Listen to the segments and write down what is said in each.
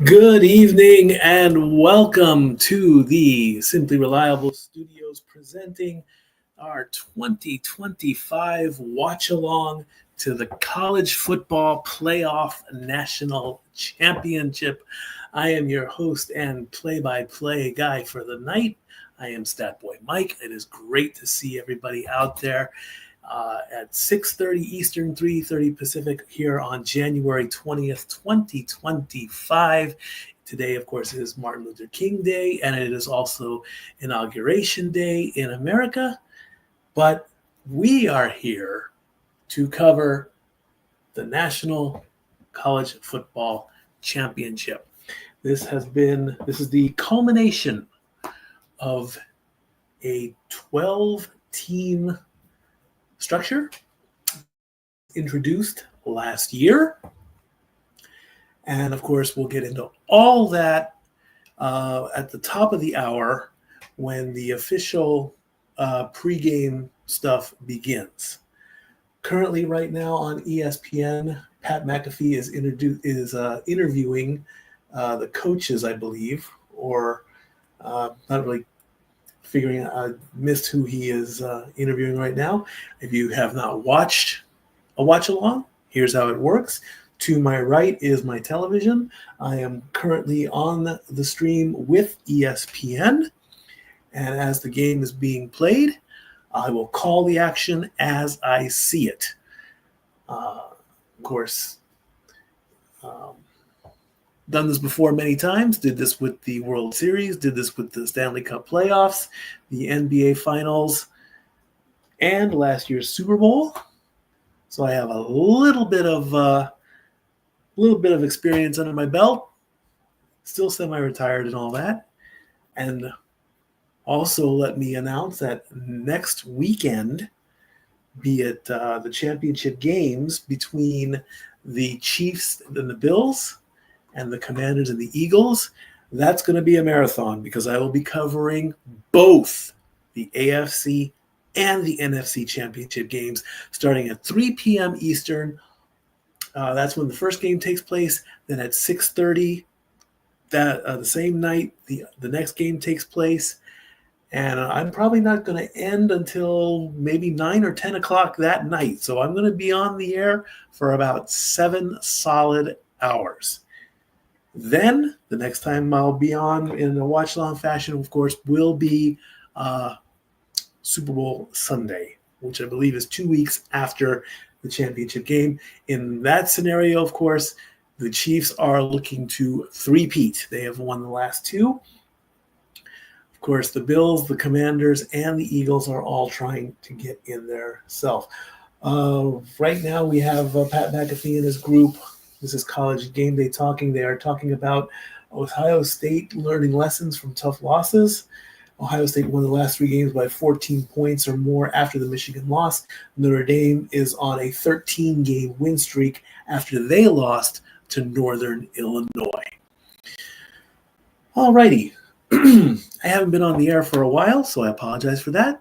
Good evening and welcome to the Simply Reliable Studios presenting our 2025 watch along to the College Football Playoff National Championship. I am your host and play by play guy for the night. I am Statboy Mike. It is great to see everybody out there at 6:30 Eastern, 3:30 Pacific here on January 20th, 2025. Today, of course, is Martin Luther King Day, and it is also Inauguration Day in America. But we are here to cover the National College Football Championship. This is the culmination of a 12-team structure introduced last year. And of course, we'll get into all that at the top of the hour when the official pregame stuff begins. Currently, right now on ESPN, Pat McAfee is interviewing the coaches, I believe, or not really figuring out, I missed who he is interviewing right now. If you have not watched a watch along, here's how it works. To my right is my television. I am currently on the stream with ESPN. And as the game is being played, I will call the action as I see it. Of course, done this before many times, did this with the World Series, did this with the Stanley Cup playoffs, the NBA Finals, and last year's Super Bowl. So I have a little bit of experience under my belt, still semi-retired and all that. And also let me announce that next weekend, be it the championship games between the Chiefs and the Bills and the Commanders and the Eagles, that's going to be a marathon because I will be covering both the AFC and the NFC championship games starting at 3 p.m. Eastern. That's when the first game takes place. Then at 6:30 the same night, the next game takes place. And I'm probably not going to end until maybe 9 or 10 o'clock that night. So I'm going to be on the air for about 7 solid hours. Then the next time I'll be on in a watch-along fashion, of course, will be Super Bowl Sunday, which I believe is 2 weeks after the championship game. In that scenario, of course, the Chiefs are looking to three-peat. They have won the last two. Of course, the Bills, the Commanders, and the Eagles are all trying to get in there self. Right now, we have Pat McAfee and his group. This is College Game Day Talking. They are talking about Ohio State learning lessons from tough losses. Ohio State won the last 3 games by 14 points or more after the Michigan loss. Notre Dame is on a 13-game win streak after they lost to Northern Illinois. All righty. I haven't been on the air for a while, so I apologize for that.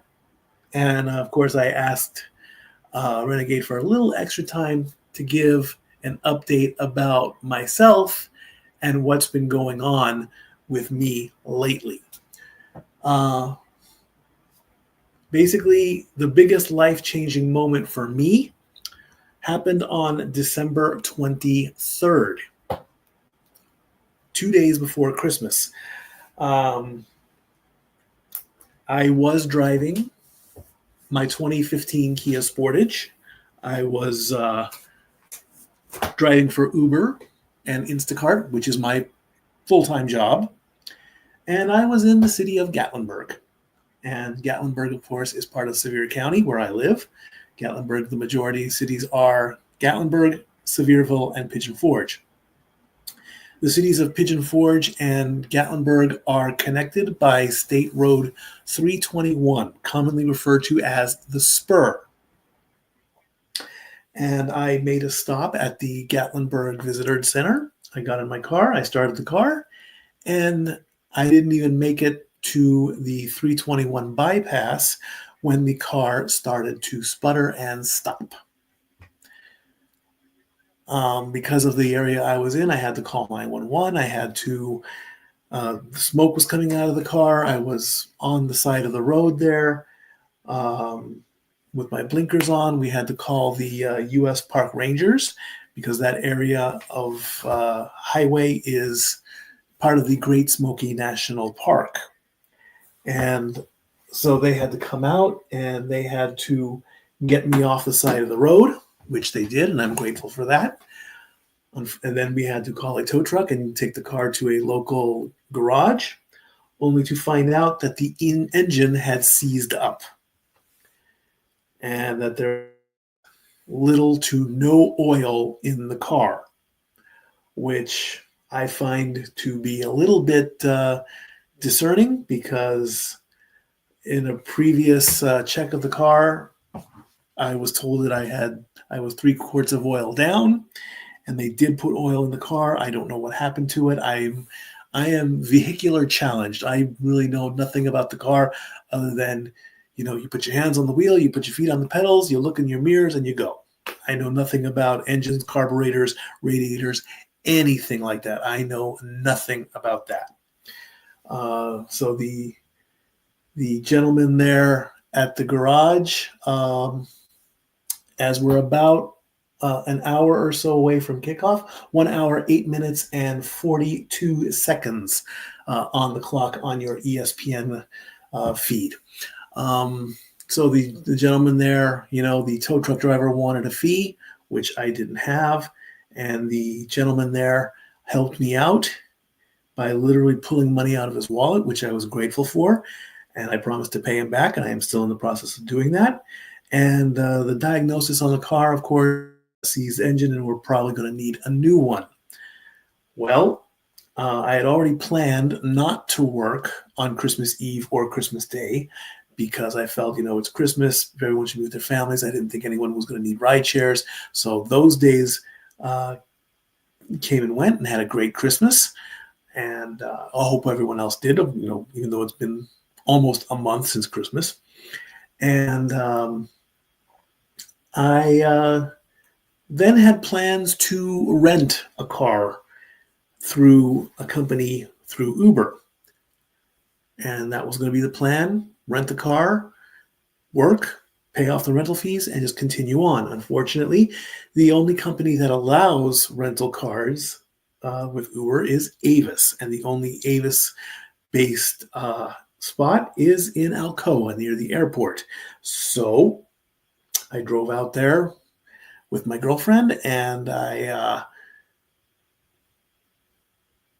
And, of course, I asked Renegade for a little extra time to give an update about myself and what's been going on with me lately. Basically, the biggest life-changing moment for me happened on December 23rd, 2 days before Christmas. I was driving my 2015 Kia Sportage. I was driving for Uber and Instacart, which is my full-time job. And I was in the city of Gatlinburg. And Gatlinburg, of course, is part of Sevier County, where I live. Gatlinburg, the majority cities are Gatlinburg, Sevierville, and Pigeon Forge. The cities of Pigeon Forge and Gatlinburg are connected by State Road 321, commonly referred to as the Spur. And I made a stop at the Gatlinburg Visitor Center. I got in my car, I started the car, and I didn't even make it to the 321 bypass when the car started to sputter and stop. Because of the area I was in, I had to call 911. I had to, smoke was coming out of the car. I was on the side of the road there with my blinkers on. We had to call the U.S. Park Rangers because that area of highway is part of the Great Smoky National Park. And so they had to come out and they had to get me off the side of the road, which they did, and I'm grateful for that. And then we had to call a tow truck and take the car to a local garage, only to find out that the engine had seized up and that there was little to no oil in the car, which I find to be a little bit discerning because in a previous check of the car, I was told that I was 3 quarts of oil down, and they did put oil in the car. I don't know what happened to it. I am vehicular challenged. I really know nothing about the car other than, you put your hands on the wheel, you put your feet on the pedals, you look in your mirrors, and you go. I know nothing about engines, carburetors, radiators, anything like that. I know nothing about that. So the gentleman there at the garage, as we're about an hour or so away from kickoff, 1 hour, 8 minutes, and 42 seconds on the clock on your ESPN feed. So the gentleman there, the tow truck driver wanted a fee, which I didn't have. And the gentleman there helped me out by literally pulling money out of his wallet, which I was grateful for. And I promised to pay him back, and I am still in the process of doing that. And the diagnosis on the car, of course, seized engine, and we're probably going to need a new one. Well, I had already planned not to work on Christmas Eve or Christmas Day because I felt, it's Christmas, everyone should be with their families. I didn't think anyone was going to need ride shares. So those days came and went and had a great Christmas. And I hope everyone else did, even though it's been almost a month since Christmas. And I then had plans to rent a car through a company through Uber. And that was going to be the plan: rent the car, work, pay off the rental fees, and just continue on. Unfortunately, the only company that allows rental cars with Uber is Avis. And the only Avis-based spot is in Alcoa near the airport. So I drove out there with my girlfriend, and I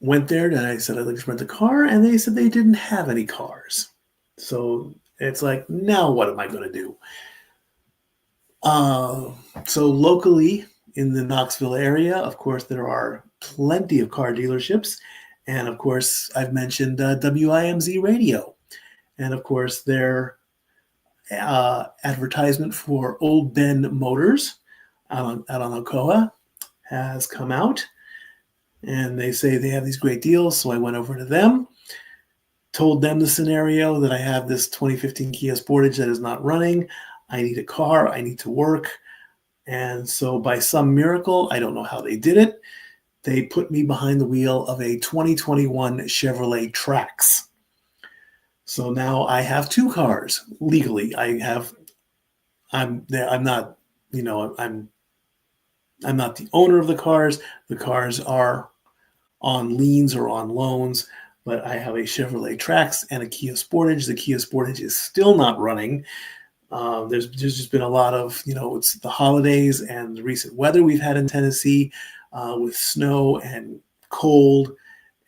went there, and I said I'd like to rent a car, and they said they didn't have any cars. So it's like, now what am I going to do? So locally in the Knoxville area, of course, there are plenty of car dealerships. And of course, I've mentioned WIMZ Radio. And of course, their advertisement for Old Ben Motors out on Alcoa has come out. And they say they have these great deals. So I went over to them, told them the scenario that I have this 2015 Kia Sportage that is not running. I need a car. I need to work. And so by some miracle, I don't know how they did it, they put me behind the wheel of a 2021 Chevrolet Trax. So now I have 2 cars legally. I'm not the owner of the cars. The cars are on liens or on loans, but I have a Chevrolet Trax and a Kia Sportage. The Kia Sportage is still not running. There's just been a lot of, it's the holidays and the recent weather we've had in Tennessee with snow and cold,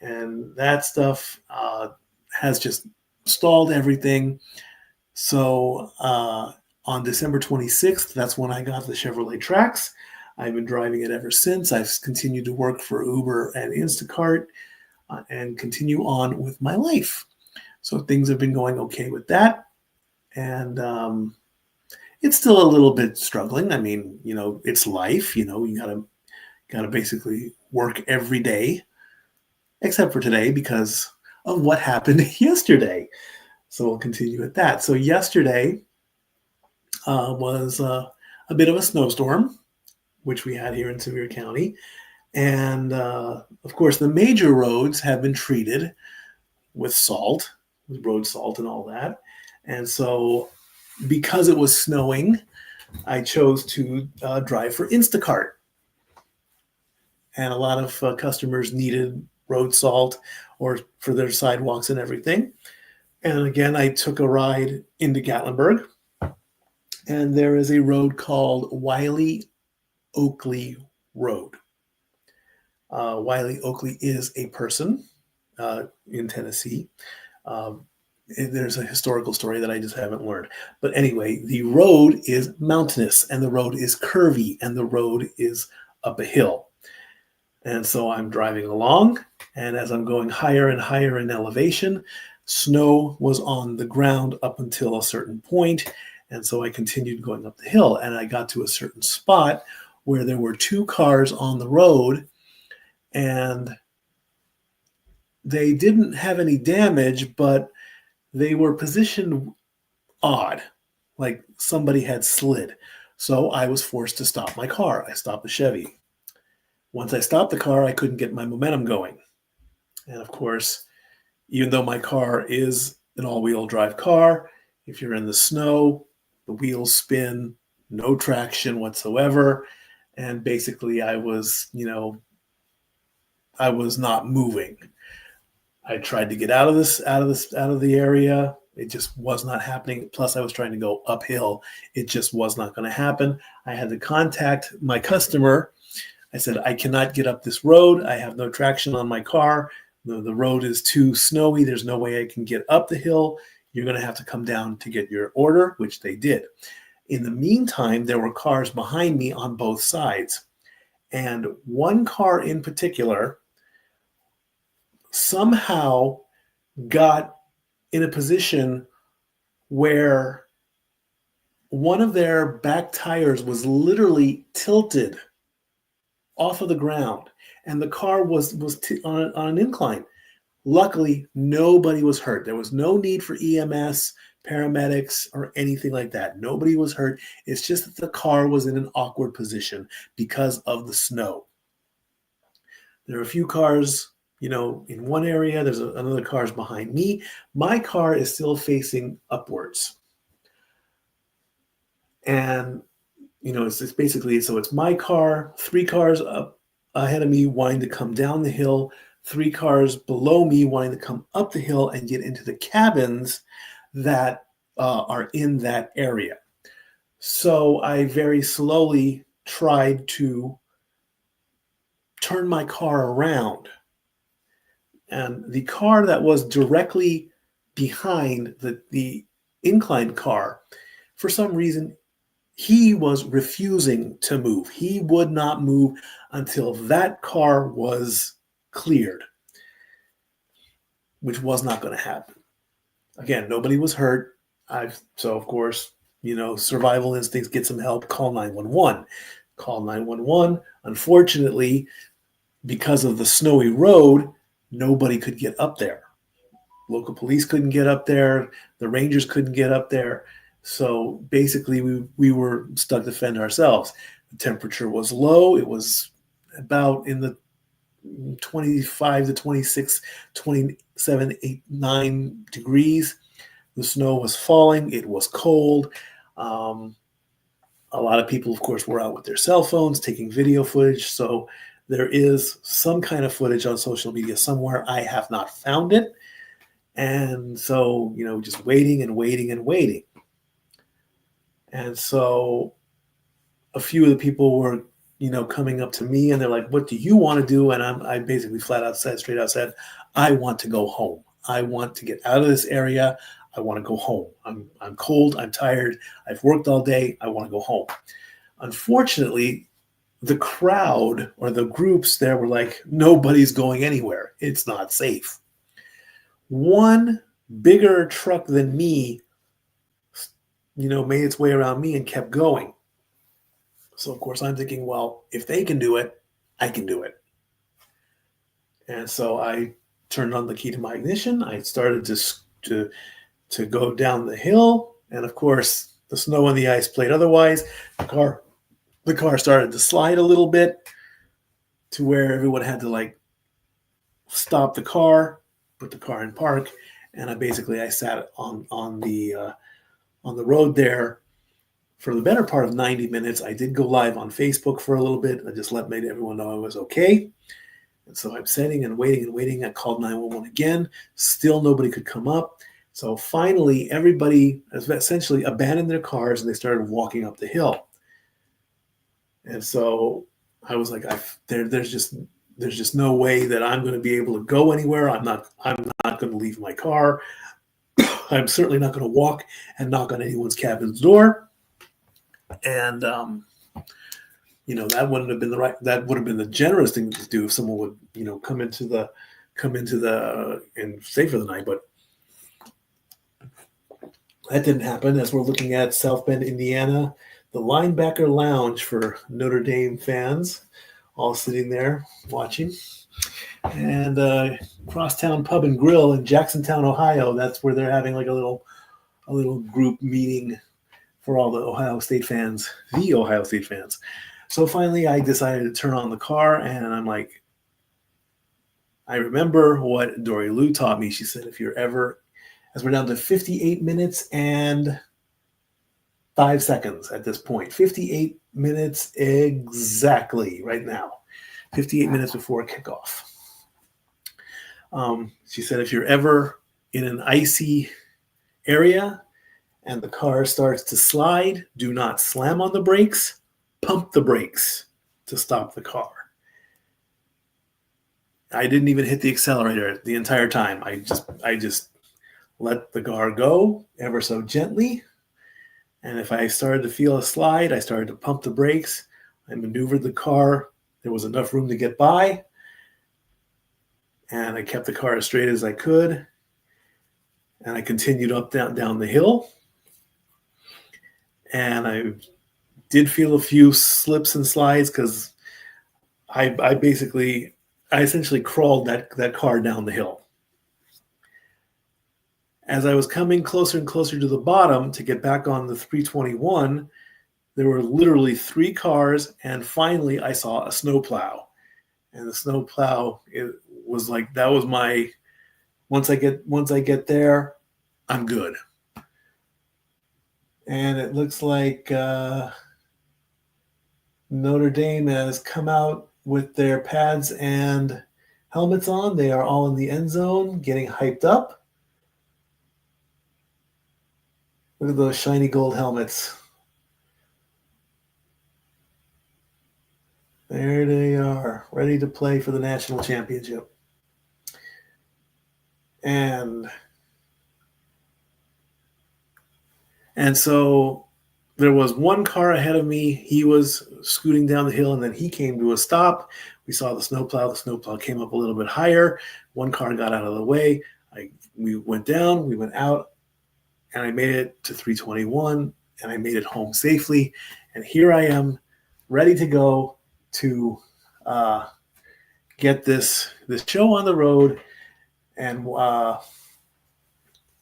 and that stuff has just stalled everything. So on December 26th, that's when I got the Chevrolet Trax. I've been driving it ever since. I've continued to work for Uber and Instacart and continue on with my life. So things have been going okay with that. And it's still a little bit struggling. I mean, it's life. You gotta basically work every day, except for today because of what happened yesterday. So we'll continue with that. So yesterday was a bit of a snowstorm. which we had here in Sevier County. And of course, the major roads have been treated with salt, with road salt and all that. And so, because it was snowing, I chose to drive for Instacart. And a lot of customers needed road salt or for their sidewalks and everything. And again, I took a ride into Gatlinburg. And there is a road called Wiley Oakley Road. Wiley Oakley is a person in Tennessee. There's a historical story that I just haven't learned. But anyway, the road is mountainous and the road is curvy and the road is up a hill. And so I'm driving along, and as I'm going higher and higher in elevation, snow was on the ground up until a certain point. And so I continued going up the hill, and I got to a certain spot where there were two cars on the road, and they didn't have any damage, but they were positioned odd, like somebody had slid. So I was forced to stop my car. I stopped the Chevy. Once I stopped the car, I couldn't get my momentum going. And of course, even though my car is an all-wheel drive car, if you're in the snow, the wheels spin, no traction whatsoever. And basically I was not moving. I tried to get out of the area. It just was not happening. Plus I was trying to go uphill. It just was not going to happen. I had to contact my customer. I said, I cannot get up this road. I have no traction on my car. The road is too snowy. There's no way I can get up the hill. You're going to have to come down to get your order, which they did. In the meantime, there were cars behind me on both sides. And one car in particular somehow got in a position where one of their back tires was literally tilted off of the ground, and the car was on an incline. Luckily, nobody was hurt. There was no need for EMS, paramedics, or anything like that. Nobody was hurt. It's just that the car was in an awkward position because of the snow. There are a few cars, in one area. There's another cars behind me. My car is still facing upwards. And it's basically, so it's my car, 3 cars up ahead of me wanting to come down the hill, 3 cars below me wanting to come up the hill and get into the cabins that are in that area. So I very slowly tried to turn my car around. And the car that was directly behind the inclined car, for some reason, he was refusing to move. He would not move until that car was cleared, which was not going to happen. Again, nobody was hurt. So, of course, survival instincts, get some help, call 911. Call 911. Unfortunately, because of the snowy road, nobody could get up there. Local police couldn't get up there. The Rangers couldn't get up there. So basically, we were stuck to fend ourselves. The temperature was low. It was about in the 25 to 26, 27, 8, 9 degrees. The snow was falling. It was cold. A lot of people, of course, were out with their cell phones taking video footage. So there is some kind of footage on social media somewhere. I have not found it. And so, just waiting and waiting and waiting. And so a few of the people were, coming up to me and they're like, what do you want to do? And I basically straight out said, I want to go home. I want to get out of this area. I want to go home. I'm cold. I'm tired. I've worked all day. I want to go home. Unfortunately, the crowd or the groups there were like, nobody's going anywhere. It's not safe. One bigger truck than me made its way around me and kept going. So, of course, I'm thinking, well, if they can do it, I can do it. And so I turned on the key to my ignition. I started to go down the hill. And, of course, the snow and the ice played otherwise. The the car started to slide a little bit to where everyone had to like stop the car, put the car in park, and I sat on the road there for the better part of 90 minutes. I did go live on Facebook for a little bit. I just made everyone know I was okay. And so I'm sitting and waiting. I called 911 again. Still nobody could come up. So finally, everybody essentially abandoned their cars and they started walking up the hill. And so I was like, there's just no way that I'm going to be able to go anywhere. I'm not going to leave my car. I'm certainly not going to walk and knock on anyone's cabin's door. And that wouldn't have been that would have been the generous thing to do if someone would, come into the and stay for the night. But that didn't happen. As we're looking at South Bend, Indiana, the Linebacker Lounge for Notre Dame fans, all sitting there watching. And Crosstown Pub and Grill in Jacksontown, Ohio. That's where they're having like a little group meeting for all the Ohio State fans. So finally, I decided to turn on the car, and I'm like, I remember what Dory Lou taught me. She said, as we're down to 58 minutes and 5 seconds at this point, 58 minutes exactly right now, 58 minutes before kickoff. She said, if you're ever in an icy area and the car starts to slide, do not slam on the brakes, pump the brakes to stop the car. I didn't even hit the accelerator the entire time. I just let the car go ever so gently. And if I started to feel a slide, I started to pump the brakes. I maneuvered the car. There was enough room to get by. And I kept the car as straight as I could. And I continued down the hill. And I did feel a few slips and slides because I essentially crawled that car down the hill. As I was coming closer and closer to the bottom to get back on the 321, there were literally 3 cars, and finally I saw a snowplow. And the snowplow, it was like, that was my, once I get there, I'm good. And it looks like Notre Dame has come out with their pads and helmets on. They are all in the end zone, getting hyped up. Look at those shiny gold helmets. There they are, ready to play for the national championship. And so there was one car ahead of me. He was scooting down the hill, and then he came to a stop. We saw the snowplow. The snowplow came up a little bit higher. One car got out of the way. We went down. We went out. And I made it to 321, and I made it home safely. And here I am, ready to go to get this show on the road and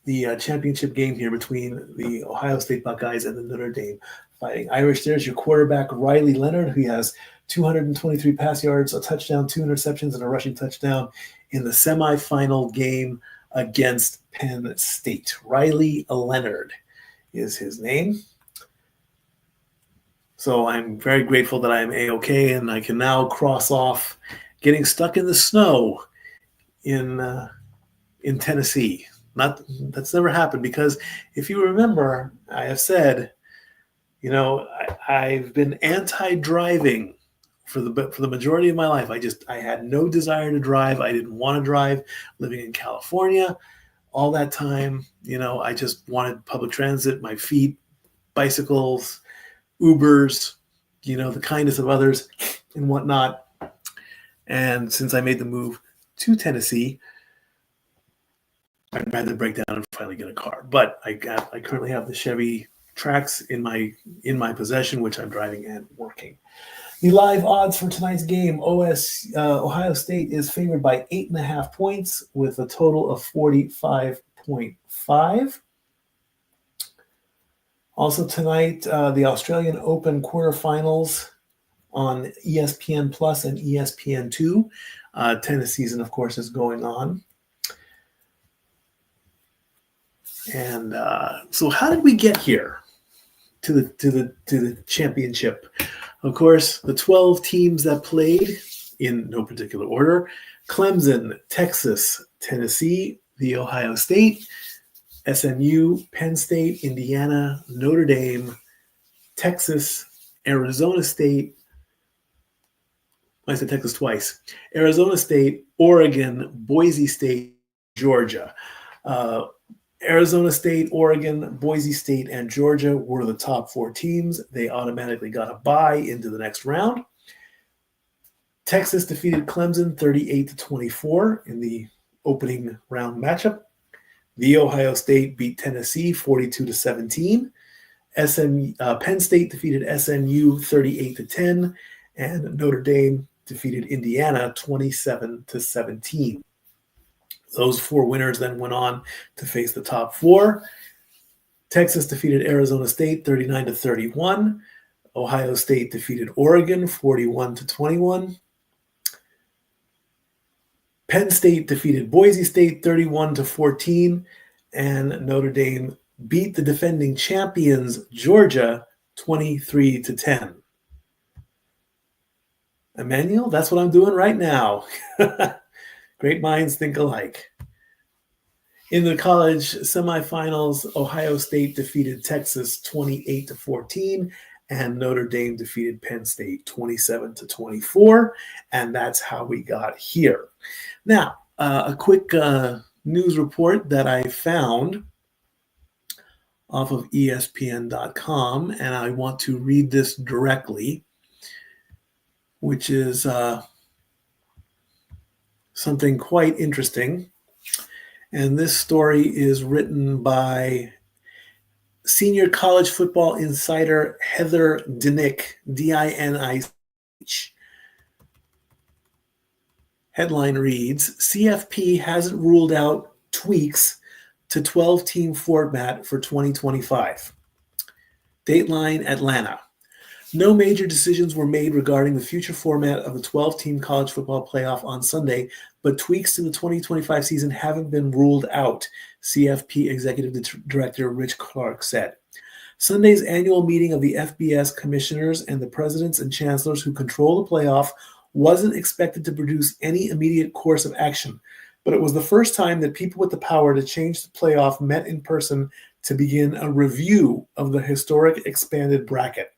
the championship game here between the Ohio State Buckeyes and the Notre Dame Fighting Irish. There's your quarterback, Riley Leonard, who has 223 pass yards, a touchdown, 2 interceptions, and a rushing touchdown in the semifinal game against Penn State. Riley Leonard is his name. So I'm very grateful that I am A-OK, and I can now cross off getting stuck in the snow in Tennessee. That's never happened, because if you remember, I have said, I've been anti-driving for the majority of my life. I had no desire to drive. I didn't want to drive. Living in California all that time, I just wanted public transit, my feet, bicycles, Ubers, the kindness of others and whatnot. And since I made the move to Tennessee, I'd rather break down and finally get a car. But I currently have the Chevy Trax in my possession, which I'm driving and working. The live odds for tonight's game: Ohio State is favored by 8.5 points with a total of 45.5. Also tonight, the Australian Open quarterfinals on ESPN Plus and ESPN2. Tennis season, of course, is going on. And so how did we get here to the championship? Of course, the 12 teams that played in no particular order: Clemson, Texas, Tennessee, The Ohio State, SMU, Penn State, Indiana, Notre Dame, Texas, Arizona State. I said Texas twice. Arizona State, Oregon, Boise State, Georgia. Arizona State, Oregon, Boise State, and Georgia were the top 4 teams. They automatically got a bye into the next round. Texas defeated Clemson 38-24 in the opening round matchup. The Ohio State beat Tennessee 42-17. Penn State defeated SMU 38-10, and Notre Dame defeated Indiana 27-17. Those 4 winners then went on to face the top 4. Texas defeated Arizona State 39-31. Ohio State defeated Oregon 41-21. Penn State defeated Boise State 31-14, and Notre Dame beat the defending champions Georgia 23-10. Emmanuel, that's what I'm doing right now. Great minds think alike. In the college semifinals, Ohio State defeated Texas 28-14, and Notre Dame defeated Penn State 27-24, and that's how we got here. Now, a quick news report that I found off of ESPN.com, and I want to read this directly, which is something quite interesting. And this story is written by senior college football insider Heather Dinich, D-I-N-I-C-H. Headline reads, CFP hasn't ruled out tweaks to 12-team format for 2025. Dateline, Atlanta. No major decisions were made regarding the future format of the 12-team college football playoff on Sunday, but tweaks to the 2025 season haven't been ruled out, CFP Executive Director Rich Clark said. Sunday's annual meeting of the FBS commissioners and the presidents and chancellors who control the playoff wasn't expected to produce any immediate course of action, but it was the first time that people with the power to change the playoff met in person to begin a review of the historic expanded bracket.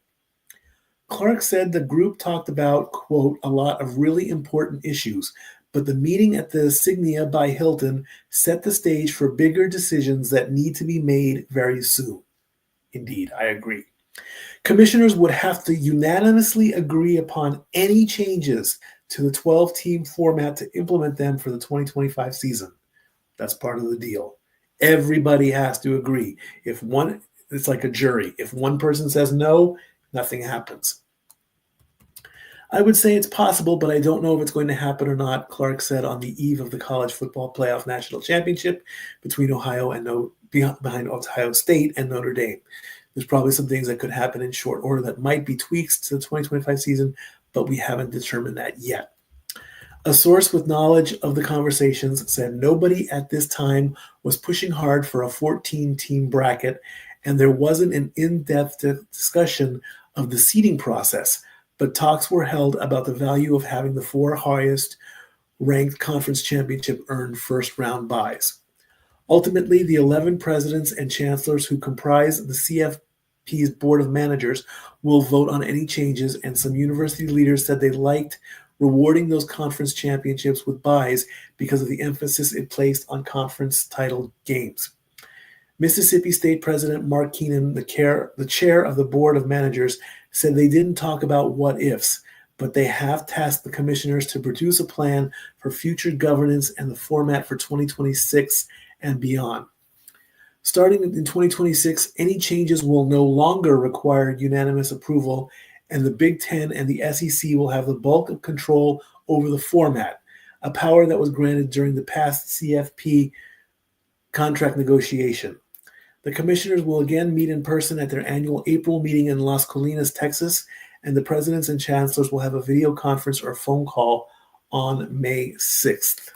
Clark said the group talked about, quote, a lot of really important issues, but the meeting at the Signia by Hilton set the stage for bigger decisions that need to be made very soon. Indeed, I agree. Commissioners would have to unanimously agree upon any changes to the 12-team format to implement them for the 2025 season. That's part of the deal. Everybody has to agree. It's like a jury. If one person says no, nothing happens. I would say it's possible, but I don't know if it's going to happen or not, Clark said on the eve of the College Football Playoff National Championship between behind Ohio State and Notre Dame. There's probably some things that could happen in short order that might be tweaks to the 2025 season, but we haven't determined that yet. A source with knowledge of the conversations said nobody at this time was pushing hard for a 14-team bracket, and there wasn't an in-depth discussion of the seeding process, but talks were held about the value of having the 4 highest-ranked conference championship earned first-round byes. Ultimately, the 11 presidents and chancellors who comprise the CFP's board of managers will vote on any changes, and some university leaders said they liked rewarding those conference championships with byes because of the emphasis it placed on conference title games. Mississippi State President Mark Keenan, the chair of the board of managers, said they didn't talk about what-ifs, but they have tasked the commissioners to produce a plan for future governance and the format for 2026 and beyond. Starting in 2026, any changes will no longer require unanimous approval, and the Big Ten and the SEC will have the bulk of control over the format, a power that was granted during the past CFP contract negotiation. The commissioners will again meet in person at their annual April meeting in Las Colinas, Texas, and the presidents and chancellors will have a video conference or phone call on May 6th.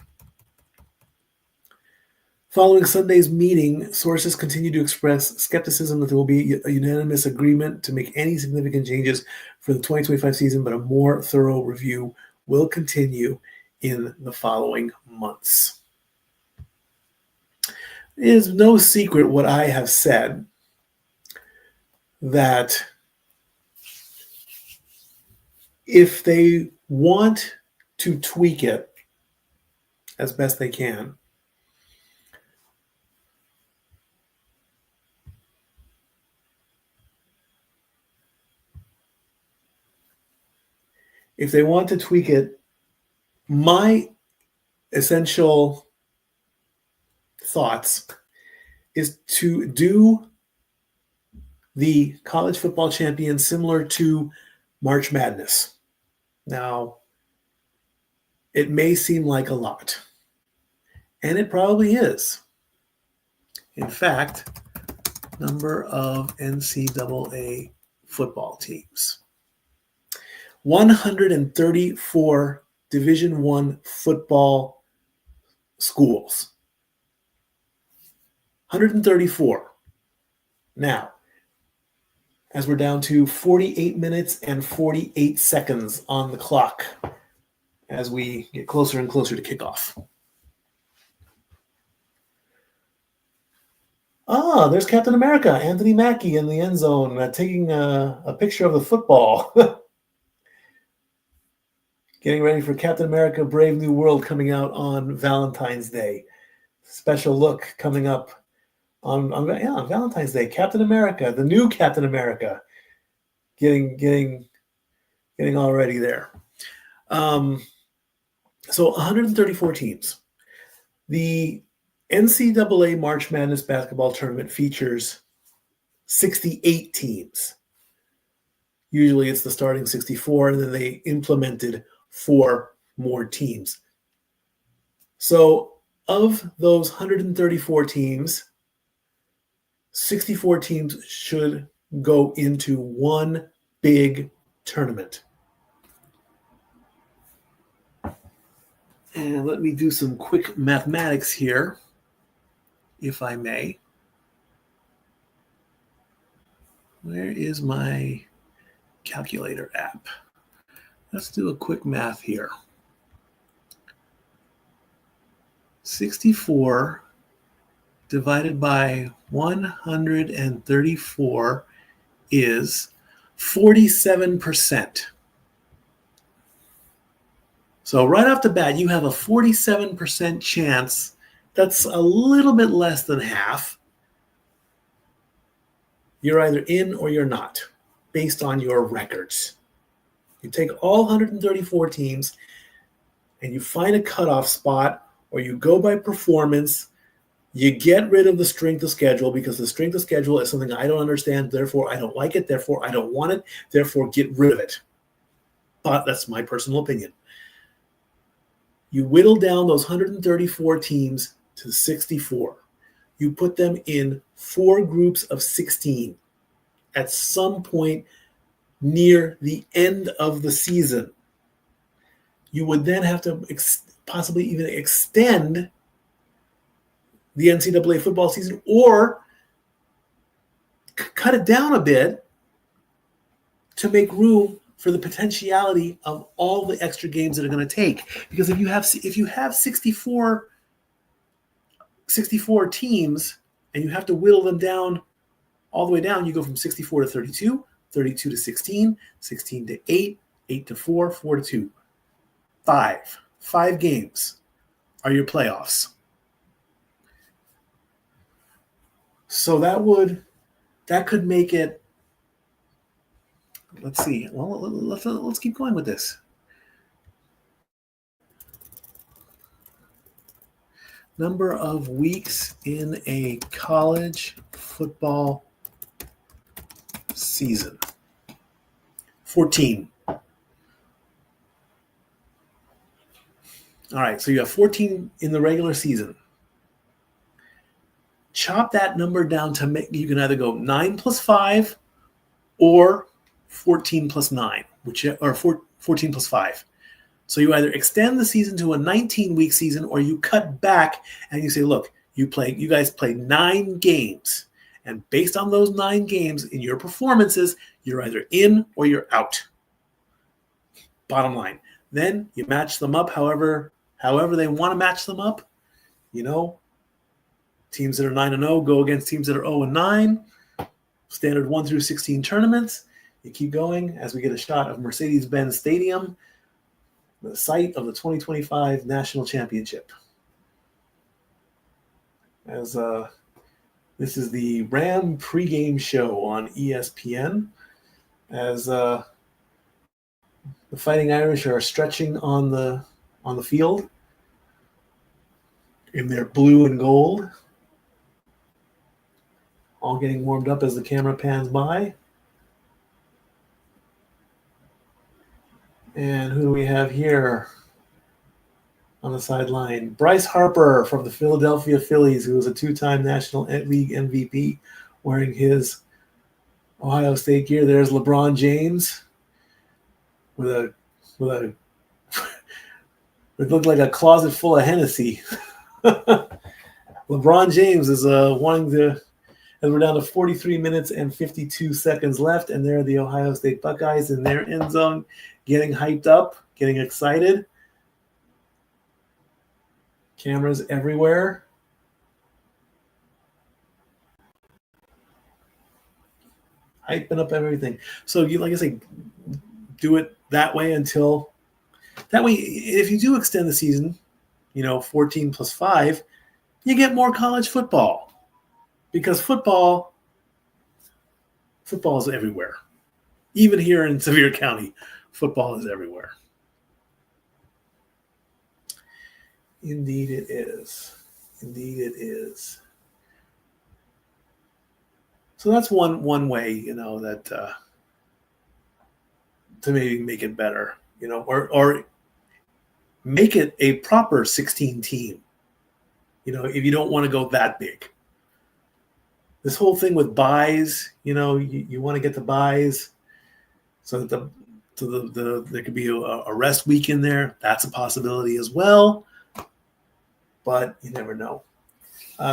Following Sunday's meeting, sources continue to express skepticism that there will be a unanimous agreement to make any significant changes for the 2025 season, but a more thorough review will continue in the following months. It is no secret what I have said, that if they want to tweak it as best they can, my essential thoughts is to do the college football champion similar to March Madness. Now, it may seem like a lot, and it probably is. In fact, number of NCAA football teams. 134 Division I football schools. 134. Now, as we're down to 48 minutes and 48 seconds on the clock as we get closer and closer to kickoff. There's Captain America, Anthony Mackie in the end zone, taking a picture of the football. Getting ready for Captain America, Brave New World coming out on Valentine's Day. Special look coming up on Valentine's Day. Captain America, the new Captain America, getting already there. So 134 teams. The NCAA March Madness basketball tournament features 68 teams. Usually it's the starting 64, and then they implemented 4 more teams. So of those 134 teams, 64 teams should go into one big tournament. And let me do some quick mathematics here, if I may. Where is my calculator app? Let's do a quick math here. 64 divided by 134 is 47%. So right off the bat, you have a 47% chance. That's a little bit less than half. You're either in or you're not, based on your records. You take all 134 teams and you find a cutoff spot, or you go by performance. You get rid of the strength of schedule, because the strength of schedule is something I don't understand. Therefore, I don't like it. Therefore, I don't want it. Therefore, get rid of it. But that's my personal opinion. You whittle down those 134 teams to 64. You put them in 4 groups of 16 at some point near the end of the season. You would then have to possibly even extend the NCAA football season, or cut it down a bit to make room for the potentiality of all the extra games that are going to take. Because if you have 64 teams and you have to whittle them down all the way down, you go from 64 to 32, 32 to 16, 16 to 8, 8 to 4, 4 to 2. 5 games are your playoffs. So that could make it. Let's see. Well, let's keep going with this. Number of weeks in a college football season. 14. All right, so you have 14 in the regular season. Chop that number down to make, you can either go 9 plus 5 or 14 plus 9, or 14 plus 5. So you either extend the season to a 19-week season, or you cut back and you say, look, you guys play 9 games. And based on those 9 games in your performances, you're either in or you're out. Bottom line. Then you match them up however they want to match them up. Teams that are 9-0 go against teams that are 0-9. Standard 1 through 16 tournaments. You keep going as we get a shot of Mercedes-Benz Stadium, the site of the 2025 National Championship. As this is the Ram pregame show on ESPN, as the Fighting Irish are stretching on the field in their blue and gold, all getting warmed up as the camera pans by. And who do we have here on the sideline? Bryce Harper from the Philadelphia Phillies, who was a 2-time National League MVP, wearing his Ohio State gear. There's LeBron James with it looked like a closet full of Hennessy. LeBron James is wanting to, as we're down to 43 minutes and 52 seconds left, and there are the Ohio State Buckeyes in their end zone, getting hyped up, getting excited. Cameras everywhere. Hyping up everything. So you, like I say, do it that way until that way. If you do extend the season, 14 plus 5, you get more college football, because football is everywhere. Even here in Sevier County, football is everywhere. Indeed it is. Indeed it is. So that's one way, that to maybe make it better, or make it a proper 16 team. If you don't want to go that big. This whole thing with buys, you want to get the buys so that there could be a rest week in there. That's a possibility as well, but you never know.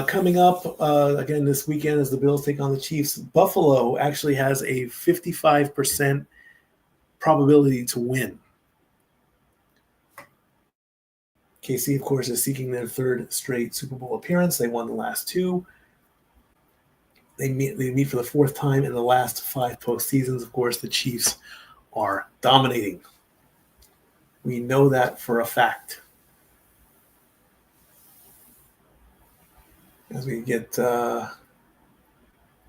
Coming up again this weekend as the Bills take on the Chiefs, Buffalo actually has a 55% probability to win. KC, of course, is seeking their 3rd straight Super Bowl appearance. They won the last 2. They meet for the 4th time in the last 5 postseasons. Of course, the Chiefs are dominating. We know that for a fact. As we get,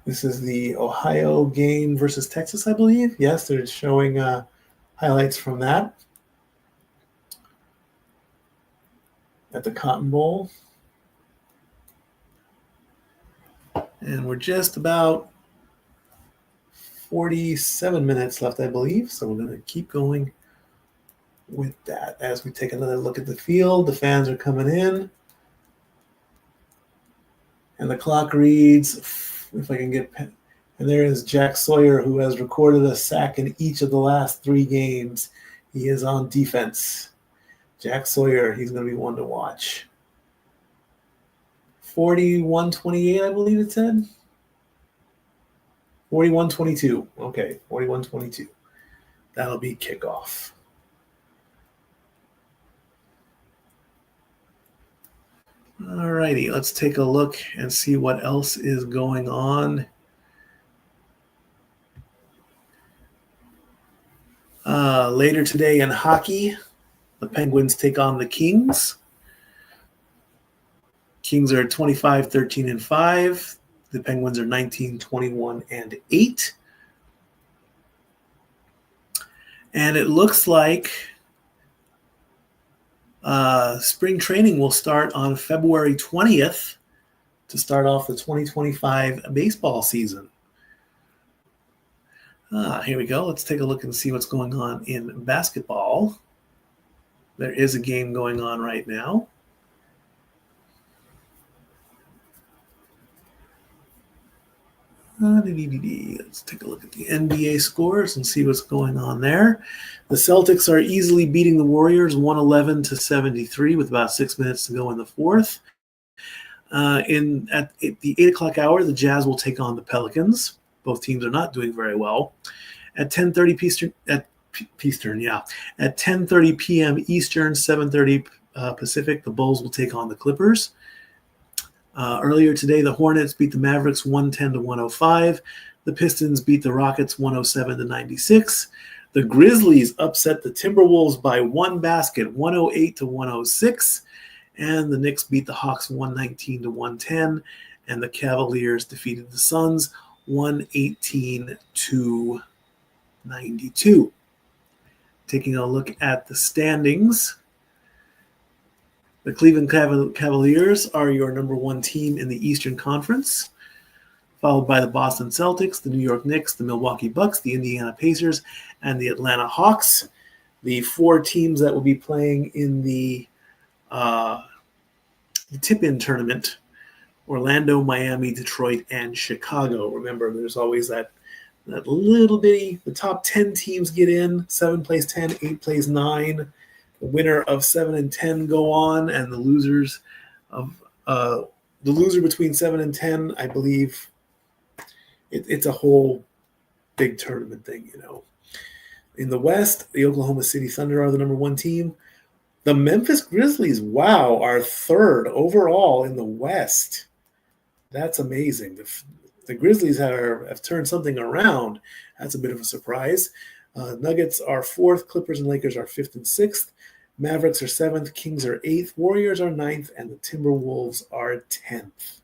this is the Ohio game versus Texas, I believe. Yes, they're showing highlights from that at the Cotton Bowl. And we're just about 47 minutes left, I believe. So we're going to keep going with that as we take another look at the field. The fans are coming in. And the clock reads, if I can get, and there is Jack Sawyer, who has recorded a sack in each of the last 3 games. He is on defense. Jack Sawyer, he's going to be one to watch. 41-28, I believe it said. 41-22. Okay, 41-22. That'll be kickoff. All righty, let's take a look and see what else is going on. Later today in hockey, the Penguins take on the Kings. Kings are 25-13-5. The Penguins are 19-21-8. And it looks like spring training will start on February 20th to start off the 2025 baseball season. Here we go. Let's take a look and see what's going on in basketball. There is a game going on right now. Let's take a look at the NBA scores and see what's going on there. The Celtics are easily beating the Warriors 111-73 with about 6 minutes to go in the fourth. At the 8 o'clock hour, the Jazz will take on the Pelicans. Both teams are not doing very well. At 10:30 At 10:30 p.m. Eastern, 7:30 Pacific, the Bulls will take on the Clippers. Earlier today, the Hornets beat the Mavericks 110-105. The Pistons beat the Rockets 107-96. The Grizzlies upset the Timberwolves by one basket, 108-106. And the Knicks beat the Hawks 119-110. And the Cavaliers defeated the Suns 118-92. Taking a look at the standings. The Cleveland Cavaliers are your number one team in the Eastern Conference, followed by the Boston Celtics, the New York Knicks, the Milwaukee Bucks, the Indiana Pacers, and the Atlanta Hawks. The four teams that will be playing in the tip-in tournament: Orlando, Miami, Detroit, and Chicago. Remember, there's always that little bitty, the top 10 teams get in, 7 plays 10, 8 plays 9. The winner of 7 and 10 go on, and the loser between 7 and 10, I believe, it's a whole big tournament thing, you know. In the West, the Oklahoma City Thunder are the number one team. The Memphis Grizzlies, wow, are third overall in the West. That's amazing. The Grizzlies have turned something around. That's a bit of a surprise. Nuggets are fourth. Clippers and Lakers are fifth and sixth. Mavericks are seventh. Kings are eighth. Warriors are ninth. And the Timberwolves are 10th.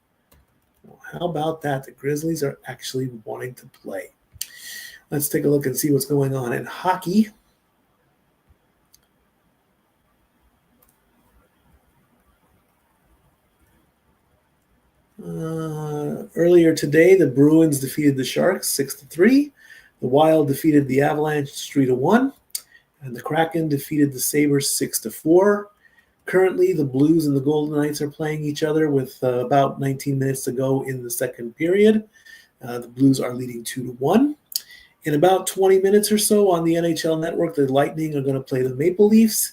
Well, how about that? The Grizzlies are actually wanting to play. Let's take a look and see what's going on in hockey. Earlier today, the Bruins defeated the Sharks 6-3. The Wild defeated the Avalanche 3-1. And the Kraken defeated the Sabres 6-4. Currently, the Blues and the Golden Knights are playing each other with about 19 minutes to go in the second period. The Blues are leading 2-1. In about 20 minutes or so on the NHL Network, the Lightning are going to play the Maple Leafs.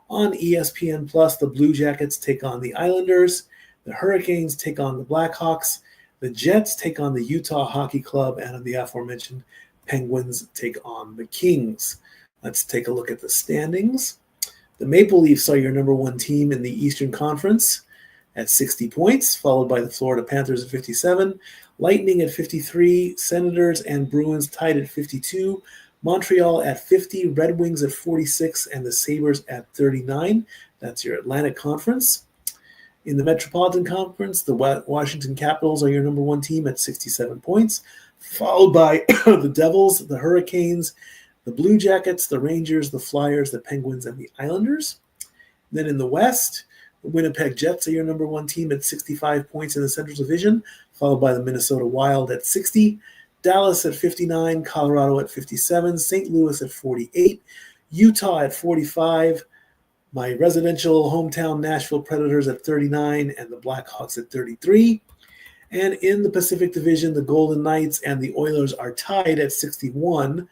On ESPN Plus, the Blue Jackets take on the Islanders. The Hurricanes take on the Blackhawks. The Jets take on the Utah Hockey Club. And the aforementioned Penguins take on the Kings. Let's take a look at the standings. The Maple Leafs are your number one team in the Eastern Conference at 60 points, followed by the Florida Panthers at 57, Lightning at 53, Senators and Bruins tied at 52, Montreal at 50, Red Wings at 46, and the Sabres at 39. That's your Atlantic Conference. In the Metropolitan Conference, the Washington Capitals are your number one team at 67 points, followed by the Devils, the Hurricanes, the Blue Jackets, the Rangers, the Flyers, the Penguins, and the Islanders. Then in the West, the Winnipeg Jets are your number one team at 65 points in the Central Division, followed by the Minnesota Wild at 60, Dallas at 59, Colorado at 57, St. Louis at 48, Utah at 45, my residential hometown Nashville Predators at 39, and the Blackhawks at 33. And in the Pacific Division, the Golden Knights and the Oilers are tied at 61.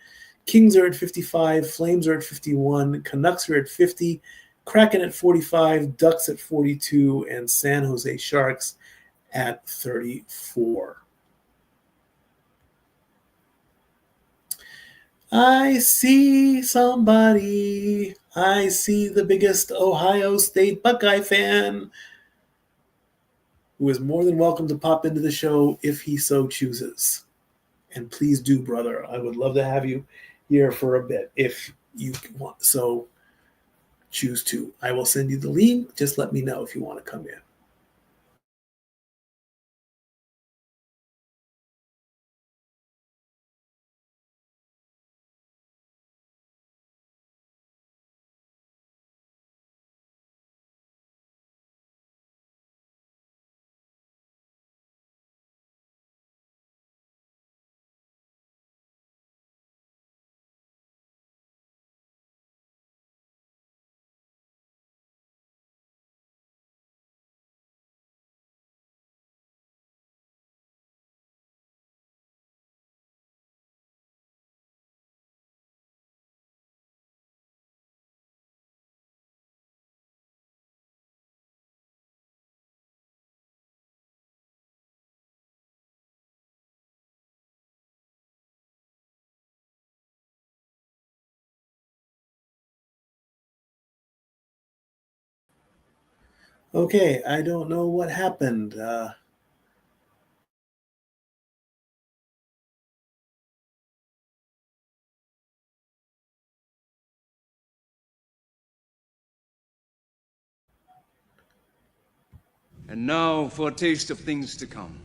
Kings are at 55, Flames are at 51, Canucks are at 50, Kraken at 45, Ducks at 42, and San Jose Sharks at 34. I see somebody. I see the biggest Ohio State Buckeye fan, who is more than welcome to pop into the show if he so chooses. And please do, brother. I would love to have you here for a bit if you want. So choose to. I will send you the link. Just let me know if you want to come in. Okay, I don't know what happened. And now for a taste of things to come.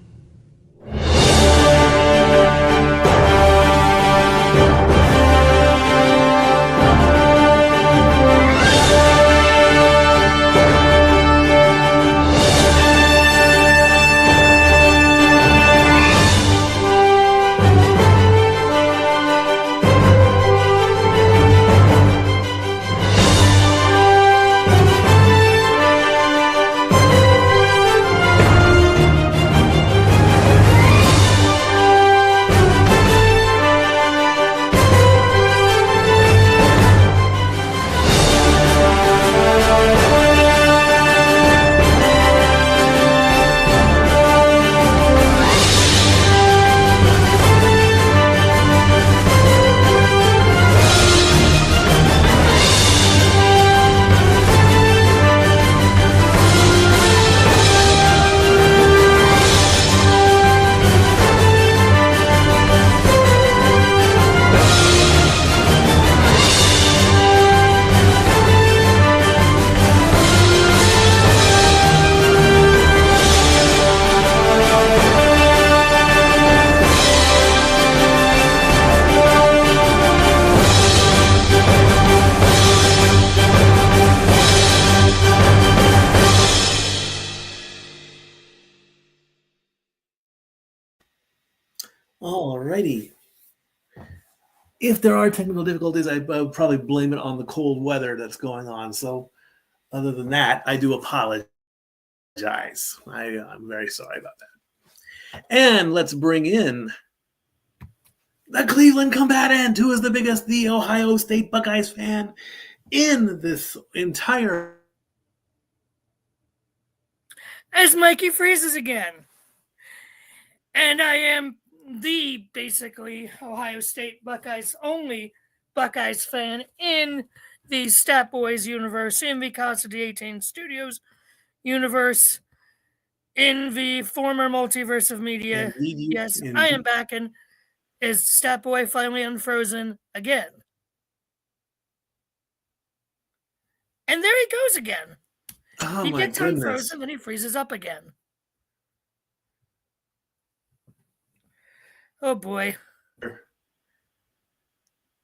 Alrighty. If there are technical difficulties, I would probably blame it on the cold weather that's going on. So, other than that, I do apologize. I'm very sorry about that. And let's bring in the Cleveland combatant, who is the Ohio State Buckeyes fan in this entire. As Mikey freezes again. And I am the, basically, Ohio State Buckeyes only Buckeyes fan in the Stat Boys universe, in the Casa de 18 Studios universe, in the former multiverse of media. Yes, I am back, and is Stat Boy finally unfrozen again? And there he goes again. Oh, he my gets goodness. unfrozen, then he freezes up again. Oh boy.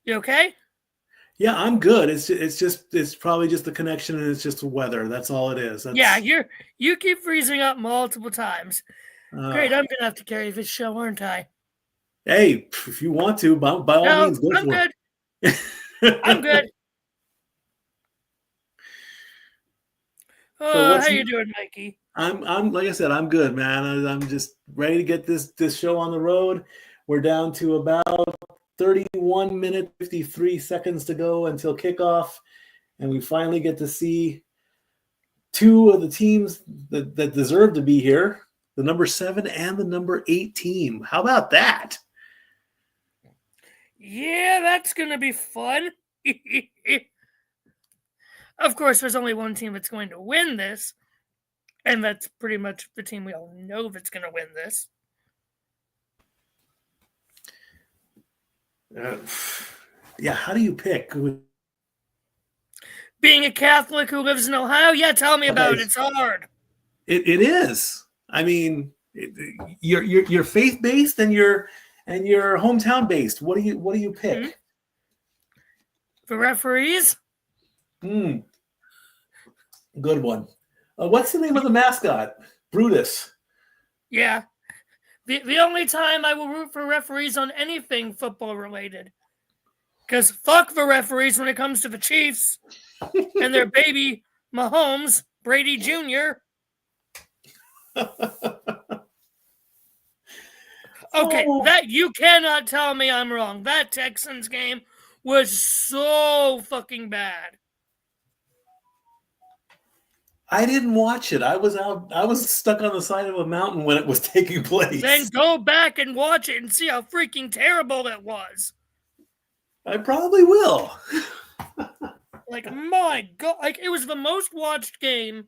You okay? Yeah, I'm good. It's probably just the connection, and it's just the weather. That's all it is. Yeah, you keep freezing up multiple times. Great, I'm gonna have to carry this show, aren't I? Hey, if you want to, by all means, go I'm for good. it. I'm good. So how you doing, Mikey? I'm like I said, I'm good, man. I'm just ready to get this show on the road. We're down to about 31 minutes, 53 seconds to go until kickoff, and we finally get to see two of the teams that deserve to be here, the number 7 and the number 8 team. How about that? Yeah, that's going to be fun. Of course, there's only one team that's going to win this, and that's pretty much the team we all know that's going to win this. Yeah, how do you pick? Being a Catholic who lives in Ohio, yeah, tell me about it. It's hard. It is. I mean, you're faith based and you're hometown based. What do you pick? Mm-hmm. The referees? Good one. What's the name of the mascot? Brutus. Yeah. The only time I will root for referees on anything football related. Because fuck the referees when it comes to the Chiefs and their baby Mahomes, Brady Jr. Okay, that you cannot tell me I'm wrong. That Texans game was so fucking bad. I didn't watch it. I was stuck on the side of a mountain when it was taking place. Then go back and watch it and see how freaking terrible it was. I probably will. Like, my God. Like, it was the most watched game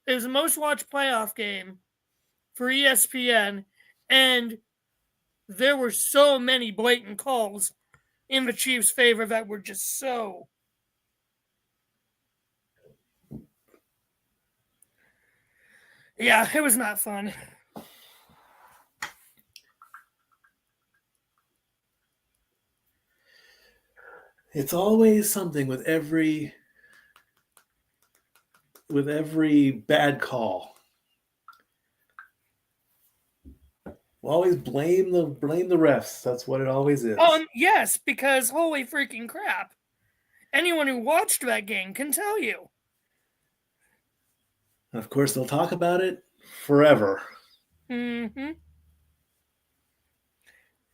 It was the most watched playoff game for ESPN, and there were so many blatant calls in the Chiefs' favor that were just so. Yeah, it was not fun. It's always something with every bad call. We'll always blame the refs. That's what it always is. Yes, because holy freaking crap. Anyone who watched that game can tell you. And of course, they'll talk about it forever. Mm-hmm.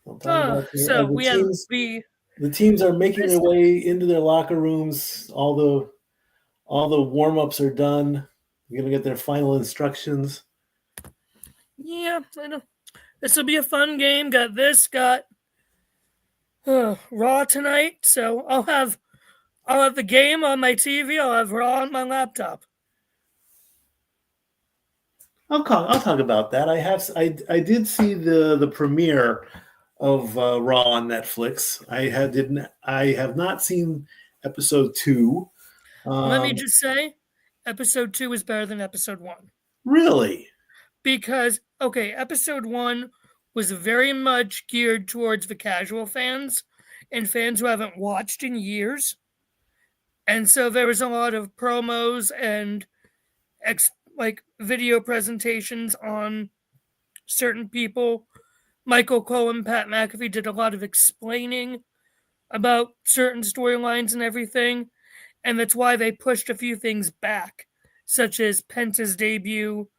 They'll talk about it. So we have the teams are making their way into their locker rooms. All the warm-ups are done. They're going to get their final instructions. Yeah, I know. This will be a fun game. Got Raw tonight, so I'll have the game on my TV. I'll have Raw on my laptop. I'll talk about that. I did see the premiere of Raw on Netflix. I have not seen episode 2. Let me just say, episode 2 is better than episode 1. Really? Because episode 1 was very much geared towards the casual fans and fans who haven't watched in years. And so there was a lot of promos and video presentations on certain people. Michael Cole and Pat McAfee did a lot of explaining about certain storylines and everything. And that's why they pushed a few things back, such as Pence's debut.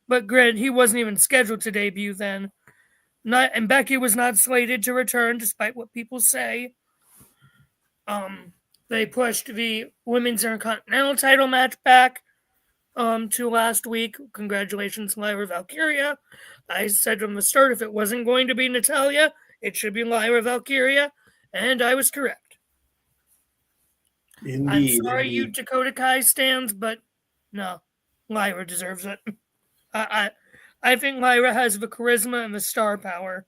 But granted, he wasn't even scheduled to debut then. And Becky was not slated to return, despite what people say. They pushed the Women's Intercontinental title match back to last week. Congratulations, Lyra Valkyria. I said from the start, if it wasn't going to be Natalya, it should be Lyra Valkyria, and I was correct. Indeed. I'm sorry, you Dakota Kai stands, but no, Lyra deserves it. I think Lyra has the charisma and the star power.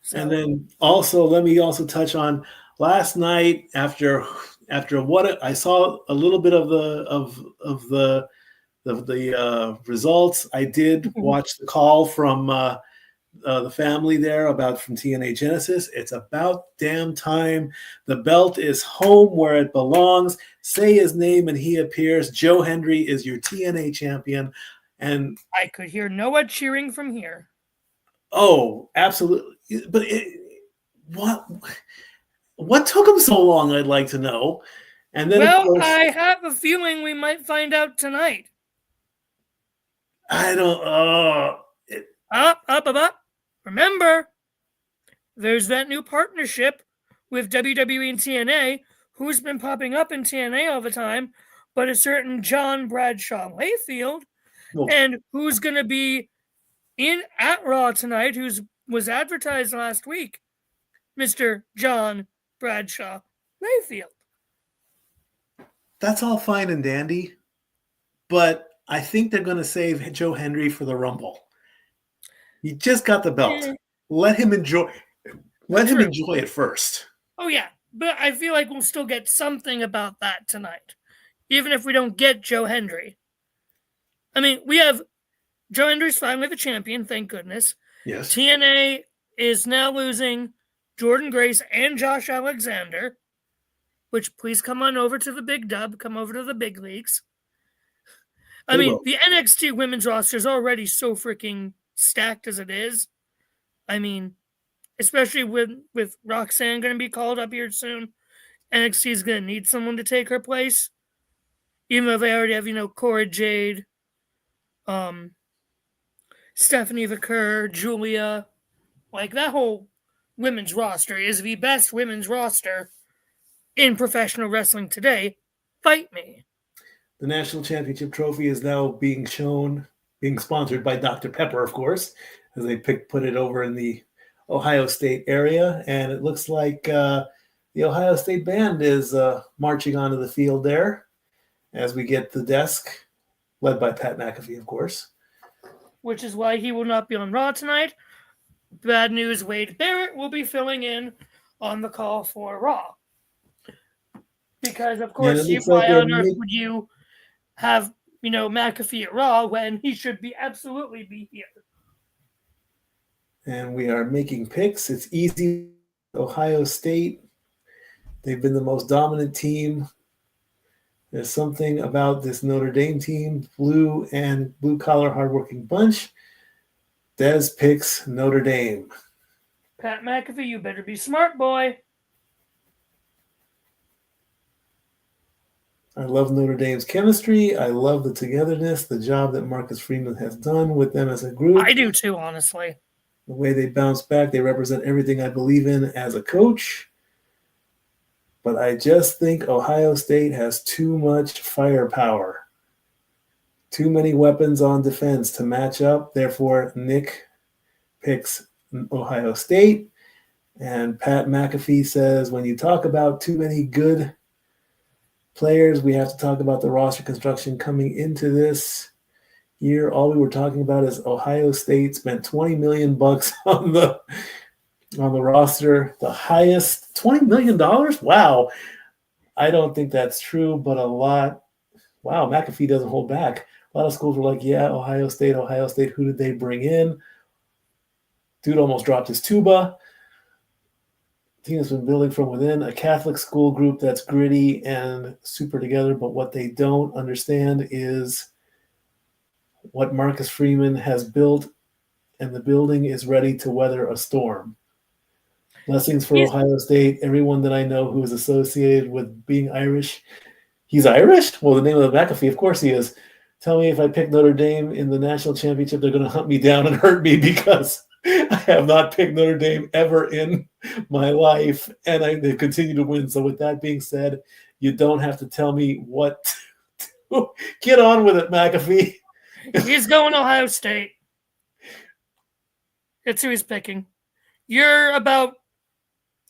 So. And then also, let me also touch on last night after what I saw a little bit of the results. I did watch the call from the family there from TNA Genesis. It's about damn time. The belt is home where it belongs. Say his name and he appears. Joe Hendry is your TNA champion. And I could hear Noah cheering from here. Oh, absolutely. But what took him so long, I'd like to know. And then, well, of course, I have a feeling we might find out tonight. I don't. Up. Remember, there's that new partnership with WWE and TNA, who's been popping up in TNA all the time, but a certain John Bradshaw Layfield, and who's going to be at Raw tonight, was advertised last week, Mr. John Bradshaw Layfield. That's all fine and dandy, but I think they're going to save Joe Hendry for the Rumble. He just got the belt. Let him enjoy. Enjoy it first. Oh yeah, but I feel like we'll still get something about that tonight, even if we don't get Joe Hendry. I mean, we have Joe Hendry's finally the champion, thank goodness. Yes. TNA is now losing Jordan Grace and Josh Alexander, which please come on over to the big dub, come over to the big leagues. I mean, the NXT women's roster is already so freaking stacked as it is. I mean, especially with Roxanne going to be called up here soon, NXT is going to need someone to take her place. Even though they already have, Cora Jade, Stephanie Vaquer, Julia. Like, that whole women's roster is the best women's roster in professional wrestling today. Fight me. The National Championship Trophy is now being sponsored by Dr. Pepper, of course, as they put it over in the Ohio State area. And it looks like the Ohio State band is marching onto the field there as we get the desk led by Pat McAfee, of course. Which is why he will not be on Raw tonight. Bad news, Wade Barrett will be filling in on the call for Raw. Because, of course, why on earth would you have, McAfee at Raw when he should absolutely be here? And we are making picks. It's easy. Ohio State, they've been the most dominant team. There's something about this Notre Dame team, blue-collar, hardworking bunch. Dez picks Notre Dame. Pat McAfee, you better be smart, boy. I love Notre Dame's chemistry. I love the togetherness, the job that Marcus Freeman has done with them as a group. I do too, honestly. The way they bounce back, they represent everything I believe in as a coach. But I just think Ohio State has too much firepower. Too many weapons on defense to match up. Therefore, Nick picks Ohio State. And Pat McAfee says, when you talk about too many good players, we have to talk about the roster construction coming into this year. All we were talking about is Ohio State spent $20 million on the roster, the highest $20 million. Wow. I don't think that's true, but a lot. Wow. McAfee doesn't hold back. A lot of schools were like, yeah, Ohio State. Who did they bring in? Dude almost dropped his tuba. The team has been building from within a Catholic school group that's gritty and super together. But what they don't understand is what Marcus Freeman has built, and the building is ready to weather a storm. Blessings for Ohio State. Everyone that I know who is associated with being Irish. He's Irish? Well, the name of the McAfee, of course he is. Tell me if I pick Notre Dame in the national championship, they're going to hunt me down and hurt me because I have not picked Notre Dame ever in my life, and they continue to win. So with that being said, you don't have to tell me what to get on with it, McAfee. He's going Ohio State. That's who he's picking. You're about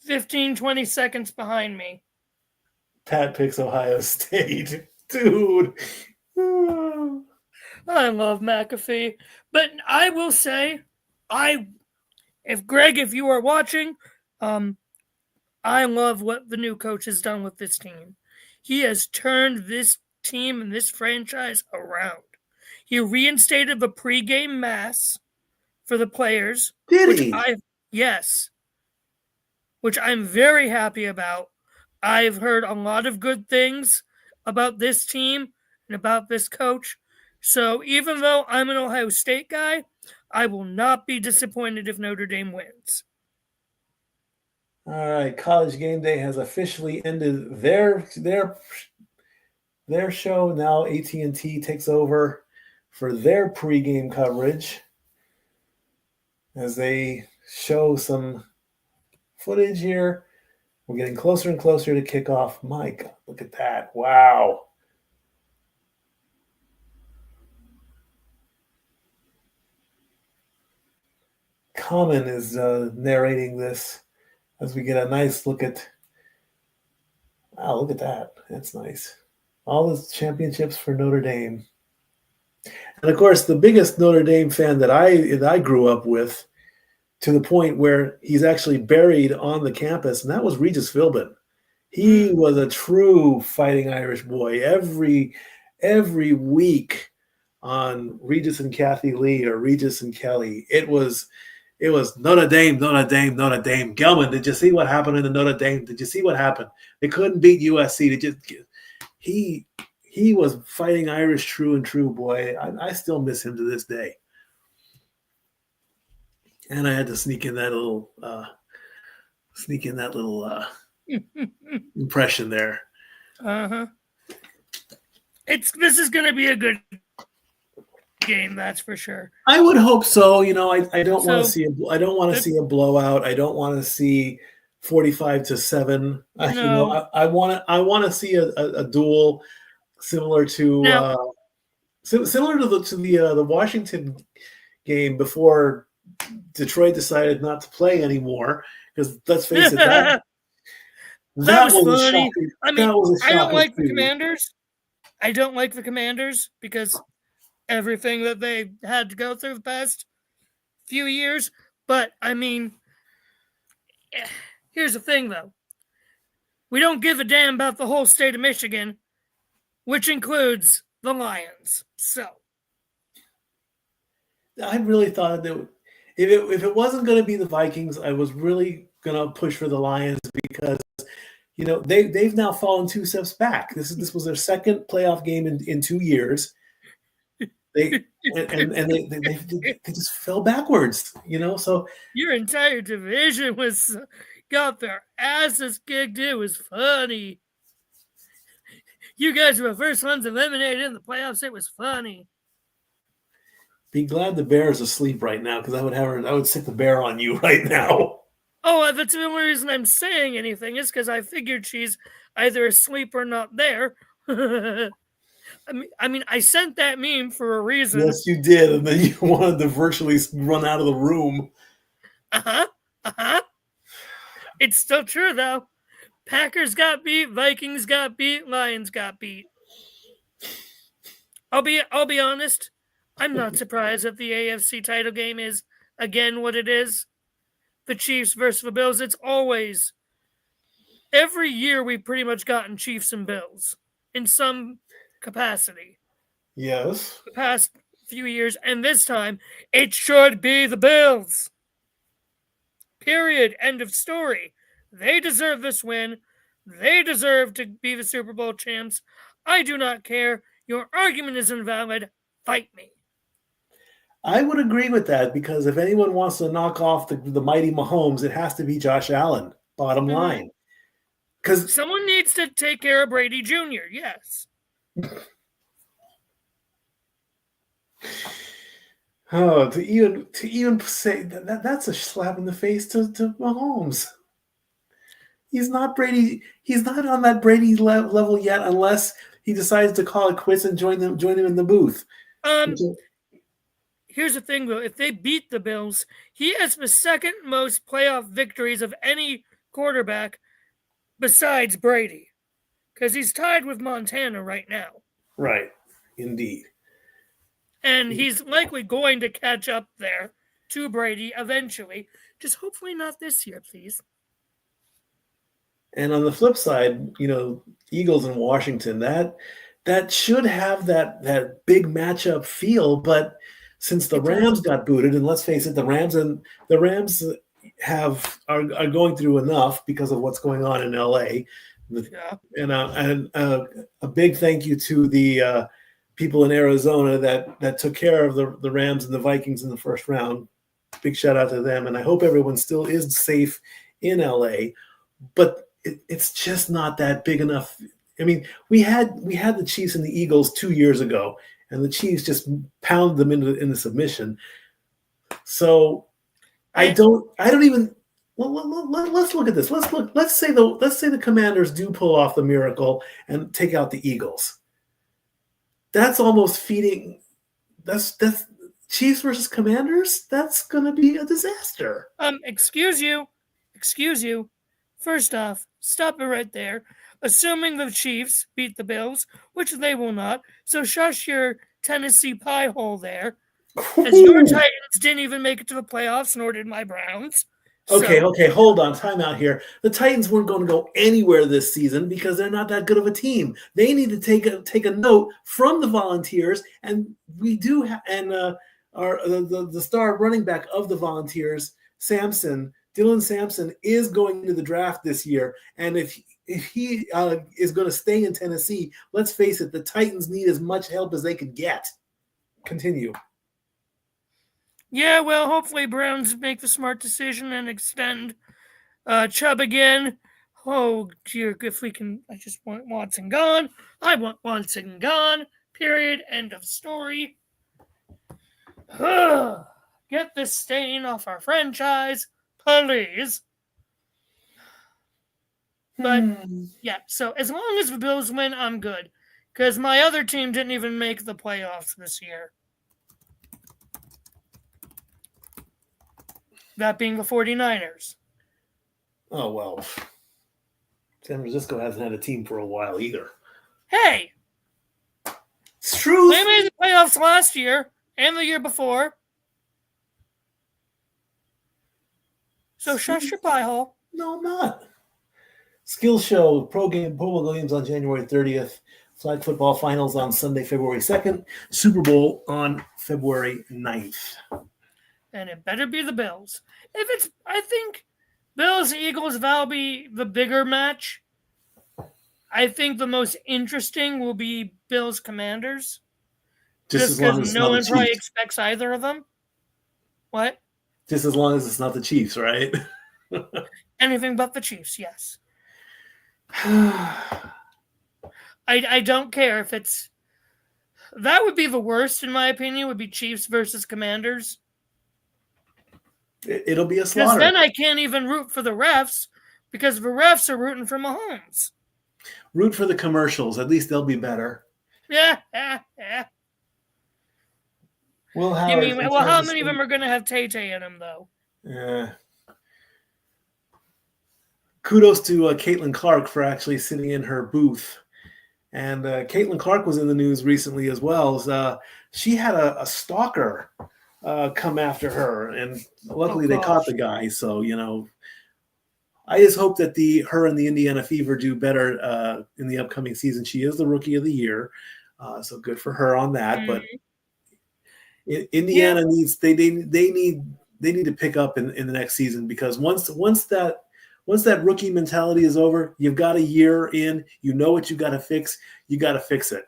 15, 20 seconds behind me. Pat picks Ohio State. Dude. I love McAfee. But I will say, if you are watching, I love what the new coach has done with this team. He has turned this team and this franchise around. He reinstated the pregame mass for the players. Did he? Yes. Which I'm very happy about. I've heard a lot of good things about this team and about this coach. So even though I'm an Ohio State guy, I will not be disappointed if Notre Dame wins. All right, College Game Day has officially ended their show. Now AT&T takes over for their pregame coverage as they show some footage here. We're getting closer and closer to kickoff. Mike, look at that. Wow. Common is narrating this as we get a nice look at. Wow, look at that. That's nice. All the championships for Notre Dame. And, of course, the biggest Notre Dame fan that I grew up with, to the point where he's actually buried on the campus, and that was Regis Philbin. He was a true Fighting Irish boy. Every week on Regis and Kathy Lee or Regis and Kelly, it was Notre Dame, Notre Dame, Notre Dame. Gelman, did you see what happened in the Notre Dame? Did you see what happened? They couldn't beat USC. He was Fighting Irish, true and true, boy. I still miss him to this day. And I had to sneak in that little impression there. Uh-huh. This is going to be a good game, that's for sure. I would hope so. I don't want to see a blowout. I don't want to see 45-7. No. I want to see a duel similar to the Washington game before Detroit decided not to play anymore. Because let's face it, that was was funny. I don't like the Commanders. I don't like the Commanders because everything that they had to go through the past few years. But, I mean, here's the thing, though. We don't give a damn about the whole state of Michigan, which includes the Lions. So, I really thought that if it wasn't going to be the Vikings, I was really going to push for the Lions because they've now fallen 2 steps back. This was their second playoff game in 2 years. They just fell backwards. So your entire division got their asses kicked. It was funny. You guys were the first ones eliminated in the playoffs. It was funny. Be glad the Bear's asleep right now because I would stick the Bear on you right now. Oh, that's the only reason I'm saying anything is because I figured she's either asleep or not there. I mean, I sent that meme for a reason. Yes, you did, and then you wanted to virtually run out of the room. It's still true though. Packers got beat, Vikings got beat, Lions got beat. I'll be honest. I'm not surprised that the AFC title game is again what it is. The Chiefs versus the Bills. It's always every year we've pretty much gotten Chiefs and Bills in some capacity. Yes. The past few years, and this time it should be the Bills. Period. End of story. They deserve this win. They deserve to be the Super Bowl champs. I do not care. Your argument is invalid. Fight me. I would agree with that because if anyone wants to knock off the mighty Mahomes, it has to be Josh Allen. Bottom line. Because someone needs to take care of Brady Jr. Yes. Oh, to even say that's a slap in the face to Mahomes. He's not Brady. He's not on that Brady level yet, unless he decides to call it quits and join him in the booth. Here's the thing, though. If they beat the Bills, he has the second most playoff victories of any quarterback besides Brady, because he's tied with Montana right now. Right, indeed. And he's likely going to catch up there to Brady eventually. Just hopefully not this year, please. And on the flip side, Eagles and Washington, that should have that big matchup feel, but since the Rams got booted, and let's face it, the Rams are going through enough because of what's going on in LA. Yeah. And a big thank you to the people in Arizona that took care of the Rams and the Vikings in the first round. Big shout out to them, and I hope everyone still is safe in LA. But it's just not that big enough. I mean, we had the Chiefs and the Eagles 2 years ago, and the Chiefs just pounded them into submission. So I don't even. Well, let's look at this. Let's say the Commanders do pull off the miracle and take out the Eagles. That's almost feeding. That's Chiefs versus Commanders. That's gonna be a disaster. Excuse you. First off, stop it right there. Assuming the Chiefs beat the Bills, which they will not, so shush your Tennessee pie hole there. As your Titans didn't even make it to the playoffs, nor did my Browns. Okay, hold on. Time out here. The Titans weren't going to go anywhere this season because they're not that good of a team. They need to take a note from the Volunteers, and we do. The star running back of the Volunteers, Dylan Sampson, is going to the draft this year, and if he is going to stay in Tennessee, let's face it, the Titans need as much help as they can get. Continue. Yeah, well, hopefully Browns make the smart decision and extend Chubb again. Oh, dear, if we can, I just want Watson gone. I want Watson gone, period, end of story. Get this stain off our franchise, please. But, yeah, so as long as the Bills win, I'm good. Because my other team didn't even make the playoffs this year. That being the 49ers. Oh, well. San Francisco hasn't had a team for a while either. Hey! It's truth. They made the playoffs last year and the year before. So shush your pie hole. No, I'm not. Skill Show, Pro Bowl games on January 30th. Flag football finals on Sunday, February 2nd. Super Bowl on February 9th. And it better be the Bills. I think Bills Eagles that'll be the bigger match. I think the most interesting will be Bills Commanders. Just because no one probably expects either of them. What? Just as long as it's not the Chiefs, right? Anything but the Chiefs, yes. I don't care if it's... That would be the worst, in my opinion, would be Chiefs versus Commanders. It'll be a slaughter. Because then I can't even root for the refs, because the refs are rooting for Mahomes. Root for the commercials. At least they'll be better. Yeah. Well, how many of them are going to have Tay-Tay in them, though? Yeah. Kudos to Caitlin Clark for actually sitting in her booth. And Caitlin Clark was in the news recently as well. She had a stalker come after her, and luckily they caught the guy. So, I just hope that her and the Indiana Fever do better in the upcoming season. She is the Rookie of the Year, so good for her on that. But Indiana needs they need to pick up in the next season, because once that rookie mentality is over, you've got a year in, you know what you got to fix, you got to fix it.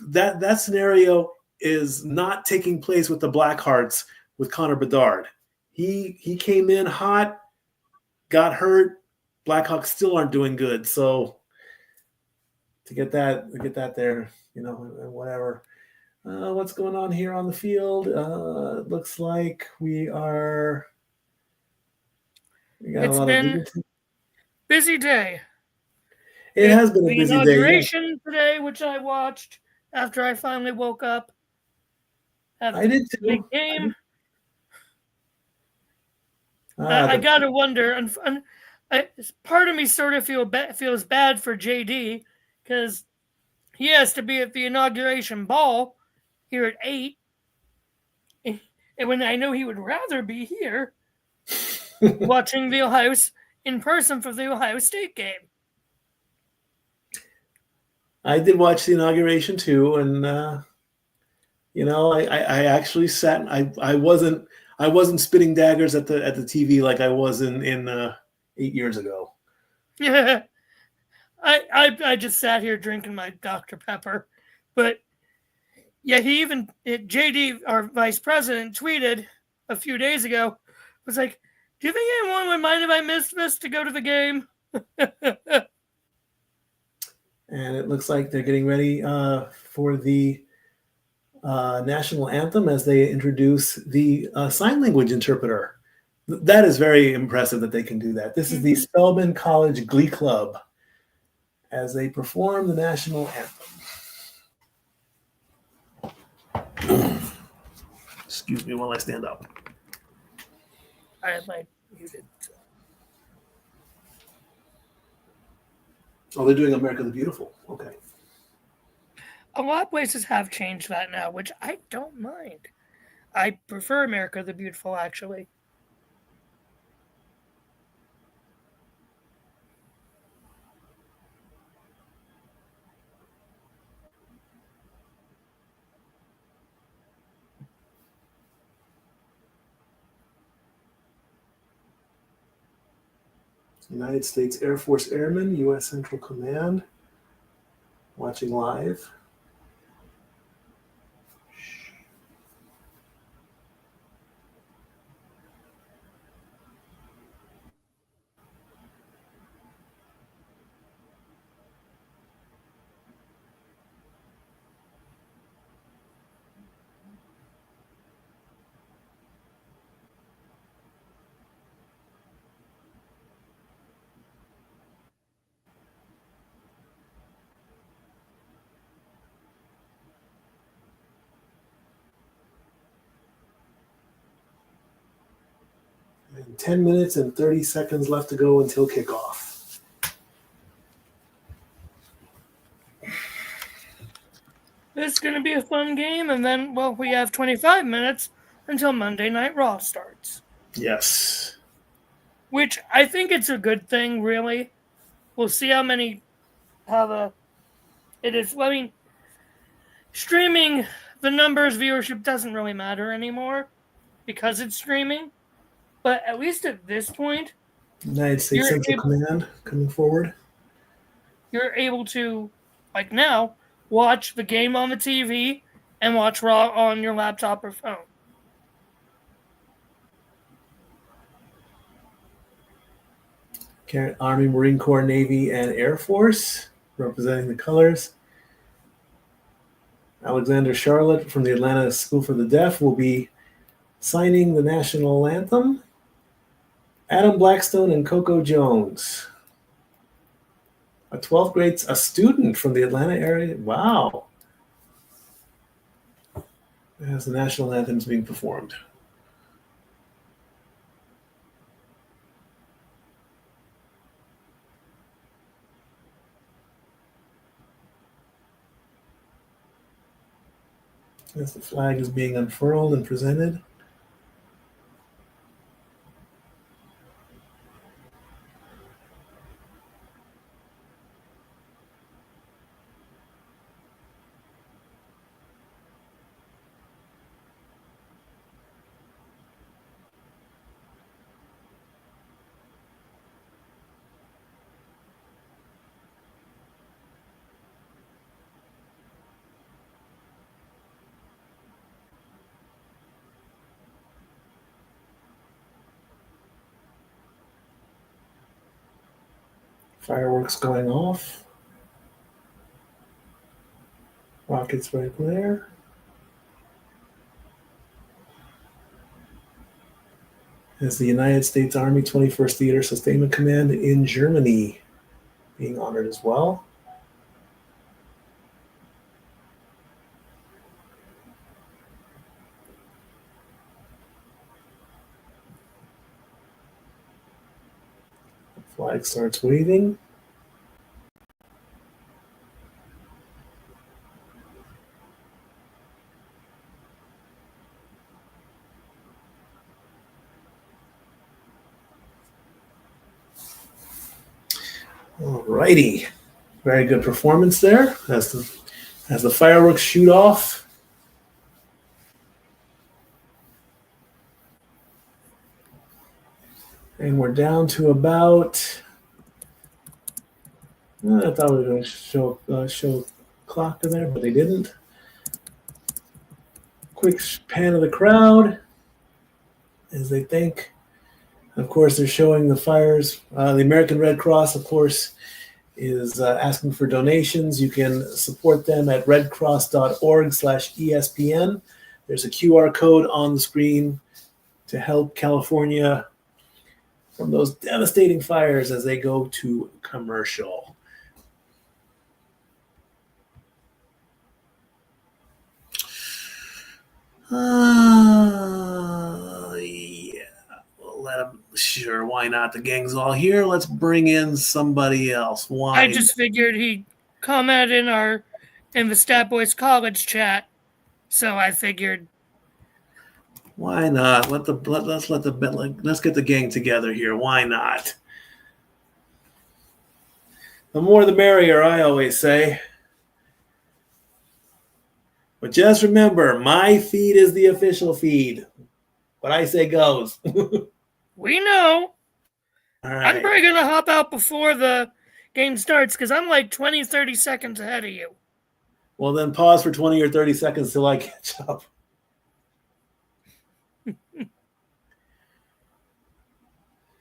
That scenario is not taking place with the Blackhearts with Connor Bedard. He came in hot, got hurt. Blackhawks still aren't doing good. So to get that there, whatever. What's going on here on the field? It looks like we got it's been a busy day. It has been a busy day. The inauguration today, which I watched after I finally woke up. I did too. Big game. I gotta wonder. And part of me sort of feels bad for JD, because he has to be at the inauguration ball here at 8, and when I know he would rather be here watching the Ohio in person for the Ohio State game. I did watch the inauguration too, and I actually sat. I wasn't spitting daggers at the TV like I was in 8 years ago. Yeah, I just sat here drinking my Dr. Pepper, but yeah, JD, our vice president, tweeted a few days ago, was like, "Do you think anyone would mind if I missed this to go to the game?" And it looks like they're getting ready for the national anthem as they introduce the sign language interpreter. That is very impressive that they can do that. This is the Spelman College Glee Club as they perform the national anthem. Excuse me while I stand up. I have my muted. Oh, they're doing America the Beautiful. Okay. A lot of places have changed that now, which I don't mind. I prefer America the Beautiful, actually. United States Air Force Airmen, U.S. Central Command, watching live. And 10 minutes and 30 seconds left to go until kickoff. it's going to be a fun game. And then, well, we have 25 minutes until Monday Night Raw starts. Yes. Which I think it's a good thing, really. We'll see how it is. Well, I mean, streaming, the numbers, viewership doesn't really matter anymore because it's streaming. But at least at this point, United States Central Command coming forward. You're able to, like now, watch the game on the TV and watch Raw on your laptop or phone. Army, Marine Corps, Navy, and Air Force representing the colors. Alexander Charlotte from the Atlanta School for the Deaf will be signing the national anthem. Adam Blackstone and Coco Jones. A 12th grade, a student from the Atlanta area. Wow. As the national anthem is being performed. As the flag is being unfurled and presented. Fireworks going off. Rockets right there. As the United States Army 21st Theater Sustainment Command in Germany being honored as well. The flag starts waving. Alrighty, very good performance there as the fireworks shoot off. And we're down to about. I thought we were going to show clock in there, but they didn't. Quick pan of the crowd as they thank. Of course, they're showing the fires. The American Red Cross, of course, is asking for donations. You can support them at redcross.org/ESPN. There's a QR code on the screen to help California from those devastating fires as they go to commercial. Yeah, we'll let them. Sure, why not? The gang's all here. Let's bring in somebody else. Why? I just figured he'd comment in the Stat Boys College chat, so I figured. Why not? Let's get the gang together here. Why not? The more the merrier, I always say. But just remember, my feed is the official feed. What I say goes. We know. All right. I'm probably going to hop out before the game starts because I'm like 20, 30 seconds ahead of you. Well, then pause for 20 or 30 seconds till I catch up.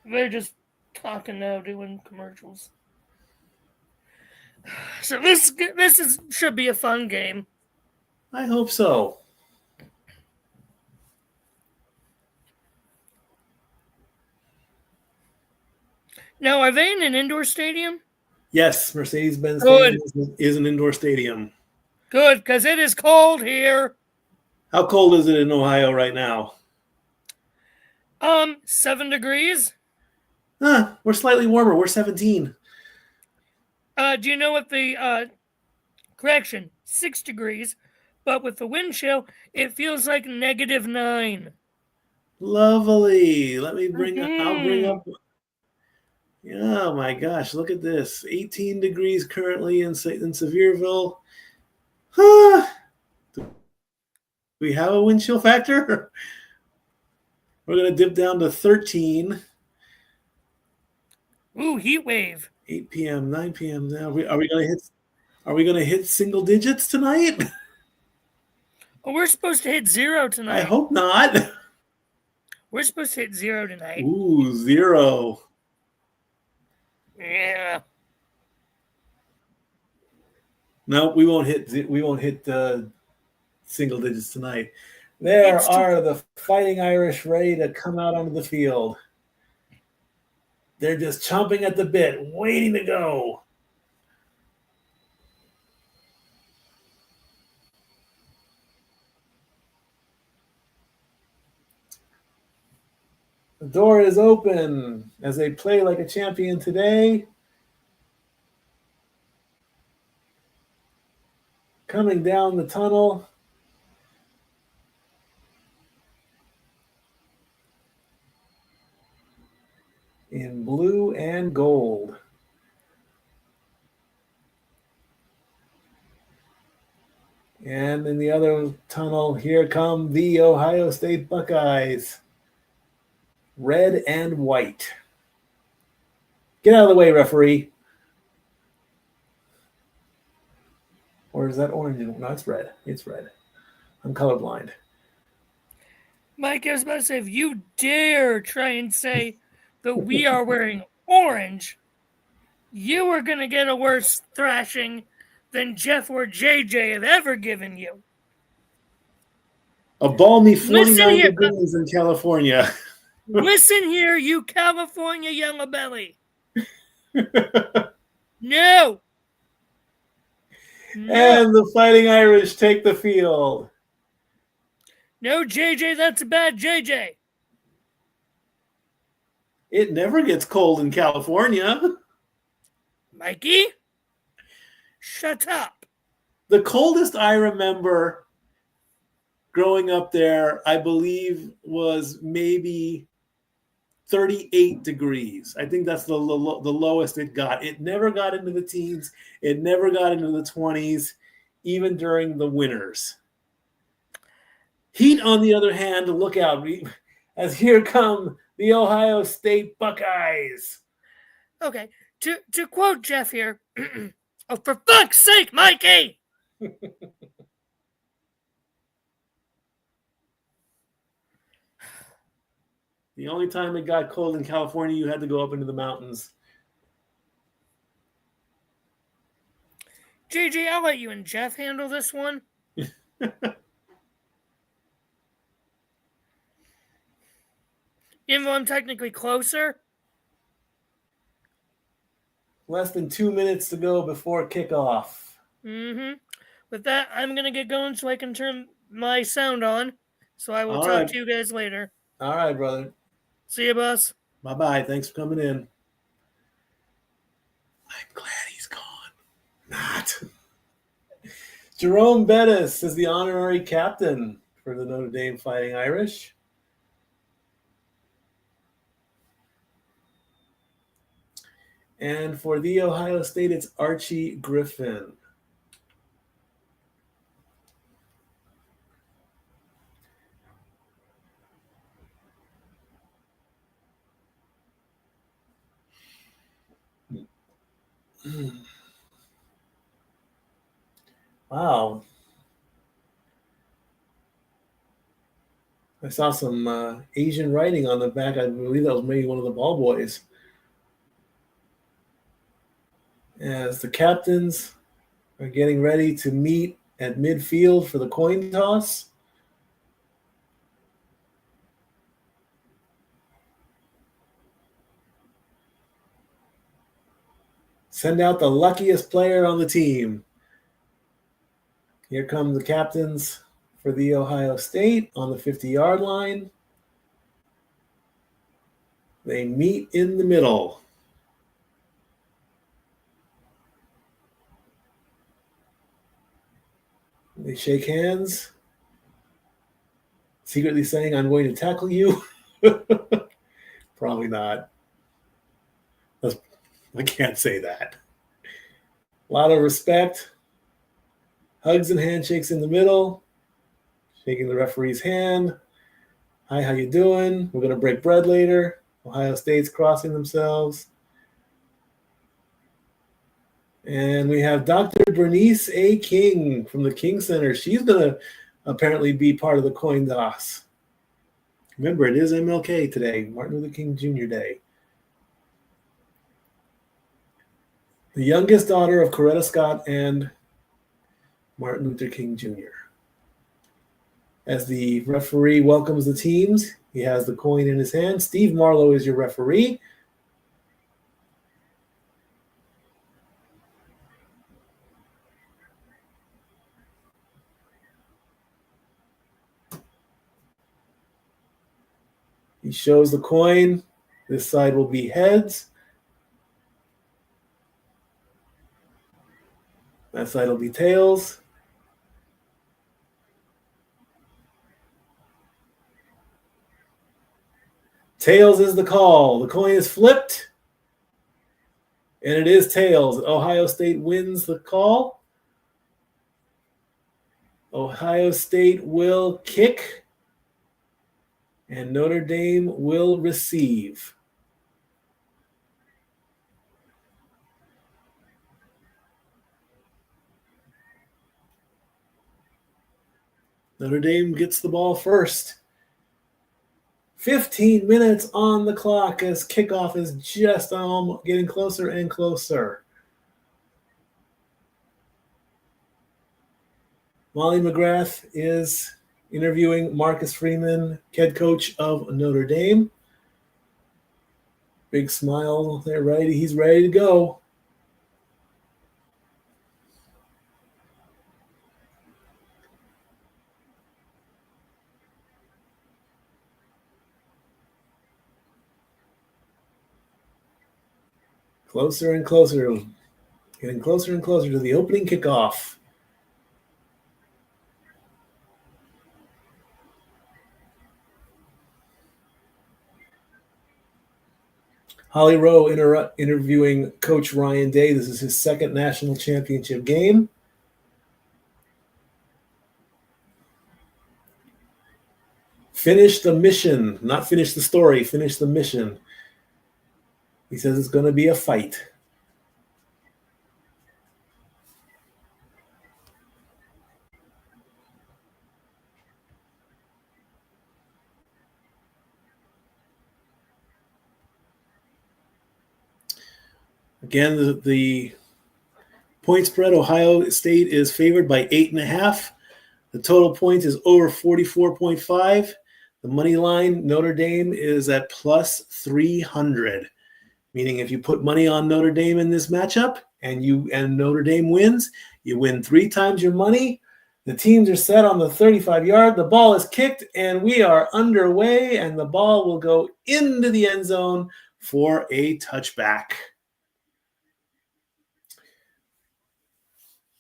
They're just talking now, doing commercials. So this should be a fun game. I hope so. Now, are they in an indoor stadium? Yes, Mercedes-Benz Stadium is an indoor stadium. Good, because it is cold here. How cold is it in Ohio right now? 7 degrees. We're slightly warmer. We're 17. Do you know what the correction? 6 degrees. but with the wind chill, it feels like -9. Lovely. I'll bring Mhm. up. Oh my gosh, look at this. 18 degrees currently in Sevierville. Huh. Do we have a wind chill factor? We're going to dip down to 13. Ooh, heat wave. 8 p.m., 9 p.m. now. Are we going to hit single digits tonight? Oh, we're supposed to hit 0 I tonight. hope not. We're supposed to hit 0 tonight. Ooh, 0. Yeah. No, we won't hit single digits tonight. There are the Fighting Irish ready to come out onto the field. They're just chomping at the bit, waiting to go. The door is open as they play like a champion today. Coming down the tunnel. In blue and gold. And in the other tunnel, here come the Ohio State Buckeyes. Red and white. Get out of the way, referee. Or is that orange? No, it's red. It's red. I'm colorblind. Mike, I was about to say, if you dare try and say that we are wearing orange, you are going to get a worse thrashing than Jeff or JJ have ever given you. A balmy 49 Listen here. degrees in California. Listen here, you California yellow belly. No. And the Fighting Irish take the field. No, JJ, that's a bad JJ. It never gets cold in California. Mikey, shut up. The coldest I remember growing up there, I believe, was maybe 38 degrees. I think that's the lowest it got. It never got into the teens. It never got into the 20s, even during the winters. Heat, on the other hand, look out, as here come the Ohio State Buckeyes. Okay, to quote Jeff here, oh, for fuck's sake, Mikey! The only time it got cold in California, you had to go up into the mountains. JJ, I'll let you and Jeff handle this one. Even though I'm technically closer. Less than 2 minutes to go before kickoff. With that, I'm going to get going so I can turn my sound on. So I will talk to you guys later. All right, brother. See you, boss. Bye-bye. Thanks for coming in. I'm glad he's gone. Not. Jerome Bettis is the honorary captain for the Notre Dame Fighting Irish. And for the Ohio State, it's Archie Griffin. Wow. I saw some Asian writing on the back. I believe that was maybe one of the ball boys. As the captains are getting ready to meet at midfield for the coin toss. Send out the luckiest player on the team. Here come the captains for the Ohio State on the 50-yard line. They meet in the middle. They shake hands, secretly saying, "I'm going to tackle you." Probably not. I can't say that. A lot of respect. Hugs and handshakes in the middle. Shaking the referee's hand. Hi, how you doing? We're going to break bread later. Ohio State's crossing themselves. And we have Dr. Bernice A. King from the King Center. She's going to apparently be part of the coin toss. Remember, it is MLK today, Martin Luther King Jr. Day. The youngest daughter of Coretta Scott and Martin Luther King Jr. As the referee welcomes the teams, he has the coin in his hand. Steve Marlowe is your referee. He shows the coin. This side will be heads. That side will be tails. Tails is the call. The coin is flipped. And it is tails. Ohio State wins the call. Ohio State will kick. And Notre Dame will receive. Notre Dame gets the ball first. 15 minutes on the clock as kickoff is just getting closer and closer. Molly McGrath is interviewing Marcus Freeman, head coach of Notre Dame. Big smile there, right? He's ready to go. Closer and closer, getting closer and closer to the opening kickoff. Holly Rowe interviewing Coach Ryan Day. This is his second national championship game. Finish the mission, not finish the story, finish the mission. He says it's going to be a fight. Again, the point spread, Ohio State is favored by 8.5. The total points is over 44.5. The money line, Notre Dame is at plus 300. Meaning if you put money on Notre Dame in this matchup and Notre Dame wins, you win 3 times your money. The teams are set on the 35-yard. The ball is kicked, and we are underway, and the ball will go into the end zone for a touchback.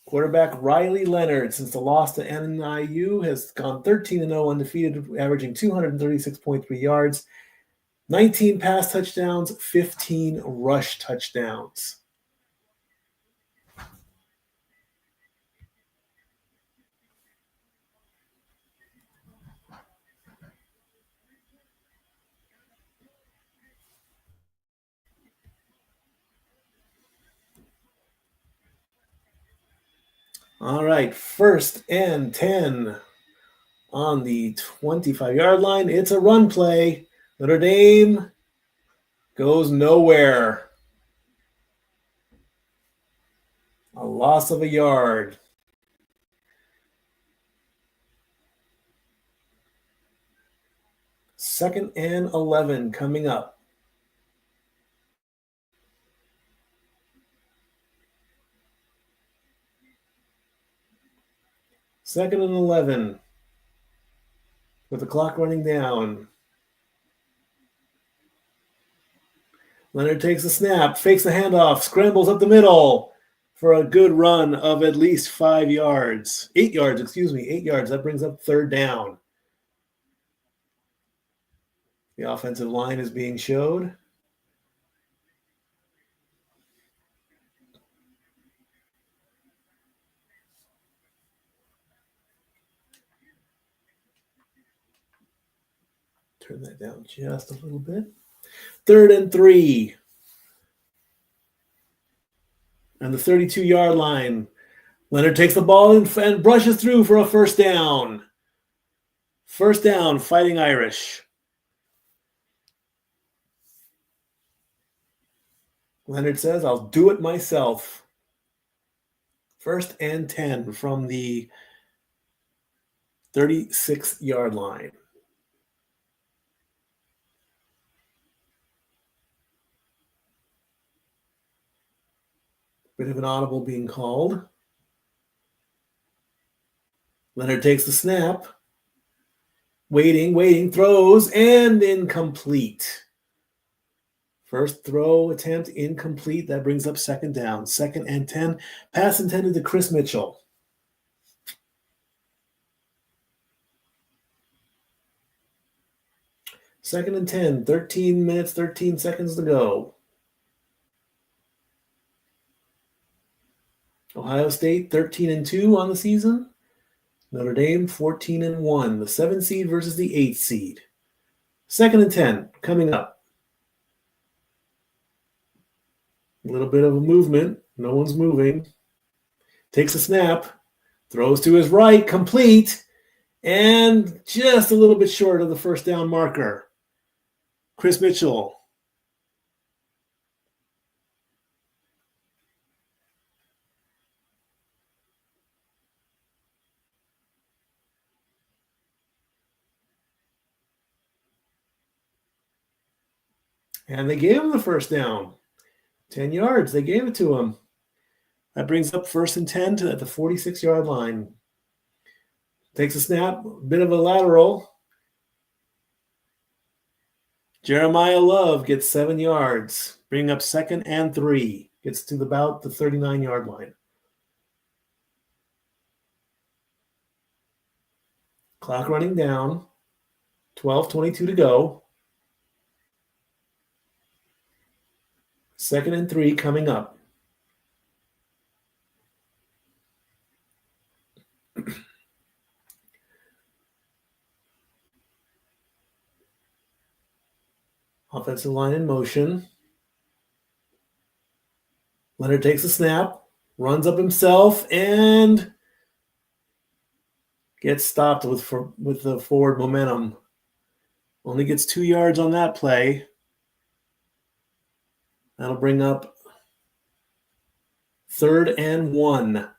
Quarterback Riley Leonard, since the loss to NIU, has gone 13-0 undefeated, averaging 236.3 yards. 19 pass touchdowns, 15 rush touchdowns. All right, 1st and 10 on the 25-yard line. It's a run play. Notre Dame goes nowhere. A loss of a yard. Second and 11 coming up. Second and 11 with the clock running down. Leonard takes the snap, fakes the handoff, scrambles up the middle, for a good run of at least 8 yards. 8 yards. That brings up third down. The offensive line is being showed. Turn that down just a little bit. 3rd and 3. And the 32-yard line. Leonard takes the ball and brushes through for a first down. First down, Fighting Irish. Leonard says, I'll do it myself. 1st and 10 from the 36-yard line. Bit of an audible being called. Leonard takes the snap. Waiting, throws, and incomplete. First throw attempt incomplete. That brings up second down. 2nd and 10. Pass intended to Chris Mitchell. Second and 10. 13 minutes, 13 seconds to go. Ohio State 13-2 on the season. Notre Dame 14-1. The 7 seed versus the 8 seed. 2nd and 10 coming up. A little bit of a movement. No one's moving. Takes a snap. Throws to his right. Complete. And just a little bit short of the first down marker. Chris Mitchell. And they gave him the first down. 10 yards. They gave it to him. That brings up 1st and 10 to the 46-yard line. Takes a snap. Bit of a lateral. Jeremiah Love gets 7 yards. Bringing up 2nd and 3. Gets to about the 39-yard line. Clock running down. 12:22 to go. 2nd and 3 coming up. Offensive line in motion. Leonard takes a snap, runs up himself, and gets stopped with the forward momentum. Only gets 2 yards on that play. That'll bring up 3rd and 1.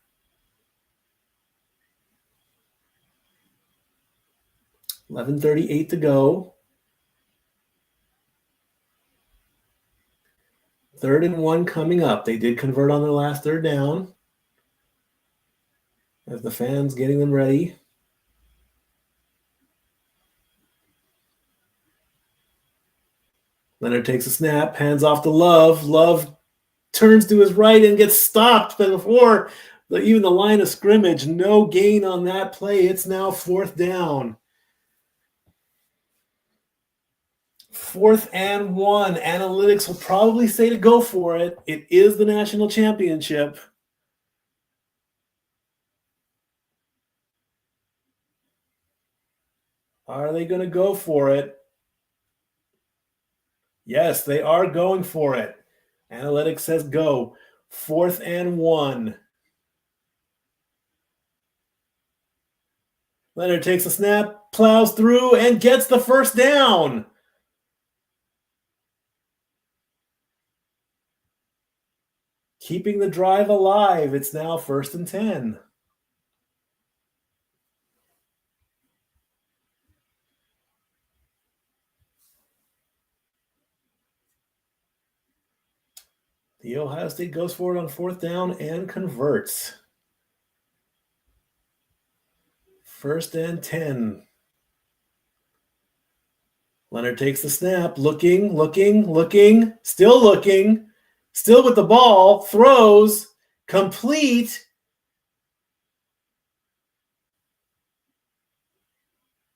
$11:38 to go. 3rd and 1 coming up. They did convert on their last 3rd down. As the fans getting them ready. Leonard takes a snap, hands off to Love. Love turns to his right and gets stopped before even the line of scrimmage. No gain on that play. It's now 4th down. 4th and 1. Analytics will probably say to go for it. It is the national championship. Are they going to go for it? Yes, they are going for it. Analytics says go. 4th and 1. Leonard takes a snap, plows through, and gets the first down. Keeping the drive alive. It's now 1st and 10. The Ohio State goes for it on 4th down and converts. 1st and 10. Leonard takes the snap, looking, still looking, still with the ball, throws, Complete.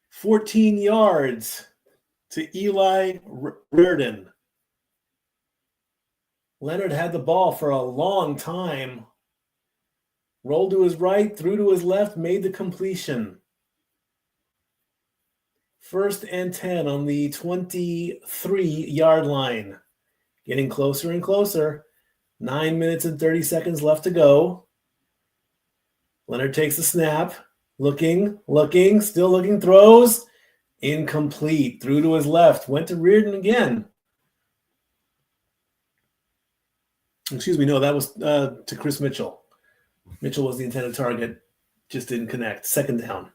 "14 yards to Eli Reardon." Leonard had the ball for a long time. Rolled to his right, threw to his left, made the completion. 1st and 10 on the 23-yard line. Getting closer and closer. 9 minutes and 30 seconds left to go. Leonard takes the snap. Looking, still looking, throws. Incomplete. Threw to his left. Went to Reardon again. Excuse me, no, that was to Chris Mitchell. Mitchell was the intended target. Just didn't connect. 2nd down.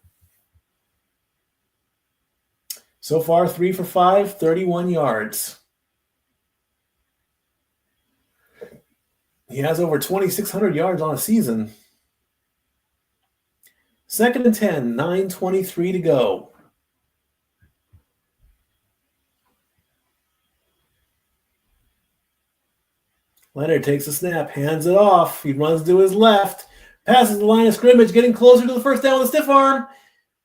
So far, 3 for 5, 31 yards. He has over 2,600 yards on a season. 2nd and 10, 9:23 to go. Leonard takes a snap, hands it off. He runs to his left, passes the line of scrimmage, getting closer to the 1st down with a stiff arm.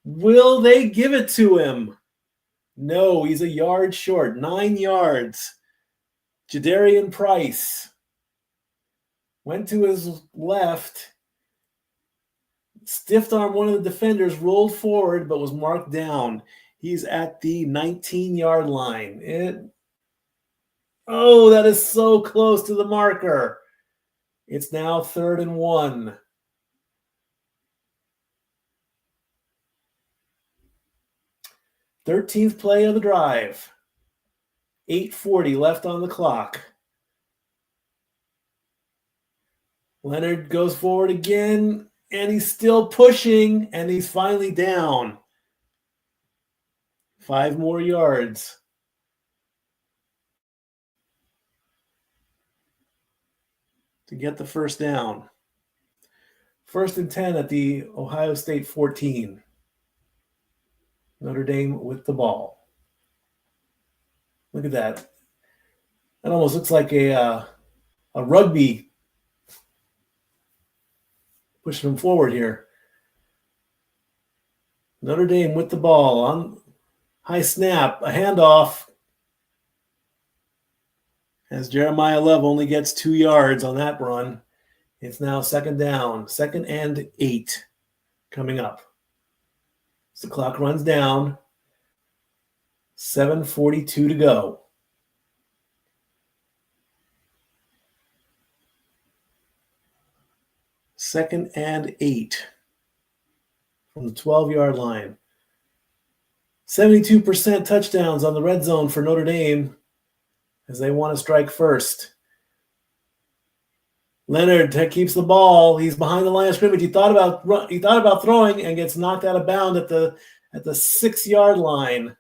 Will they give it to him? No, he's a yard short, 9 yards. Jadarian Price went to his left, stiffed arm one of the defenders, rolled forward, but was marked down. He's at the 19-yard line. Oh, that is so close to the marker. It's now 3rd and 1. Thirteenth play of the drive. 8:40 left on the clock. Leonard goes forward again, and he's still pushing, and he's finally down. 5 more yards. To get the 1st down. 1st and 10 at the Ohio State 14. Notre Dame with the ball. Look at that. That almost looks like a rugby pushing them forward here. Notre Dame with the ball on high snap, a handoff. As Jeremiah Love only gets 2 yards on that run. It's now 2nd down, 2nd and 8 coming up. As the clock runs down, 7:42 to go. Second and 8 from the 12-yard line. 72% touchdowns on the red zone for Notre Dame as they want to strike first. Leonard keeps the ball. He's behind the line of scrimmage. He thought about throwing and gets knocked out of bounds at the 6-yard line.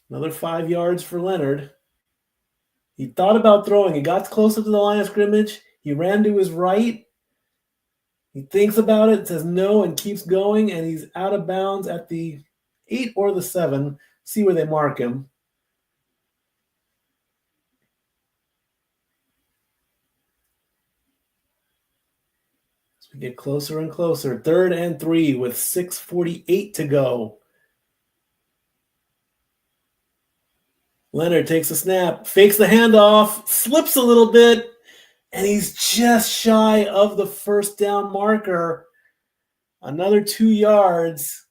Another 5 yards for Leonard. He thought about throwing. He got closer to the line of scrimmage. He ran to his right. He thinks about it, says no, and keeps going, and he's out of bounds at the 8 or the 7. See where they mark him. As we get closer and closer. 3rd and 3 with 6:48 to go. Leonard takes a snap, fakes the handoff, slips a little bit, and he's just shy of the 1st down marker. Another 2 yards.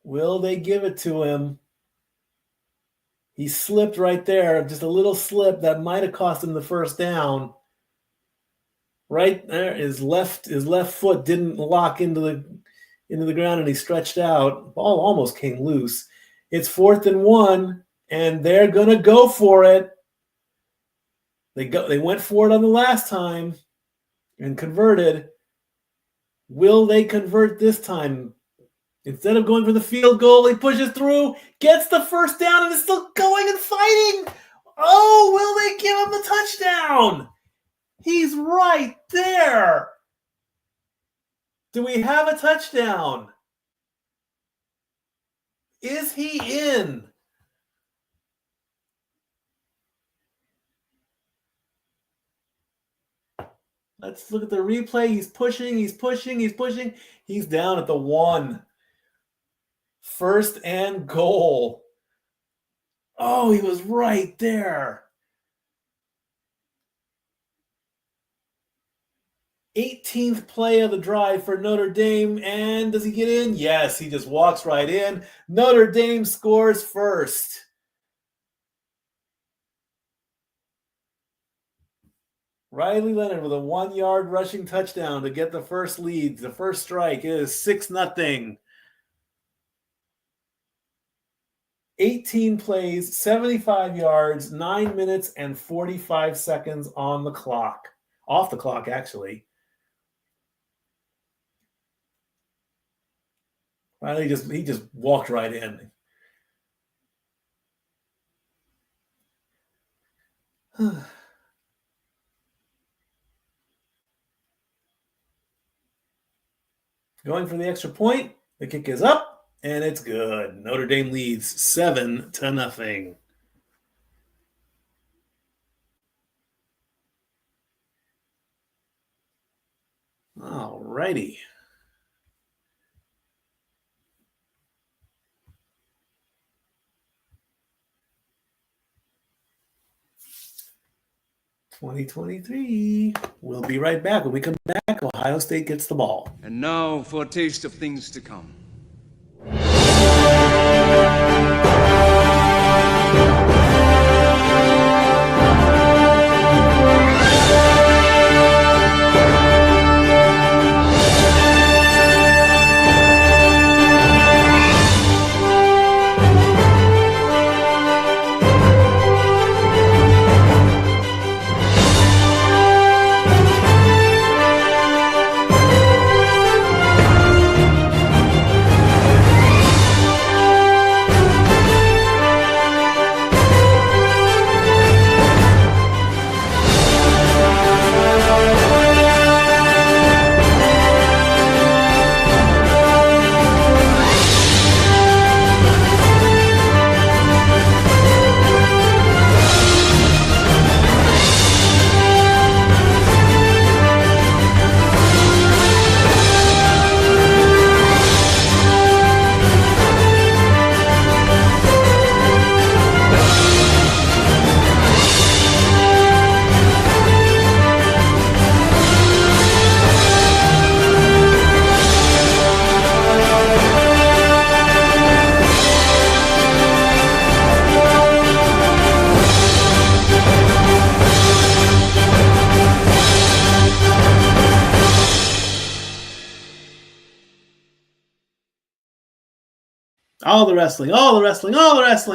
Will they give it to him? He slipped right there, just a little slip that might have cost him the 1st down. Right there, his left foot didn't lock into the ground, and he stretched out. Ball almost came loose. It's 4th and 1, and they're gonna go for it. They went for it on the last time and converted. Will they convert this time? Instead of going for the field goal, he pushes through, gets the 1st down, and is still going and fighting. Oh, will they give him the touchdown? He's right there. Do we have a touchdown? Is he in? Let's look at the replay. He's pushing. He's down at the 1. First and goal. Oh, he was right there. 18th play of the drive for Notre Dame. And does he get in? Yes, he just walks right in. Notre Dame scores first. Riley Leonard with a 1-yard rushing touchdown to get the first lead. The first strike. It is 6-0. 18 plays, 75 yards, 9 minutes and 45 seconds on the clock. Off the clock, actually. Riley he just walked right in. Going for the extra point. The kick is up, and it's good. Notre Dame leads 7-0. All righty. '23. We'll be right back. When we come back, Ohio State gets the ball. And now for a taste of things to come. All the wrestling.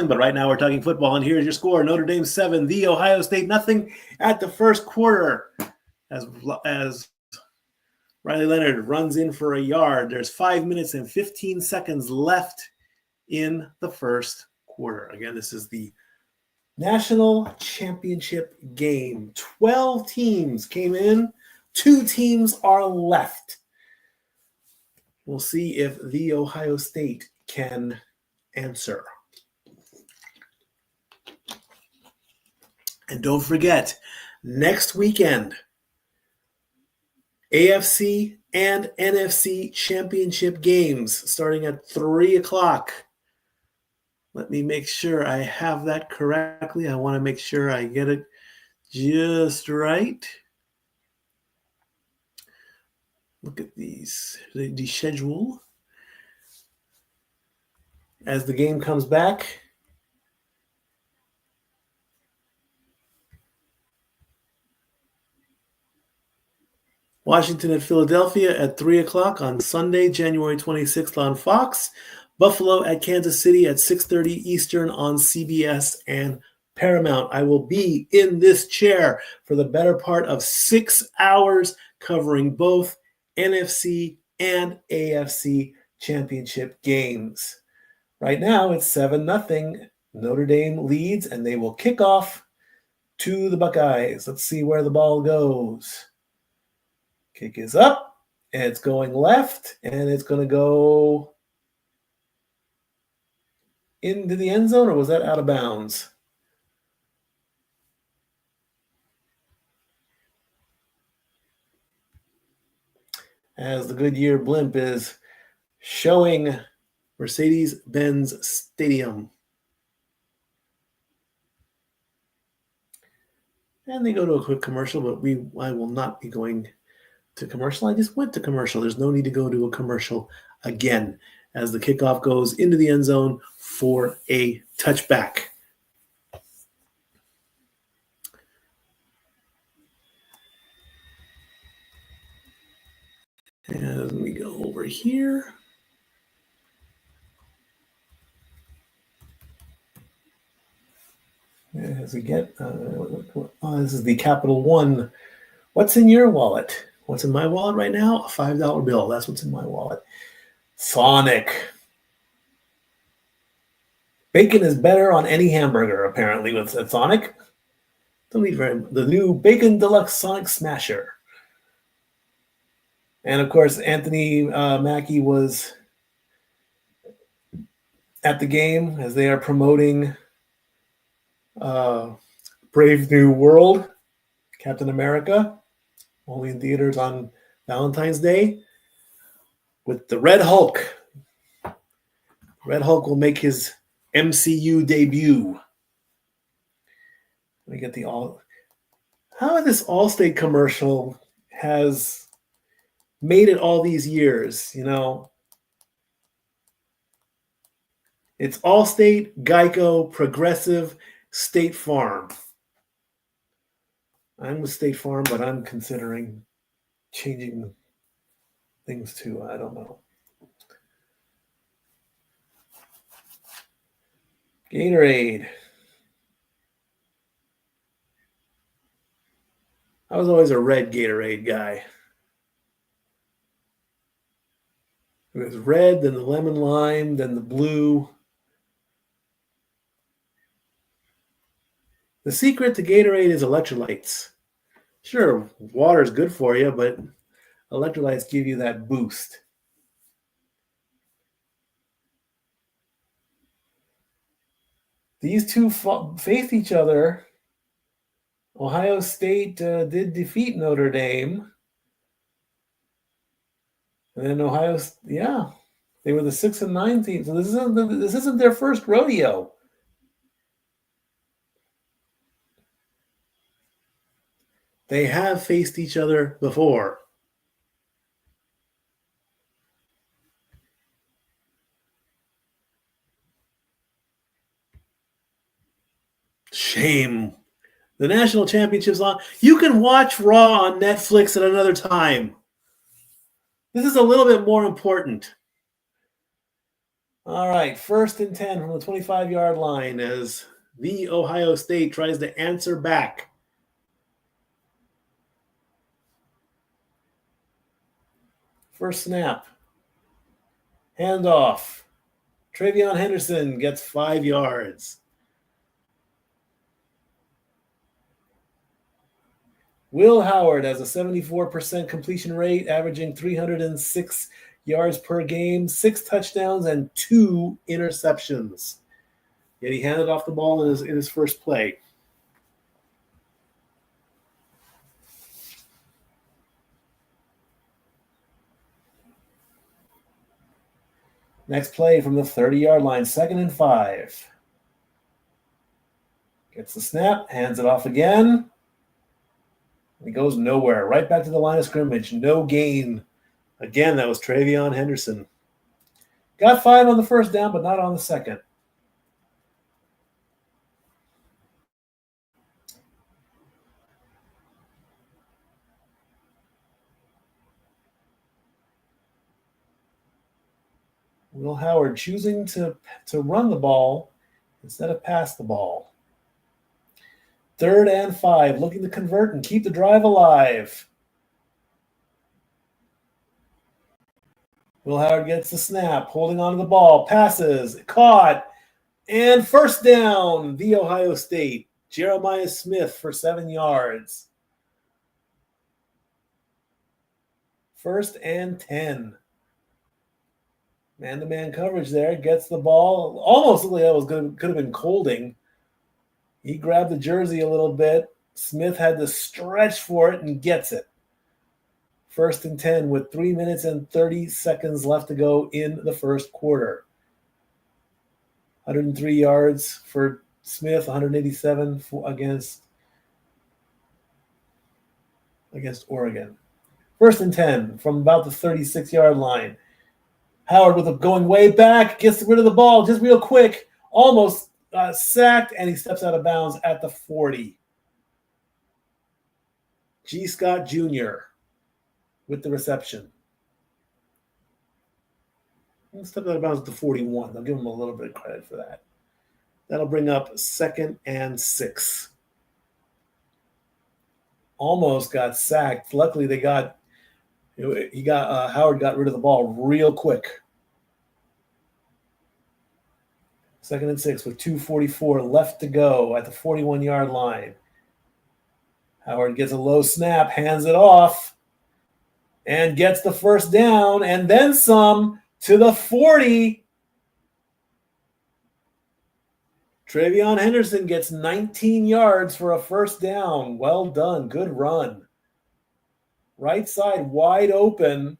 But right now we're talking football, and here's your score. Notre Dame 7, the Ohio State nothing at the first quarter. As Riley Leonard runs in for a yard. There's 5 minutes and 15 seconds left in the first quarter. Again, this is the national championship game. 12 teams came in. 2 teams are left. We'll see if the Ohio State can answer. And don't forget, next weekend, AFC and NFC championship games starting at 3 o'clock. Let me make sure I have that correctly. I want to make sure I get it just right. Look at the schedule. As the game comes back, Washington at Philadelphia at 3 o'clock on Sunday, January 26th on Fox. Buffalo at Kansas City at 6:30 Eastern on CBS and Paramount. I will be in this chair for the better part of 6 hours covering both NFC and AFC championship games. Right now, it's 7-0. Notre Dame leads, and they will kick off to the Buckeyes. Let's see where the ball goes. Kick is up, and it's going left, and it's going to go into the end zone, or was that out of bounds? as the Goodyear blimp is showing Mercedes-Benz Stadium. And they go to a quick commercial, but I will not be going to commercial. I just went to commercial. There's no need to go to a commercial again as the kickoff goes into the end zone for a touchback. As we go over here. As we get, this is the Capital One. What's in your wallet? What's in my wallet right now? A $5 bill. That's what's in my wallet. Sonic. Bacon is better on any hamburger, apparently, with Sonic. Don't need the new Bacon Deluxe Sonic Smasher. And, of course, Anthony Mackie was at the game as they are promoting Brave New World, Captain America, only in theaters on Valentine's Day, with the Red Hulk. Red Hulk will make his MCU debut. Let me get the how this Allstate commercial has made it all these years, you know. It's Allstate, Geico, Progressive, State Farm. I'm with State Farm, but I'm considering changing things too. I don't know. Gatorade. I was always a red Gatorade guy. It was red, then the lemon lime, then the blue. The secret to Gatorade is electrolytes. Sure, water is good for you, but electrolytes give you that boost. These two faced each other. Ohio State did defeat Notre Dame. And then Ohio, they were the 6 and 9 team. So this isn't their first rodeo. They have faced each other before. Shame. The national championship's on. You can watch Raw on Netflix at another time. This is a little bit more important. All right, 1st and 10 from the 25-yard line as the Ohio State tries to answer back. First snap. Handoff. Travion Henderson gets 5 yards. Will Howard has a 74% completion rate, averaging 306 yards per game, 6 touchdowns, and 2 interceptions. Yet he handed off the ball in his first play. Next play from the 30-yard line, 2nd and 5. Gets the snap, hands it off again. He goes nowhere. Right back to the line of scrimmage. No gain. Again, that was Travion Henderson. Got 5 on the first down, but not on the second. Will Howard choosing to run the ball instead of pass the ball. 3rd and 5, looking to convert and keep the drive alive. Will Howard gets the snap, holding on to the ball, passes, caught, and first down, the Ohio State. Jeremiah Smith for 7 yards. 1st and 10. Man-to-man coverage there, gets the ball. Almost looked like that could have been Colding. He grabbed the jersey a little bit. Smith had to stretch for it and gets it. First and 10 with 3 minutes and 30 seconds left to go in the first quarter. 103 yards for Smith, 187 against Oregon. First and 10 from about the 36-yard line. Howard with a going way back, gets rid of the ball just real quick, almost sacked, and he steps out of bounds at the 40. G. Scott Jr. with the reception. He'll step out of bounds at the 41. I'll give him a little bit of credit for that. That'll bring up 2nd and 6. Almost got sacked. Luckily, Howard got rid of the ball real quick. 2nd and 6 with 2:44 left to go at the 41-yard line. Howard gets a low snap, hands it off, and gets the first down, and then some to the 40. Travion Henderson gets 19 yards for a first down. Well done. Good run. Right side wide open.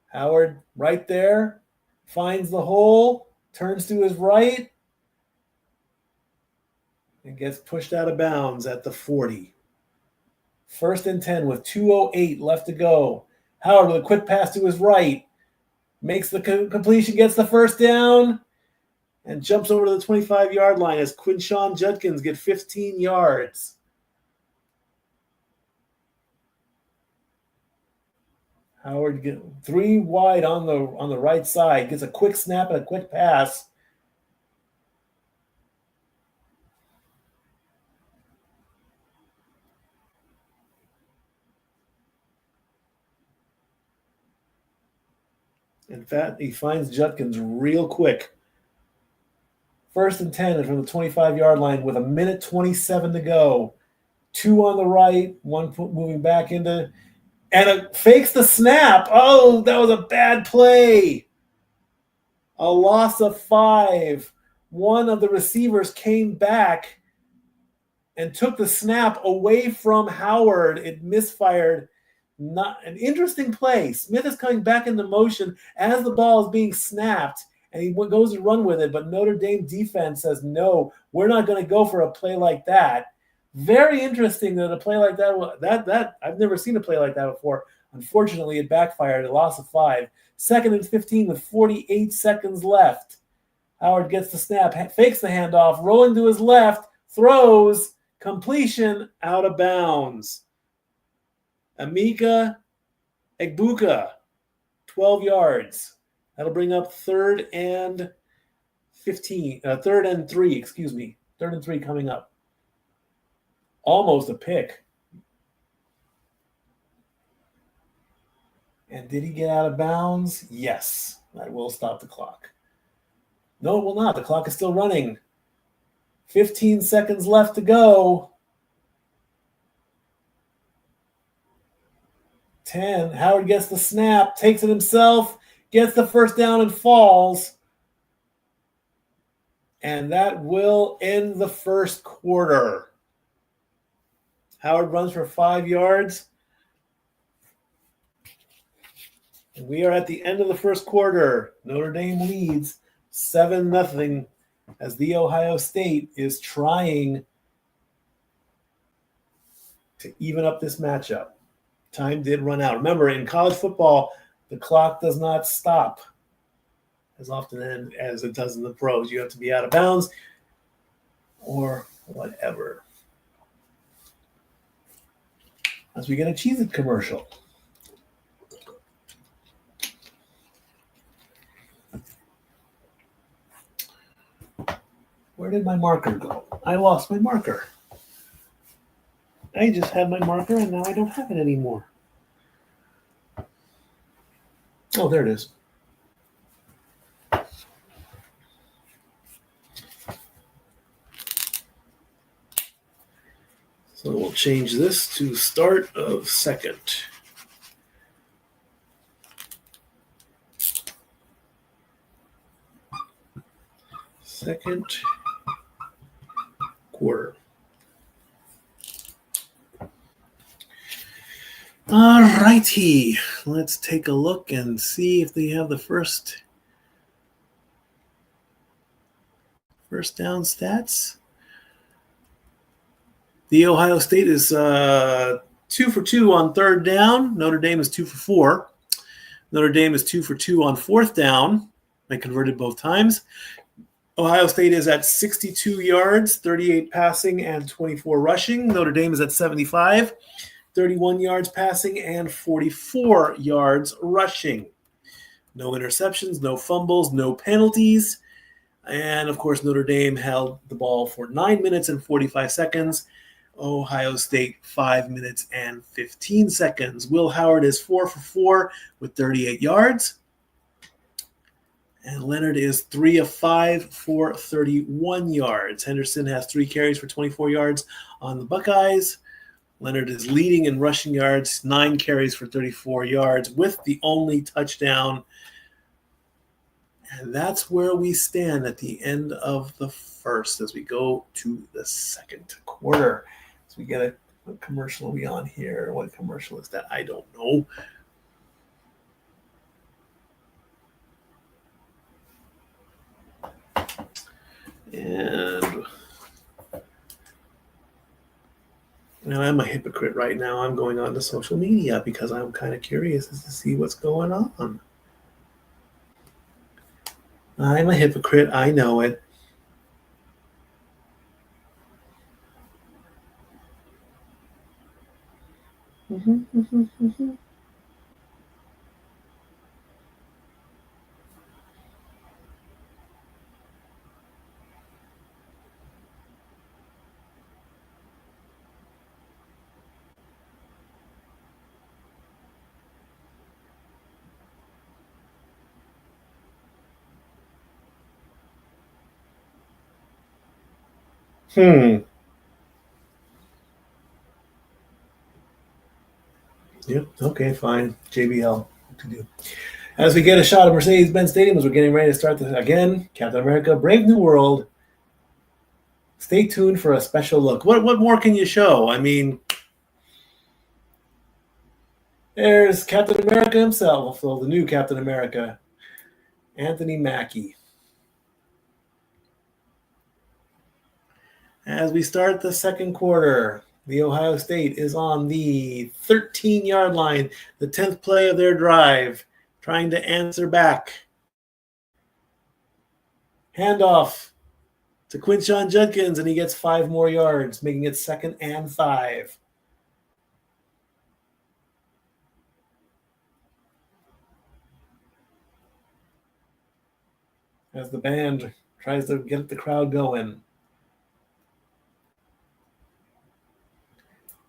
Howard right there. Finds the hole. Turns to his right. And gets pushed out of bounds at the 40. First and 10 with 2:08 left to go. Howard with a quick pass to his right. Makes the completion, gets the first down, and jumps over to the 25-yard line as Quinshawn Judkins gets 15 yards. Howard get 3 wide on the right side, gets a quick snap and a quick pass. In fact, he finds Judkins real quick. First and 10 from the 25-yard line with 1:27 to go. 2 on the right, 1 moving back into, and fakes the snap. Oh, that was a bad play. A loss of 5. One of the receivers came back and took the snap away from Howard. It misfired. Not an interesting play. Smith is coming back into motion as the ball is being snapped, and he goes to run with it, but Notre Dame defense says, no, we're not going to go for a play like that. Very interesting that a play like that I've never seen a play like that before. Unfortunately, it backfired, a loss of 5. 2nd and 15 with 48 seconds left. Howard gets the snap, fakes the handoff, rolling to his left, throws, completion, out of bounds. Emeka Egbuka, 12 yards. That'll bring up 3rd and 3. 3rd and 3 coming up. Almost a pick. And did he get out of bounds? Yes. That will stop the clock. No, it will not. The clock is still running. 15 seconds left to go. 10. Howard gets the snap, takes it himself, gets the first down and falls. And that will end the first quarter. Howard runs for 5 yards. And we are at the end of the first quarter. Notre Dame leads 7-0 as the Ohio State is trying to even up this matchup. Time did run out. Remember, in college football, the clock does not stop as often as it does in the pros. You have to be out of bounds or whatever. As we get a Cheez-It commercial. Where did my marker go? I lost my marker. I just had my marker and now I don't have it anymore. Oh, there it is. So we'll change this to start of second. Second quarter. All righty. Let's take a look and see if they have the first down stats. The Ohio State is 2 for 2 on third down. Notre Dame is 2 for 4. Notre Dame is 2 for 2 on fourth down. They converted both times. Ohio State is at 62 yards, 38 passing and 24 rushing. Notre Dame is at 75, 31 yards passing and 44 yards rushing. No interceptions, no fumbles, no penalties. And, of course, Notre Dame held the ball for 9 minutes and 45 seconds. Ohio State 5 minutes and 15 seconds. Will Howard is 4 for 4 with 38 yards. And Leonard is 3 of 5 for 31 yards. Henderson has 3 carries for 24 yards on the Buckeyes. Leonard is leading in rushing yards, 9 carries for 34 yards with the only touchdown. And that's where we stand at the end of the first as we go to the second quarter. So we get what commercial are we on here? What commercial is that? I don't know. And I'm a hypocrite right now. I'm going on to social media because I'm kind of curious as to see what's going on. I'm a hypocrite. I know it. Yep. Okay, fine. JBL. What to do? As we get a shot of Mercedes-Benz Stadium as we're getting ready to start this again, Captain America, Brave New World. Stay tuned for a special look. What more can you show? I mean, there's Captain America himself, so the new Captain America, Anthony Mackie. As we start the second quarter, the Ohio State is on the 13-yard line, the 10th play of their drive, trying to answer back. Handoff to Quinshon Judkins, and he gets 5 more yards, making it 2nd and 5. As the band tries to get the crowd going.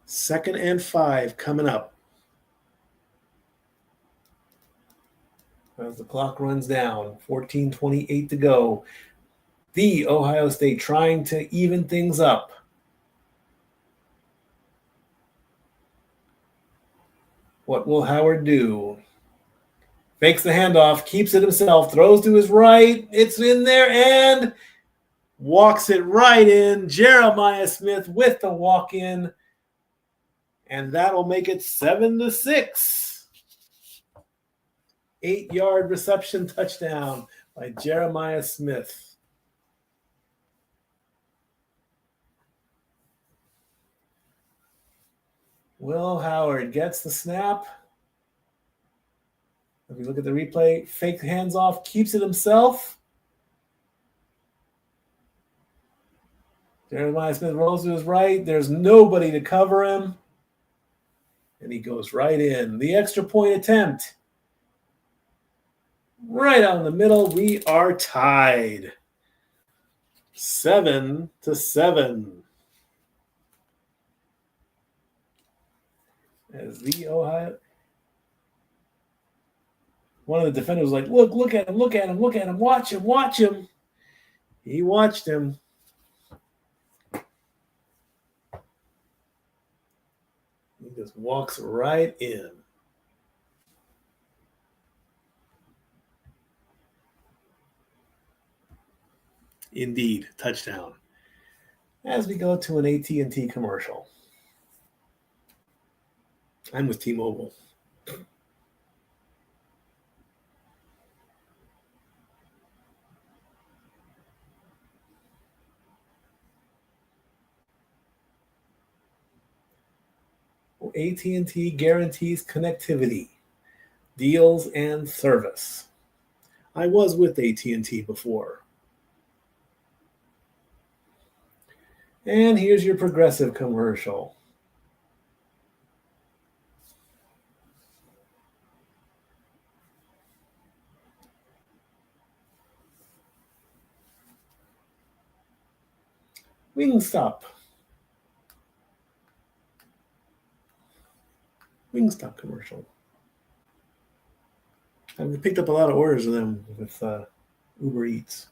2nd and 5 coming up. As the clock runs down, 14:28 to go. The Ohio State trying to even things up. What will Howard do? Fakes the handoff, keeps it himself, throws to his right. It's in there and walks it right in. Jeremiah Smith with the walk-in. And that'll make it 7-6. 8-yard reception touchdown by Jeremiah Smith. Will Howard gets the snap. If we look at the replay, fake hands off, keeps it himself. Jeremiah Smith rolls to his right. There's nobody to cover him. And he goes right in. The extra point attempt. Right out in the middle. We are tied. 7-7. As the Ohio... One of the defenders was like, look at him, watch him. He watched him. He just walks right in. Indeed, touchdown. As we go to an AT&T commercial. I'm with T-Mobile. AT&T guarantees connectivity, deals, and service. I was with AT&T before. And here's your Progressive commercial. Wingstop. Wingstop commercial. I've picked up a lot of orders of them with Uber Eats.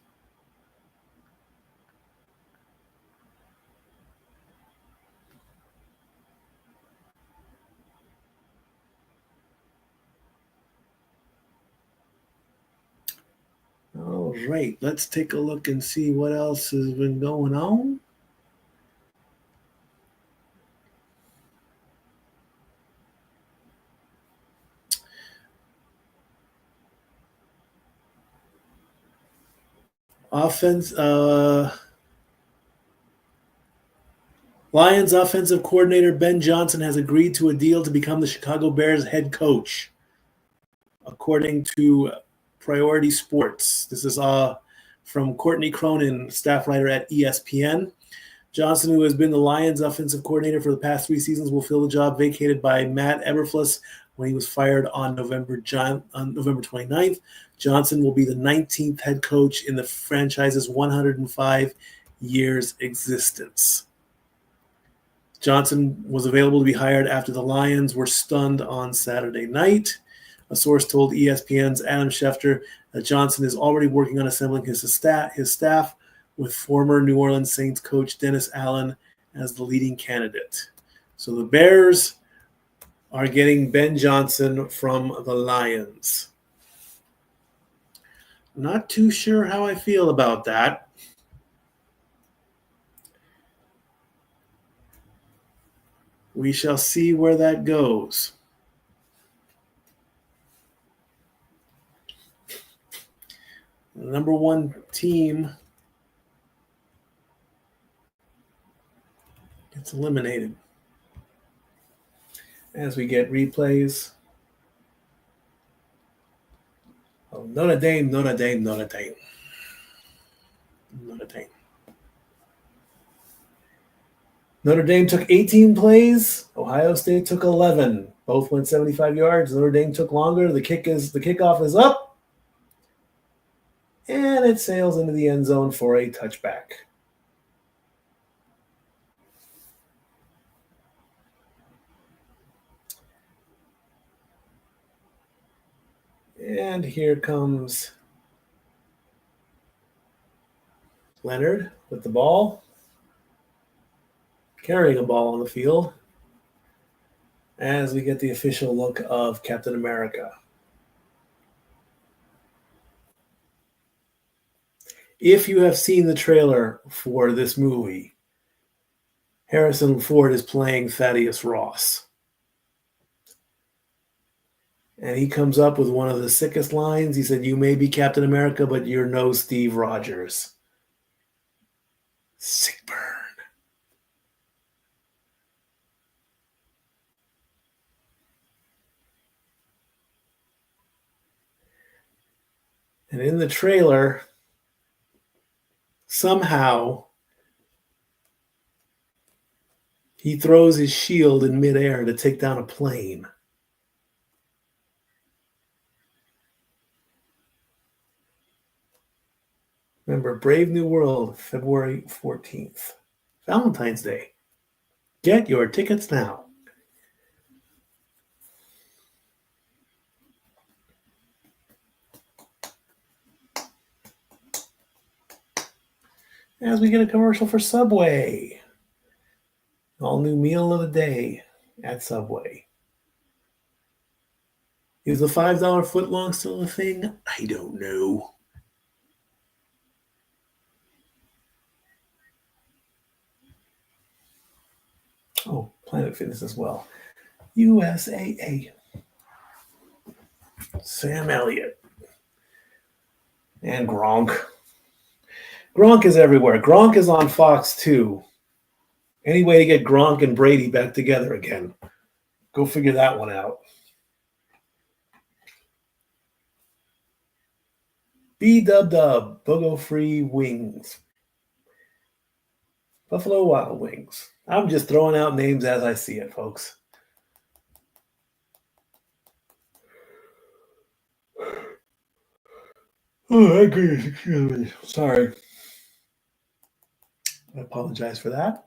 All right, let's take a look and see what else has been going on. Lions offensive coordinator Ben Johnson has agreed to a deal to become the Chicago Bears head coach, according to Priority Sports. This is from Courtney Cronin, staff writer at ESPN. Johnson, who has been the Lions offensive coordinator for the past 3 seasons, will fill the job vacated by Matt Eberflus when he was fired on November 29th. Johnson will be the 19th head coach in the franchise's 105 years existence. Johnson was available to be hired after the Lions were stunned on Saturday night. A source told ESPN's Adam Schefter that Johnson is already working on assembling his staff, with former New Orleans Saints coach Dennis Allen as the leading candidate. So the Bears are getting Ben Johnson from the Lions. Not too sure how I feel about that. We shall see where that goes. The number 1 team gets eliminated. As we get replays. Oh, Notre Dame. Notre Dame took 18 plays. Ohio State took 11. Both went 75 yards. Notre Dame took longer. The kickoff is up. And it sails into the end zone for a touchback. And here comes Leonard with the ball, carrying a ball on the field, as we get the official look of Captain America. If you have seen the trailer for this movie, Harrison Ford is playing Thaddeus Ross. And he comes up with one of the sickest lines. He said, "You may be Captain America, but you're no Steve Rogers." Sick burn. And in the trailer, somehow, he throws his shield in midair to take down a plane. Remember, Brave New World, February 14th. Valentine's Day. Get your tickets now. As we get a commercial for Subway. All new meal of the day at Subway. Is the $5 footlong still a thing? I don't know. Oh, Planet Fitness as well. USAA. Sam Elliott. And Gronk. Gronk is everywhere. Gronk is on Fox too. Any way to get Gronk and Brady back together again. Go figure that one out. B-dub-dub, Bogo Free Wings. Buffalo Wild Wings. I'm just throwing out names as I see it, folks. Oh, I agree. Excuse me. Sorry. I apologize for that.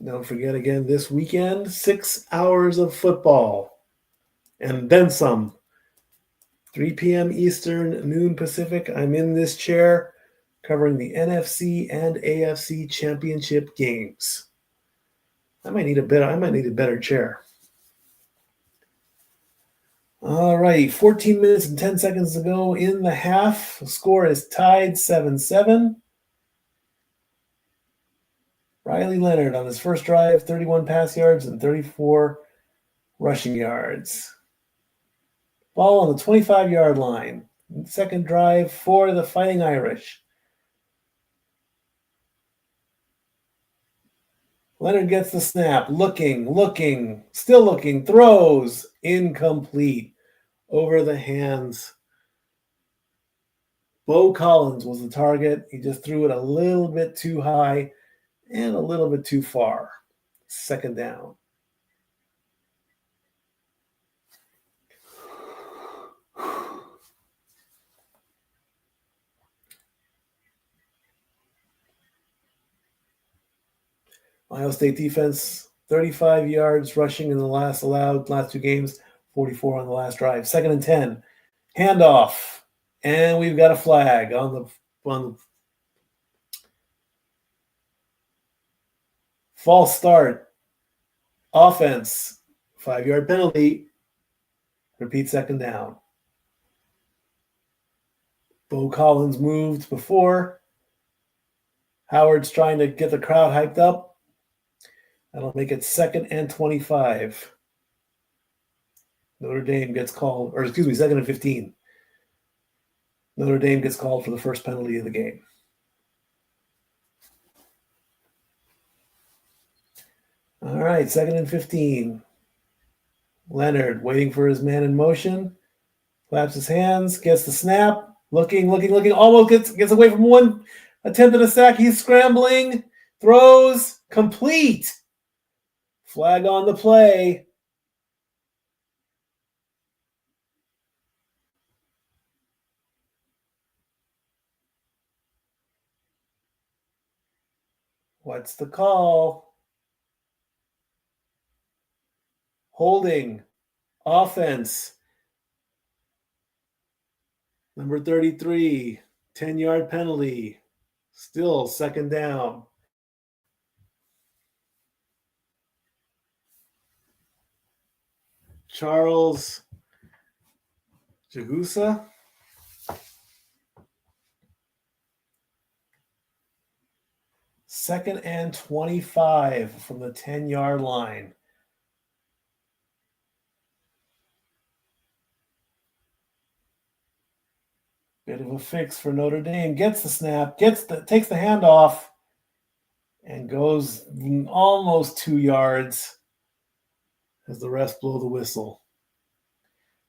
Don't forget again this weekend, 6 hours of football and then some. 3 p.m. Eastern, noon Pacific. I'm in this chair covering the NFC and AFC championship games. I might need a better chair. All right, 14 minutes and 10 seconds to go in the half. The score is tied 7-7. Riley Leonard on his first drive, 31 pass yards and 34 rushing yards. Ball on the 25-yard line. Second drive for the Fighting Irish. Leonard gets the snap, looking, still looking, throws, incomplete, over the hands. Bo Collins was the target. He just threw it a little bit too high and a little bit too far. Second down. Ohio State defense, 35 yards rushing in the last two games, 44 on the last drive. 2nd and 10. Handoff. And we've got a flag on the false start. Offense. 5-yard penalty. Repeat 2nd down. Bo Collins moved before. Howard's trying to get the crowd hyped up. That'll make it 2nd and 25. Notre Dame gets called, 2nd and 15. Notre Dame gets called for the first penalty of the game. All right, 2nd and 15. Leonard waiting for his man in motion. Claps his hands, gets the snap. Looking, almost gets away from one attempt at a sack. He's scrambling, throws, complete. Flag on the play. What's the call? Holding. Offense. Number 33. 10-yard penalty. Still 2nd down. Charles Jagusa. Second and 25 from the 10-yard line. Bit of a fix for Notre Dame. Gets the snap, takes the handoff, and goes almost 2 yards as the refs blow the whistle.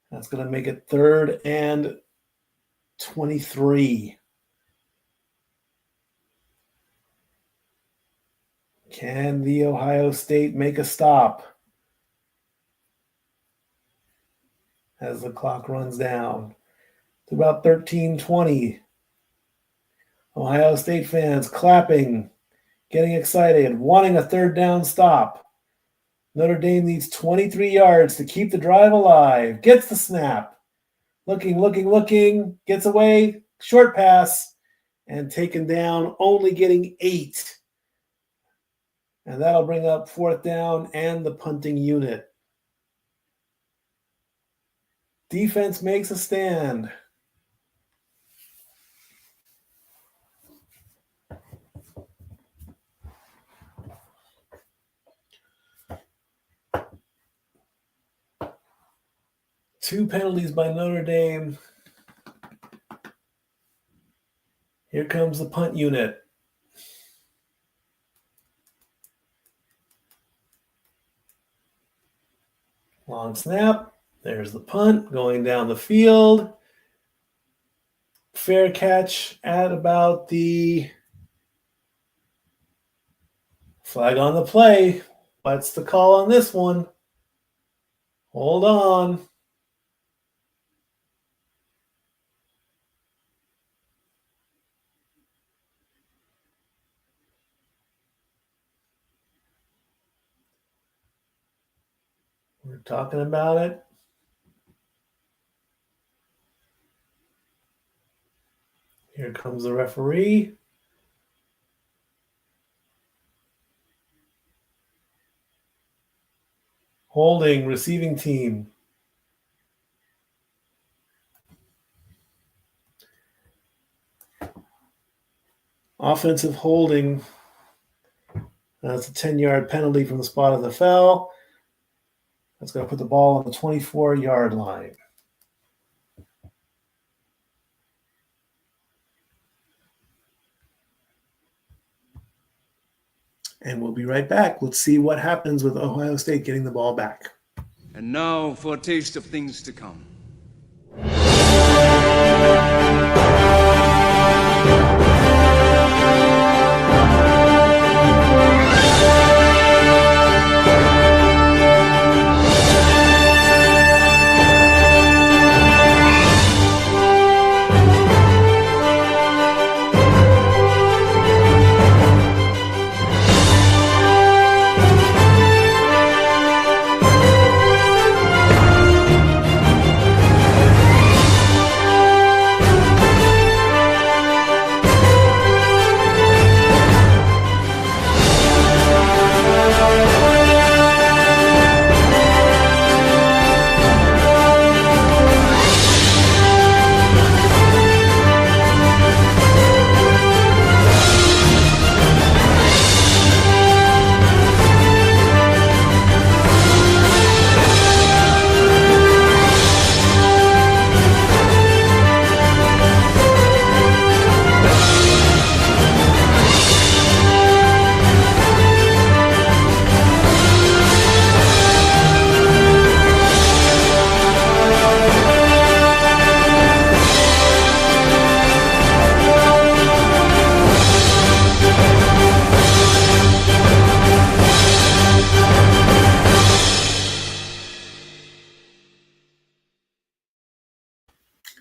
That's going to make it 3rd and 23. Can the Ohio State make a stop as the clock runs down to about 13:20? Ohio State fans clapping, getting excited, wanting a 3rd down stop. Notre Dame needs 23 yards to keep the drive alive. Gets the snap. Looking, gets away, short pass, and taken down, only getting 8. And that'll bring up 4th down and the punting unit. Defense makes a stand. 2 penalties by Notre Dame. Here comes the punt unit. Long snap. There's the punt going down the field. Fair catch at about the flag on the play. What's the call on this one? Hold on. We're talking about it. Here comes the referee. Holding, receiving team. Offensive holding. That's a 10-yard penalty from the spot of the foul. That's going to put the ball on the 24-yard line. And we'll be right back. Let's see what happens with Ohio State getting the ball back. And now for a taste of things to come.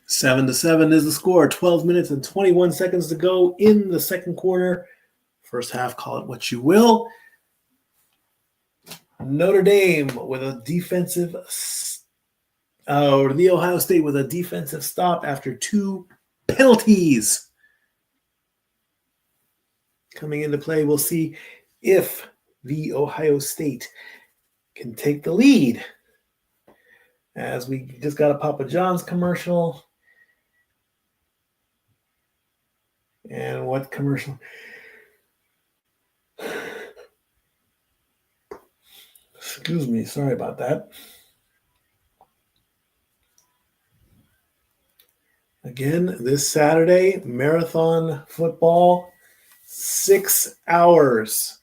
Seven to 7 is the score. 12 minutes and 21 seconds to go in the second quarter. First half, call it what you will. Notre Dame with a defensive, or the Ohio State with a defensive stop after 2 penalties. Coming into play, we'll see if the Ohio State can take the lead. As we just got a Papa John's commercial. And what commercial? Excuse me, sorry about that. Again, this Saturday, marathon football, 6 hours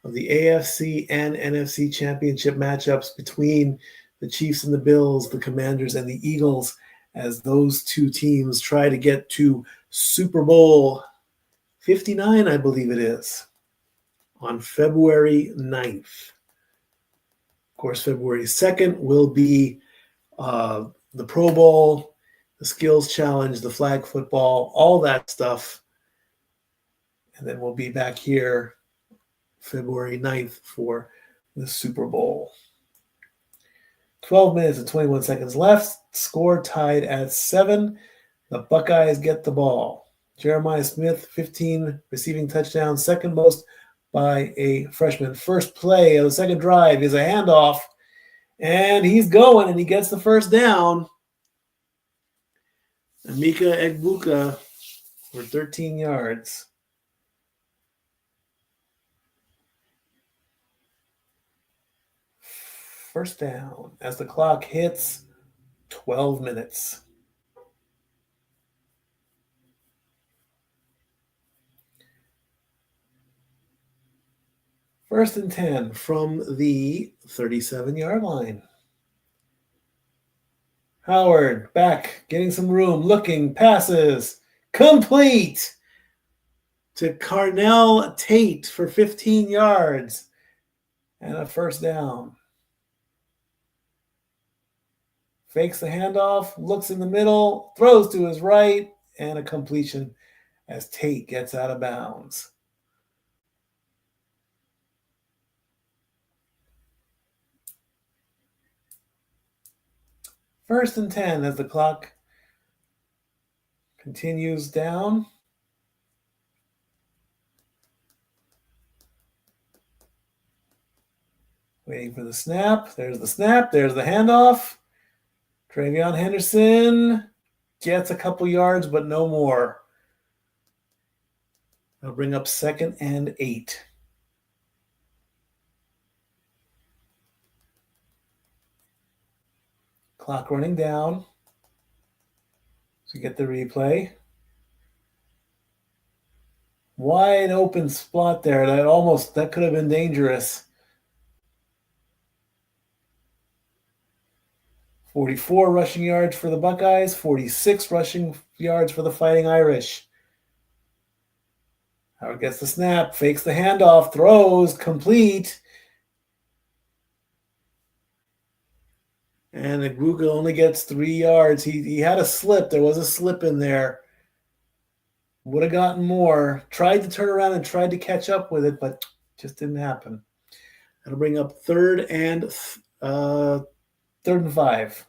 of the AFC and NFC championship matchups between the Chiefs and the Bills, the Commanders and the Eagles, as those two teams try to get to Super Bowl 59, I believe it is, on February 9th. Of course, February 2nd will be the Pro Bowl, the Skills Challenge, the flag football, all that stuff. And then we'll be back here February 9th for the Super Bowl. 12 minutes and 21 seconds left. Score tied at 7. The Buckeyes get the ball. Jeremiah Smith, 15 receiving touchdowns, second most by a freshman. First play of the second drive is a handoff, and he's going, and he gets the first down. Emeka Egbuka for 13 yards. First down as the clock hits 12 minutes. First and 10 from the 37-yard line. Howard back, getting some room, looking, passes, complete to Carnell Tate for 15 yards and a first down. Fakes the handoff, looks in the middle, throws to his right, and a completion as Tate gets out of bounds. First and 10 as the clock continues down. Waiting for the snap. There's the snap. There's the handoff. Travion Henderson gets a couple yards, but no more. That'll bring up 2nd and 8. Clock running down. So you get the replay. Wide open spot there. That could have been dangerous. 44 rushing yards for the Buckeyes, 46 rushing yards for the Fighting Irish. Howard gets the snap, fakes the handoff, throws, complete. And Egbuka only gets 3 yards. He had a slip. There was a slip in there. Would have gotten more. Tried to turn around and tried to catch up with it, but just didn't happen. That'll bring up 3rd and 5.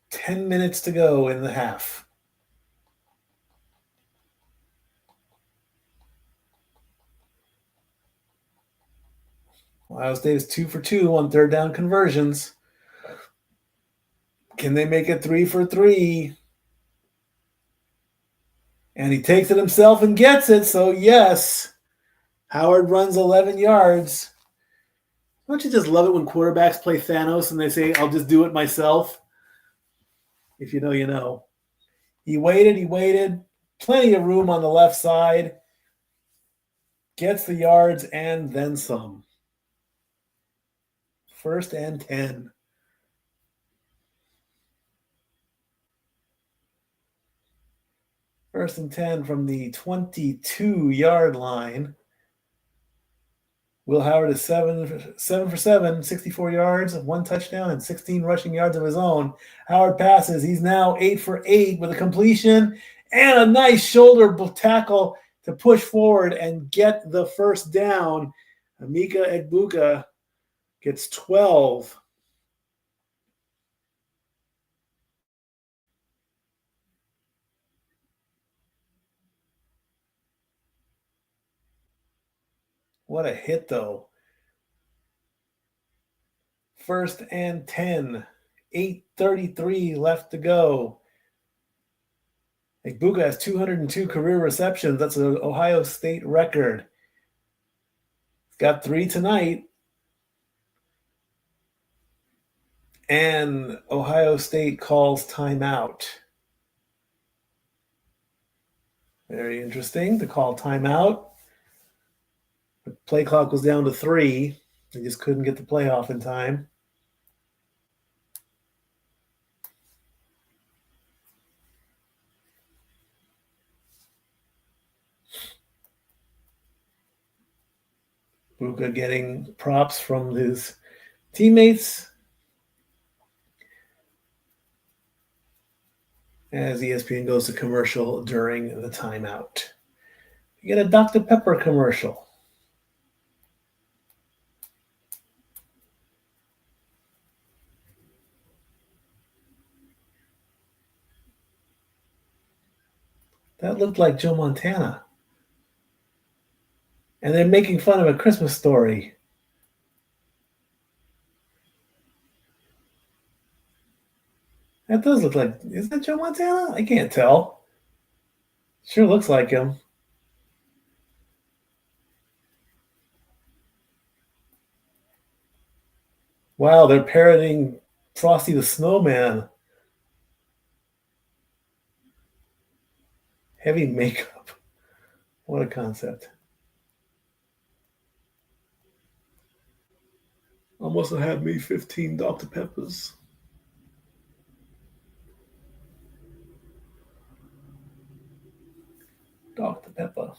10 minutes to go in the half. Ohio State is 2 for 2 on 3rd down conversions. Can they make it 3 for 3? And he takes it himself and gets it, so yes. Howard runs 11 yards. Don't you just love it when quarterbacks play Thanos and they say, I'll just do it myself? If you know, you know. He waited. Plenty of room on the left side. Gets the yards and then some. 1st and 10. First and 10 from the 22-yard line. Will Howard is 7 for 7, 64 yards, 1 touchdown, and 16 rushing yards of his own. Howard passes. He's now 8 for 8 with a completion and a nice shoulder tackle to push forward and get the first down. Emeka Egbuka gets 12. What a hit, though. 1st and 10. 8:33 left to go. Egbuka has 202 career receptions. That's an Ohio State record. He's got 3 tonight. And Ohio State calls timeout. Very interesting to call timeout. The play clock was down to 3. They just couldn't get the play off in time. Egbuka getting props from his teammates as ESPN goes to commercial during the timeout. You get a Dr. Pepper commercial. That looked like Joe Montana. And they're making fun of A Christmas Story. That does look like, is that Joe Montana? I can't tell. Sure looks like him. Wow, they're parroting Frosty the Snowman. Heavy makeup. What a concept. Almost had me 15 Dr. Peppers. Dr. Pepper.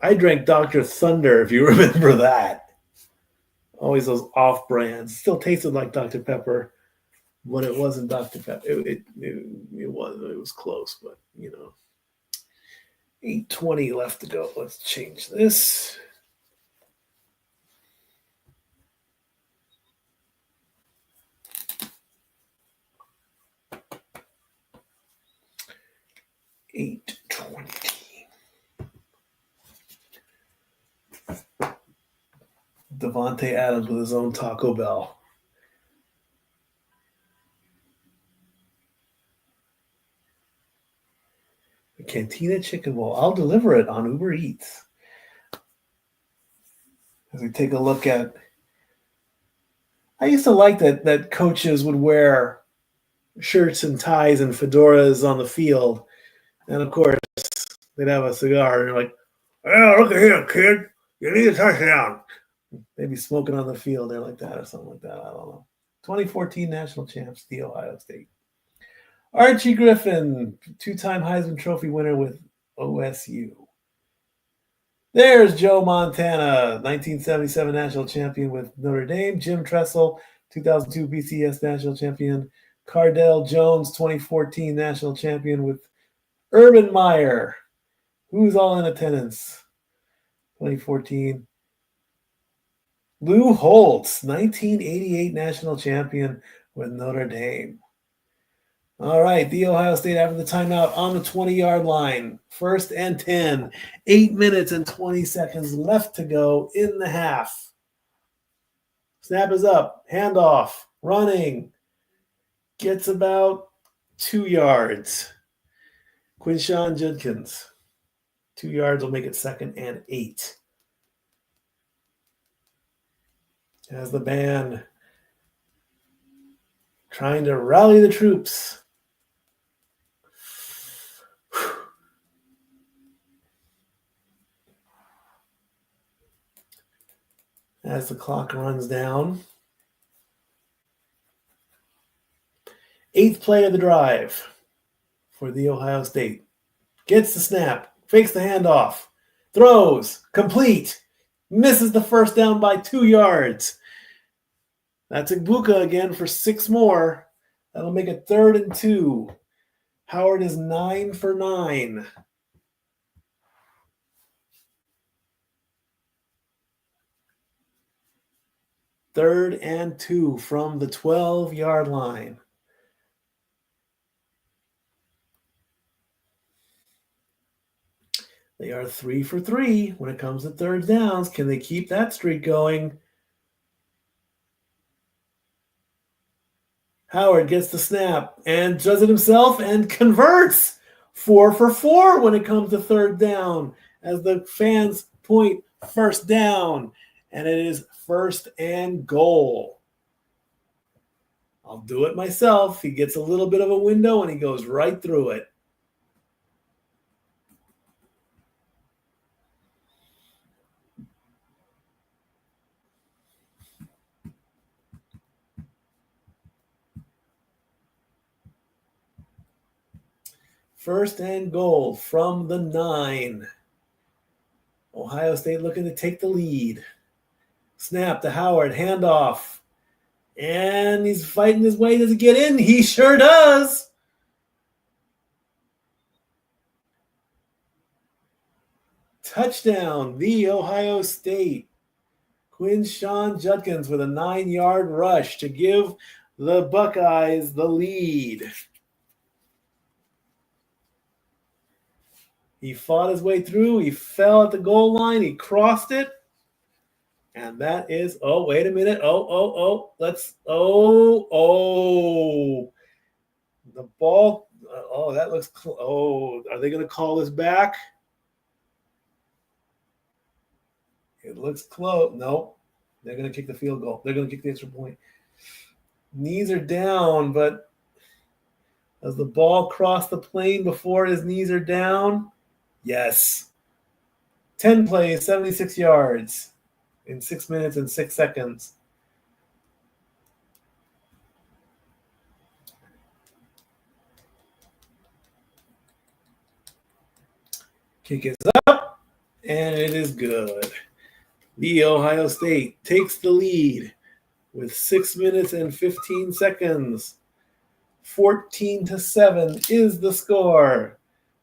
I drank Dr. Thunder, if you remember that. Always those off brands. Still tasted like Dr. Pepper, but it wasn't Dr. Pepper. It was close, but 8:20 left to go. Let's change this. $8.20. Devontae Adams with his own Taco Bell. The Cantina Chicken Bowl. I'll deliver it on Uber Eats. As we take a look at, I used to like that coaches would wear shirts and ties and fedoras on the field, and of course they'd have a cigar and they're like, "Oh, look at here, kid, you need a touchdown." Maybe smoking on the field there like that or something like that. I don't know. 2014 national champs, the Ohio State. Archie Griffin, two-time Heisman Trophy winner with OSU. There's Joe Montana, 1977 national champion with Notre Dame. Jim Tressel, 2002 BCS national champion. Cardell Jones, 2014 national champion with Urban Meyer. Who's all in attendance? 2014. Lou Holtz, 1988 national champion with Notre Dame. All right, the Ohio State after the timeout on the 20-yard line. 1st and 10. 8 minutes and 20 seconds left to go in the half. Snap is up. Handoff. Running. Gets about 2 yards. Quinshawn Judkins. 2 yards will make it 2nd and 8. As the band trying to rally the troops. As the clock runs down. 8th play of the drive for the Ohio State. Gets the snap, fakes the handoff, throws, complete, misses the first down by 2 yards. That's Igbuka again for 6 more. That'll make it 3rd and 2. Howard is 9 for 9. Third and 2 from the 12-yard line. They are 3 for 3 when it comes to third downs. Can they keep that streak going? Howard gets the snap and does it himself and converts. 4 for 4 when it comes to third down as the fans point first down. And it is 1st and goal. I'll do it myself. He gets a little bit of a window and he goes right through it. First and goal from the 9. Ohio State looking to take the lead. Snap to Howard, handoff. And he's fighting his way. Does he get in? He sure does. Touchdown, the Ohio State. Quinshawn Judkins with a 9-yard rush to give the Buckeyes the lead. He fought his way through. He fell at the goal line. He crossed it. And that is, oh, wait a minute. The ball, that looks, are they going to call this back? It looks close. Nope. They're going to kick the field goal. They're going to kick the extra point. Knees are down, but does the ball cross the plane before his knees are down? Yes. 10 plays, 76 yards in 6 minutes and 6 seconds. Kick is up, and it is good. The Ohio State takes the lead with 6 minutes and 15 seconds. 14-7 is the score,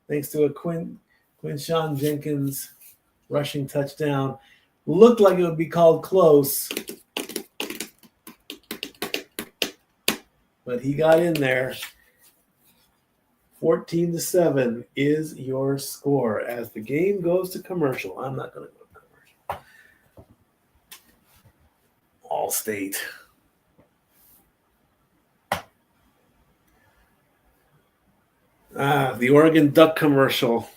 thanks to a Quinshawn Jenkins rushing touchdown. Looked like it would be called close, but he got in there. 14-7 is your score as the game goes to commercial. I'm not going to go to commercial. All-State. The Oregon Duck commercial.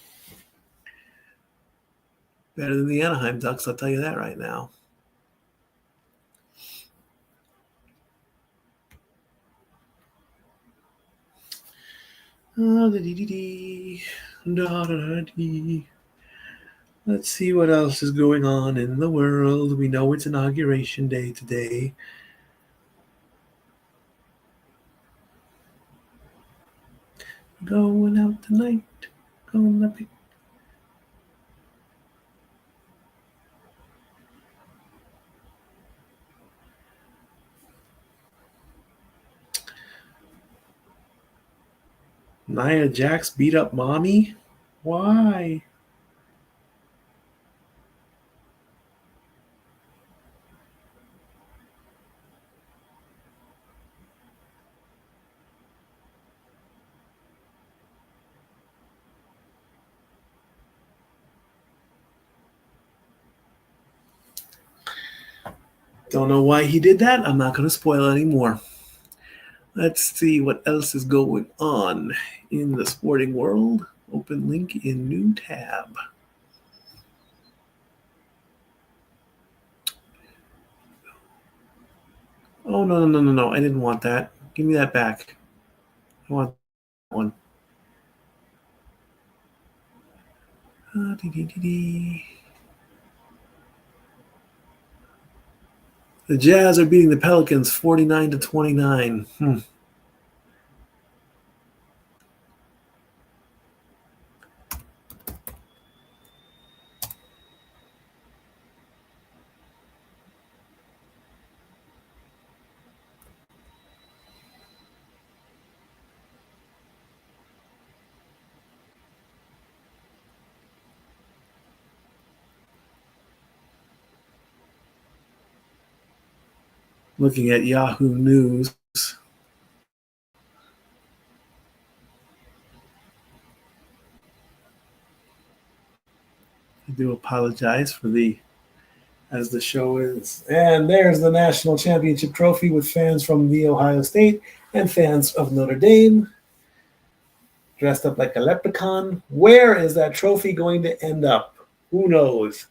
Better than the Anaheim Ducks, I'll tell you that right now. Let's see what else is going on in the world. We know it's Inauguration Day today. Going out tonight. Gonna be. Nia Jax beat up mommy? Why? Don't know why he did that. I'm not going to spoil anymore. Let's see what else is going on in the sporting world. Open link in new tab. Oh, no. I didn't want that. Give me that back. I want that one. The Jazz are beating the Pelicans 49-29. Looking at Yahoo News. I do apologize for as the show is. And there's the national championship trophy with fans from the Ohio State and fans of Notre Dame dressed up like a leprechaun. Where is that trophy going to end up? Who knows?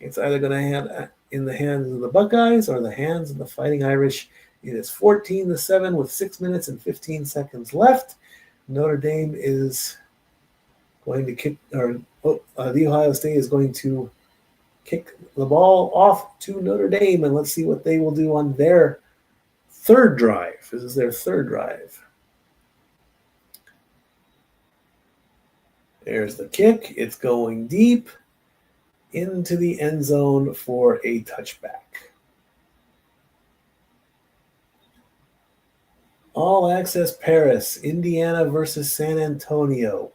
It's either going to end in the hands of the Buckeyes or the hands of the Fighting Irish. It is 14-7 with 6 minutes and 15 seconds left. Notre Dame is going to kick, the Ohio State is going to kick the ball off to Notre Dame, and let's see what they will do on their third drive. This is their third drive. There's the kick. It's going deep into the end zone for a touchback. All Access Paris, Indiana versus San Antonio,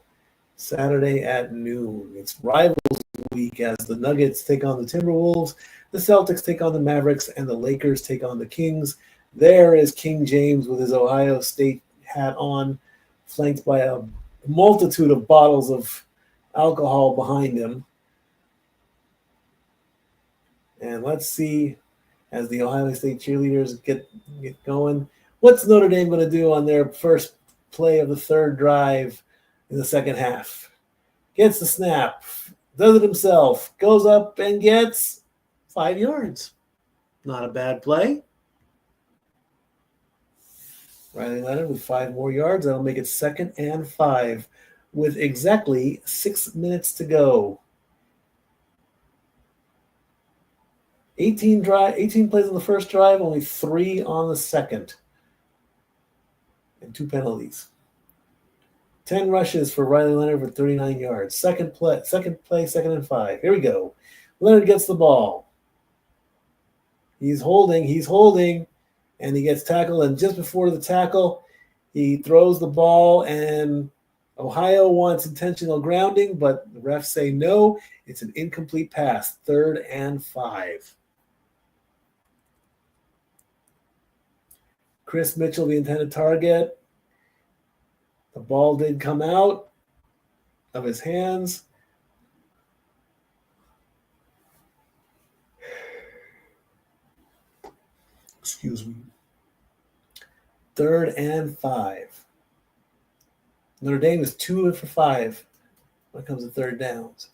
Saturday at noon. It's Rivals Week as the Nuggets take on the Timberwolves, the Celtics take on the Mavericks, and the Lakers take on the Kings. There is King James with his Ohio State hat on, flanked by a multitude of bottles of alcohol behind him. And let's see, as the Ohio State cheerleaders get going, what's Notre Dame going to do on their first play of the third drive in the second half? Gets the snap. does it himself, goes up and gets 5 yards. Not a bad play. Riley Leonard with 5 more yards. That'll make it 2nd and 5 with exactly 6 minutes to go. 18 plays on the first drive, only 3 on the second. And 2 penalties. 10 rushes for Riley Leonard for 39 yards. Second play, 2nd and 5. Here we go. Leonard gets the ball. He's holding, and he gets tackled. And just before the tackle, he throws the ball, and Ohio wants intentional grounding, but the refs say no. It's an incomplete pass. 3rd and 5. Chris Mitchell, the intended target. The ball did come out of his hands. Excuse me. 3rd and 5. Notre Dame is 2 for 5 when it comes to 3rd downs.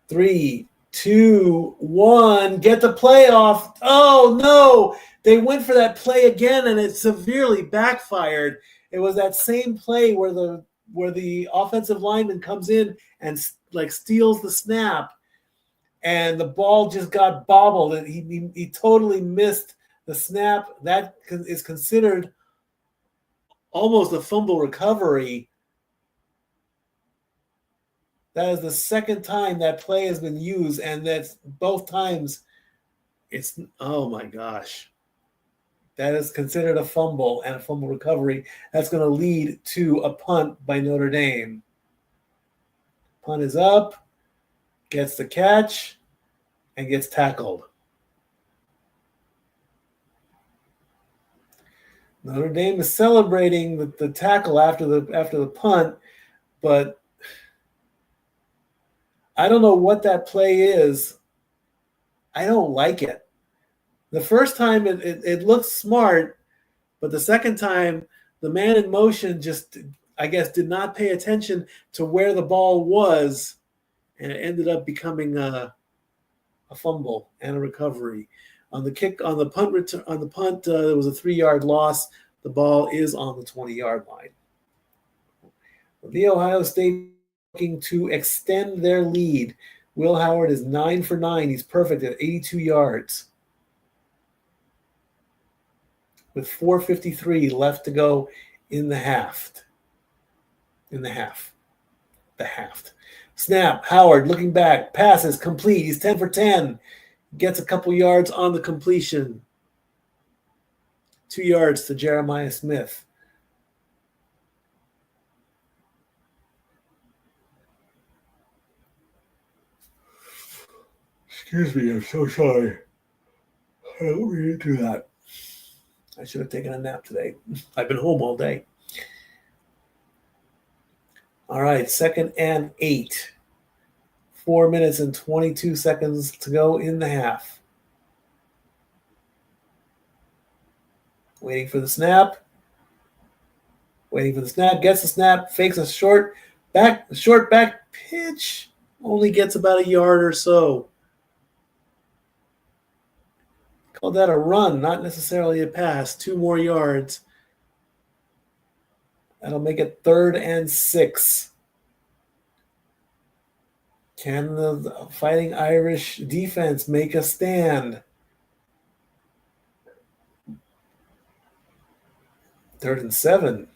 3, 2, 1. Get the play off. Oh, no. They went for that play again, and it severely backfired. It was that same play where the offensive lineman comes in and steals the snap, and the ball just got bobbled, and he totally missed the snap. That is considered almost a fumble recovery. That is the 2nd time that play has been used, and that's both times. Oh my gosh. That is considered a fumble and a fumble recovery. That's going to lead to a punt by Notre Dame. Punt is up, gets the catch, and gets tackled. Notre Dame is celebrating the tackle after the punt, but I don't know what that play is. I don't like it. The first time it looked smart, but the second time the man in motion just, I guess, did not pay attention to where the ball was, and it ended up becoming a fumble and a recovery. On the punt, there was a 3-yard loss. The ball is on the 20-yard line. The Ohio State looking to extend their lead. Will Howard is 9 for 9. He's perfect at 82 yards. With 4:53 left to go in the half. Snap, Howard looking back, passes, complete. He's 10 for 10. Gets a couple yards on the completion. 2 yards to Jeremiah Smith. Excuse me, I'm so sorry. I don't mean to do that. I should have taken a nap today. I've been home all day. All right, 2nd and 8. 4 minutes and 22 seconds to go in the half. Waiting for the snap. Gets the snap. Fakes a short back pitch. Only gets about a yard or so. Call that a run, not necessarily a pass. 2 more yards. That'll make it 3rd and 6. Can the Fighting Irish defense make a stand? 3rd and 7.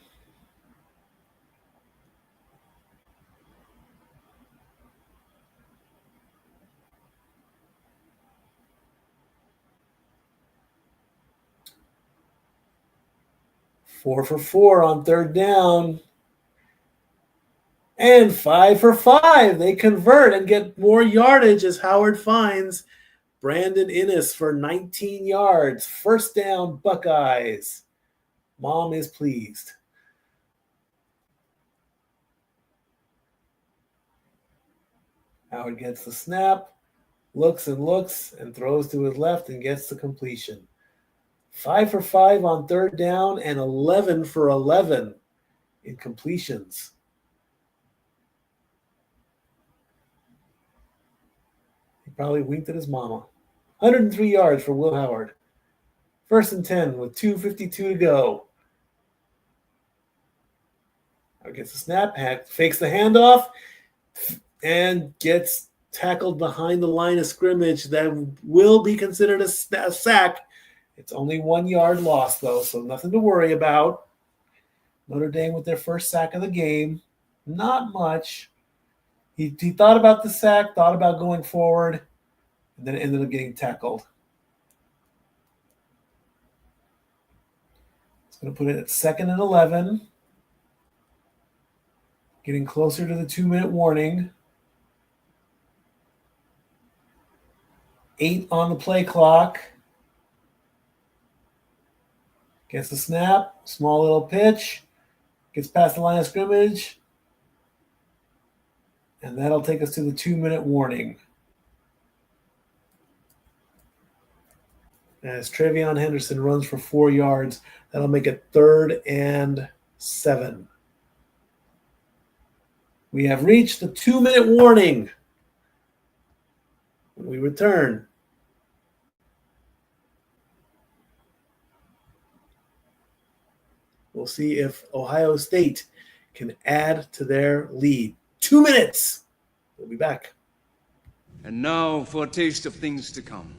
Four for 4 on 3rd down. And 5 for 5. They convert and get more yardage as Howard finds Brandon Innes for 19 yards. 1st down, Buckeyes. Mom is pleased. Howard gets the snap, looks and throws to his left and gets the completion. 5 for 5 on 3rd down and 11 for 11 in completions. Probably winked at his mama. 103 yards for Will Howard. 1st and 10 with 2:52 to go. Gets a snap, fakes the handoff, and gets tackled behind the line of scrimmage. That will be considered a sack. It's only 1 yard loss, though, so nothing to worry about. Notre Dame with their first sack of the game. Not much. He thought about the sack, thought about going forward, and then ended up getting tackled. It's going to put it at 2nd and 11. Getting closer to the 2-minute warning. 8 on the play clock. Gets the snap. Small little pitch. Gets past the line of scrimmage. And that'll take us to the 2-minute warning. As Travion Henderson runs for 4 yards, that'll make it 3rd and 7. We have reached the 2-minute warning. When we return, we'll see if Ohio State can add to their lead. 2 minutes. We'll be back. And now for a taste of things to come.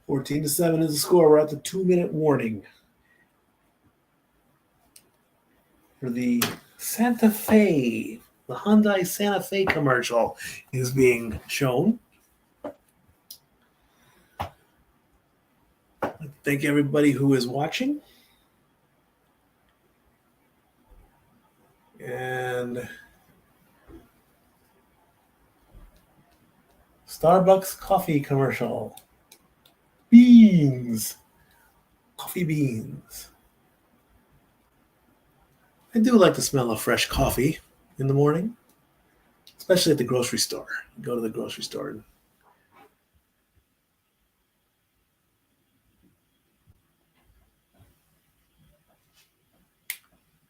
Fourteen to 7 is the score. We're at the 2-minute warning. For the Santa Fe, the Hyundai Santa Fe commercial is being shown. Thank everybody who is watching. And Starbucks coffee commercial. Beans. Coffee beans. I do like the smell of fresh coffee in the morning, especially at the grocery store. Go to the grocery store and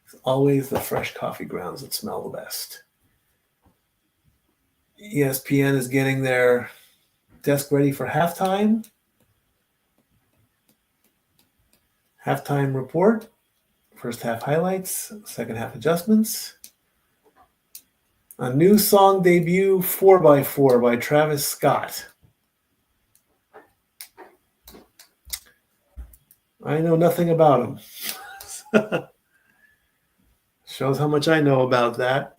it's always the fresh coffee grounds that smell the best. ESPN is getting their desk ready for halftime. Halftime report. First half highlights, second half adjustments. A new song debut, 4x4 by Travis Scott. I know nothing about him. Shows how much I know about that.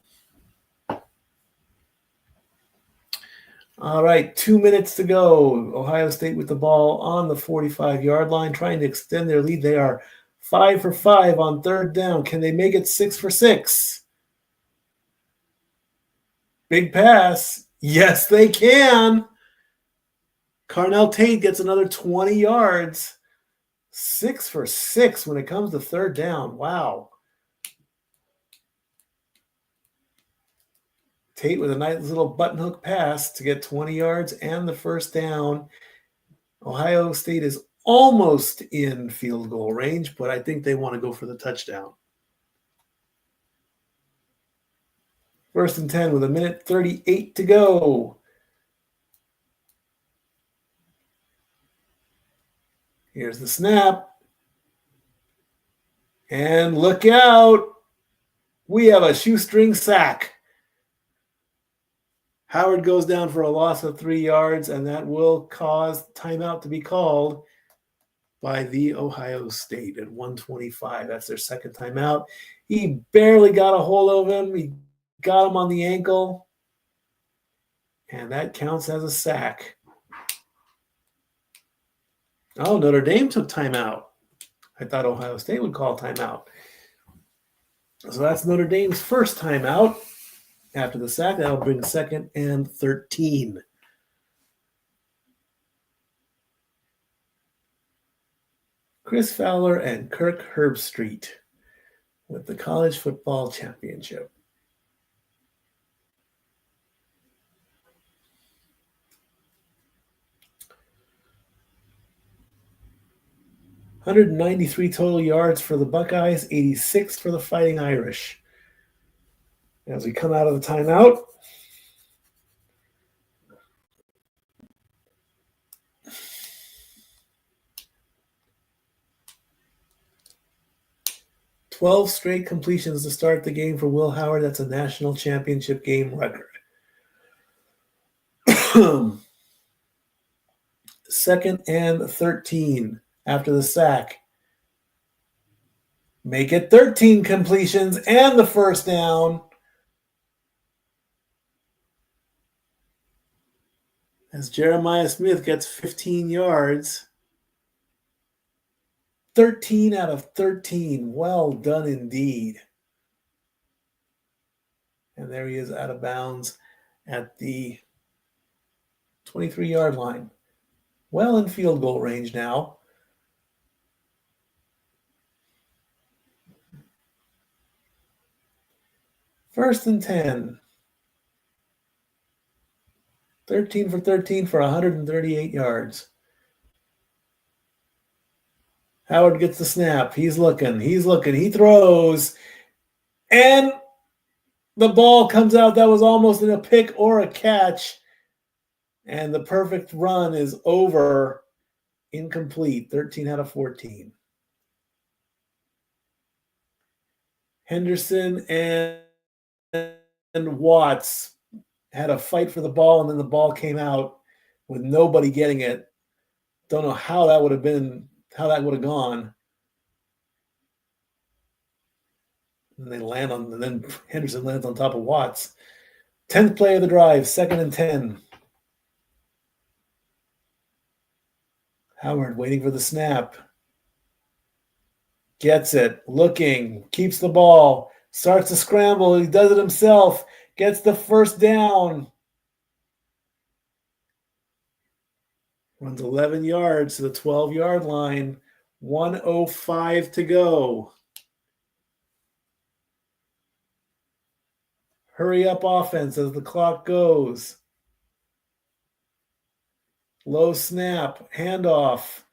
All right, 2 minutes to go. Ohio State with the ball on the 45-yard line, trying to extend their lead. They are 5 for 5 on 3rd down. Can they make it 6 for 6? Big pass. Yes, they can. Carnell Tate gets another 20 yards. 6 for 6 when it comes to 3rd down. Wow. Tate with a nice little button hook pass to get 20 yards and the first down. Ohio State is almost in field goal range, but I think they want to go for the touchdown. 1st and 10 with 1:38 to go. Here's the snap. And look out. We have a shoestring sack. Howard goes down for a loss of 3 yards, and that will cause timeout to be called by the Ohio State at 1:25. That's their second timeout. He barely got a hold of him. He got him on the ankle, and that counts as a sack. Oh, Notre Dame took timeout. I thought Ohio State would call timeout. So that's Notre Dame's first timeout. After the sack, that'll bring 2nd and 13. Chris Fowler and Kirk Herbstreit with the College Football Championship. $193 total yards for the Buckeyes, 86 for the Fighting Irish. As we come out of the timeout, "12 straight completions to start the game for Will Howard. That's a national championship game record. 2nd and 13 after the sack. Make it 13 completions and the first down. As Jeremiah Smith gets 15 yards. 13 out of 13. Well done indeed. And there he is out of bounds at the 23-yard line. Well in field goal range now. First and 10. 13 for 13 for 138 yards. Howard gets the snap. He's looking. He throws. And the ball comes out. That was almost in a pick or a catch. And the perfect run is over. Incomplete. 13 out of 14. Henderson and Watts had a fight for the ball, and then the ball came out with nobody getting it. Don't know how that would have gone. And then Henderson lands on top of Watts. 10th play of the drive, 2nd and 10. Howard waiting for the snap. Gets it, looking, keeps the ball, starts to scramble. He does it himself, gets the first down. Runs 11 yards to the 12-yard line. 1:05 to go. Hurry up offense as the clock goes. Low snap, handoff.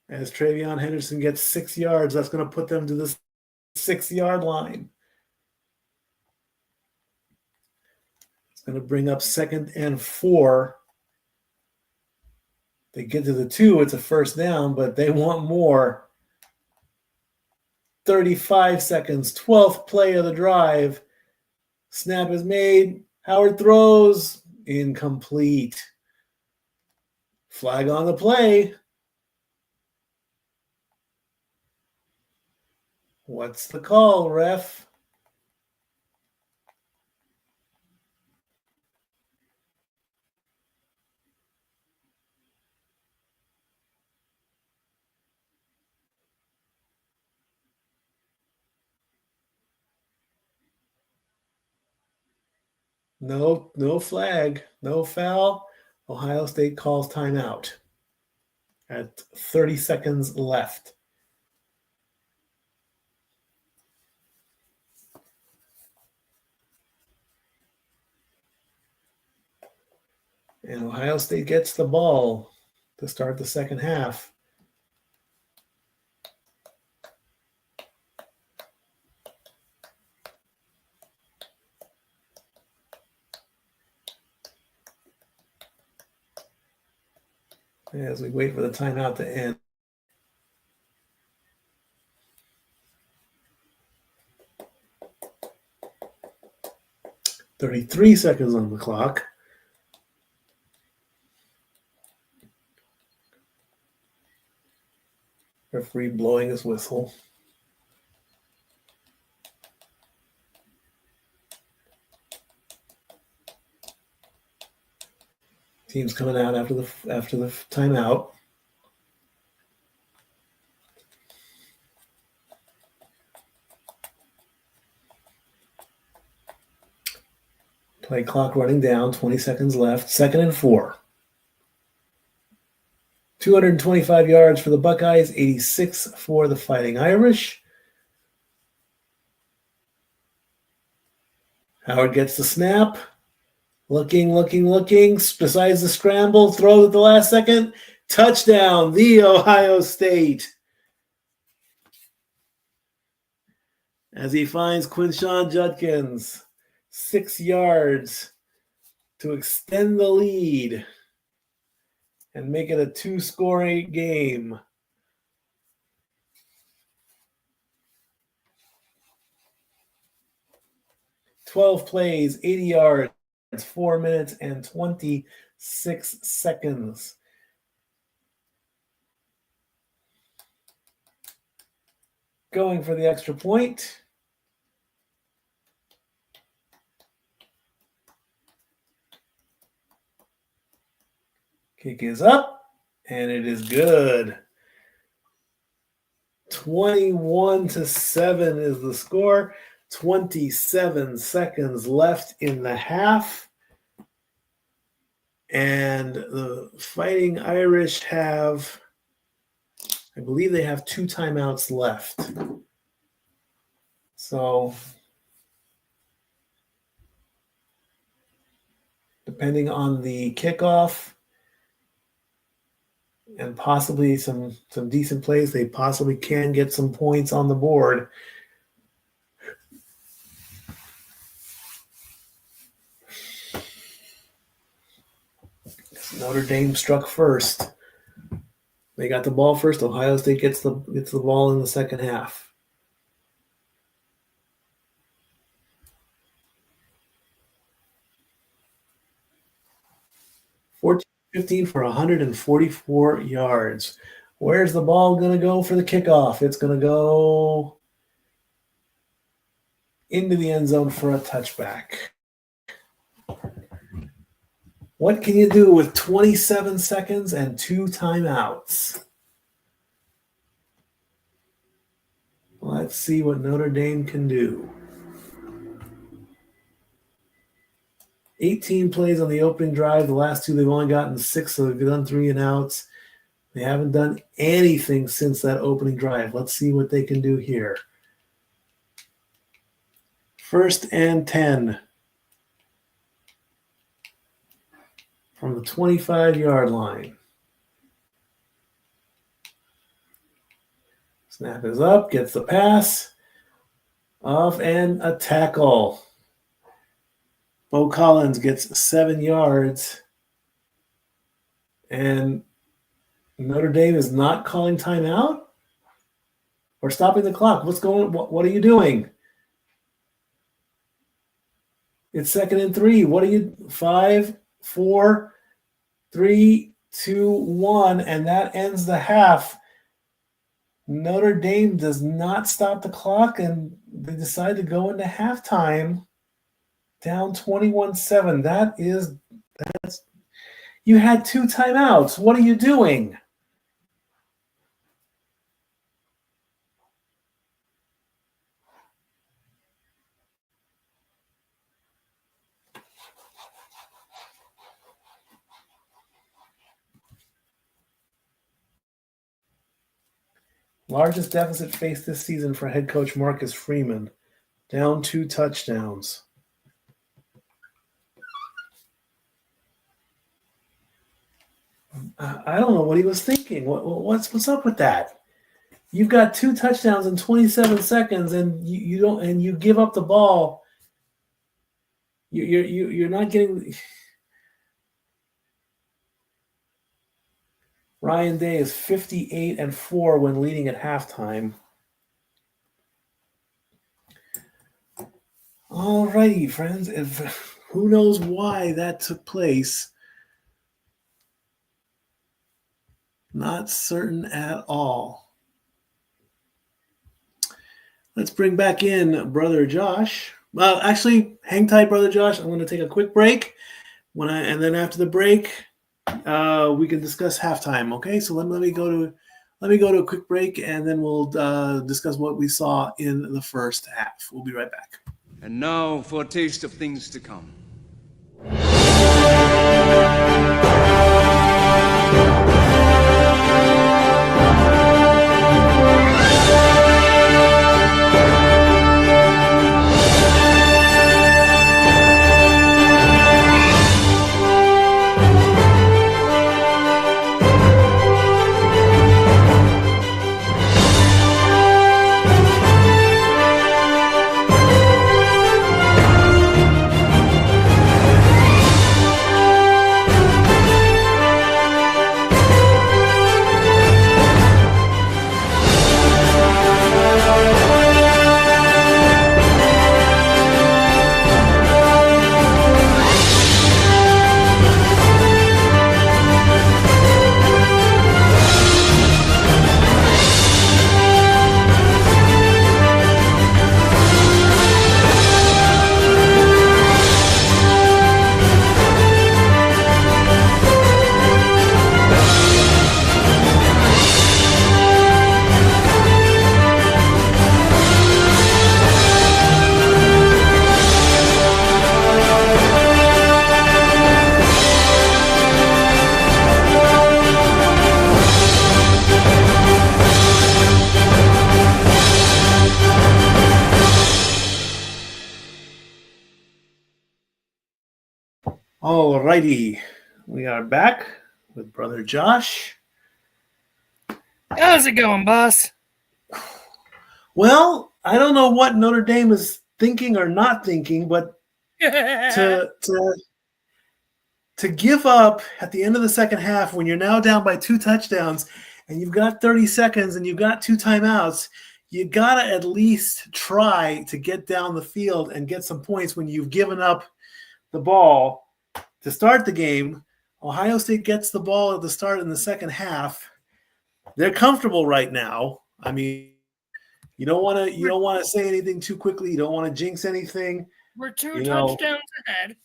As Travion Henderson gets 6 yards, that's going to put them to the 6-yard line. It's going to bring up 2nd and 4. They get to the 2, it's a first down, but they want more. 35 seconds, 12th play of the drive. Snap is made. Howard throws. Incomplete. Flag on the play. What's the call, ref? No flag, no foul. Ohio State calls timeout at 30 seconds left. And Ohio State gets the ball to start the second half. As we wait for the timeout to end. "33 seconds on the clock. Referee blowing his whistle. Team's coming out after the timeout. Play clock running down, 20 seconds left. 2nd and 4. 225 yards for the Buckeyes, 86 for the Fighting Irish. Howard gets the snap. Looking. Besides the scramble, throw at the last second. Touchdown, the Ohio State. As he finds Quinshon Judkins, 6 yards to extend the lead and make it a 2-score game. "12 plays, 80 yards, 4 minutes and 26 seconds. Going for the extra point. Kick is up, and it is good. 21-7 is the score. 27 seconds left in the half. And the Fighting Irish have, I believe they have 2 timeouts left. So, depending on the kickoff and possibly some decent plays, they possibly can get some points on the board. Notre Dame struck first. They got the ball first. Ohio State gets the ball in the second half. "14-15 for 144 yards. Where's the ball going to go for the kickoff? It's going to go into the end zone for a touchback. What can you do with 27 seconds and 2 timeouts? Let's see what Notre Dame can do. 18 plays on the opening drive. The last 2, they've only gotten 6, so they've done 3 and outs. They haven't done anything since that opening drive. Let's see what they can do here. 1st and 10 from the 25-yard line. Snap is up, gets the pass, off, and a tackle. Bo Collins gets 7 yards, and Notre Dame is not calling timeout or stopping the clock. What are you doing? It's 2nd and 3. What are you? 5, 4, 3, 2, 1, and that ends the half. Notre Dame does not stop the clock, and they decide to go into halftime down 21-7. That's you had 2 timeouts. What are you doing? Largest deficit faced this season for head coach Marcus Freeman. Down 2 touchdowns. I don't know what he was thinking. What's up with that? You've got 2 touchdowns in 27 seconds, and you give up the ball. You're not getting. Ryan Day is 58-4 when leading at halftime. All righty, friends. Who knows why that took place? Not certain at all. Let's bring back in Brother Josh. Well, actually, hang tight, Brother Josh. I'm going to take a quick break. And then after the break, we can discuss halftime. Okay, so let me go to a quick break, and then we'll discuss what we saw in the first half. We'll be right back. And now for a taste of things to come. All righty, we are back with Brother Josh. How's it going, boss? Well, I don't know what Notre Dame is thinking or not thinking, but to give up at the end of the second half when you're now down by 2 touchdowns and you've got 30 seconds and you've got 2 timeouts, you gotta at least try to get down the field and get some points when you've given up the ball to start the game. Ohio State gets the ball at the start in the second half. They're comfortable right now. I mean, you don't want to say anything too quickly. You don't want to jinx anything. We're 2 touchdowns ahead.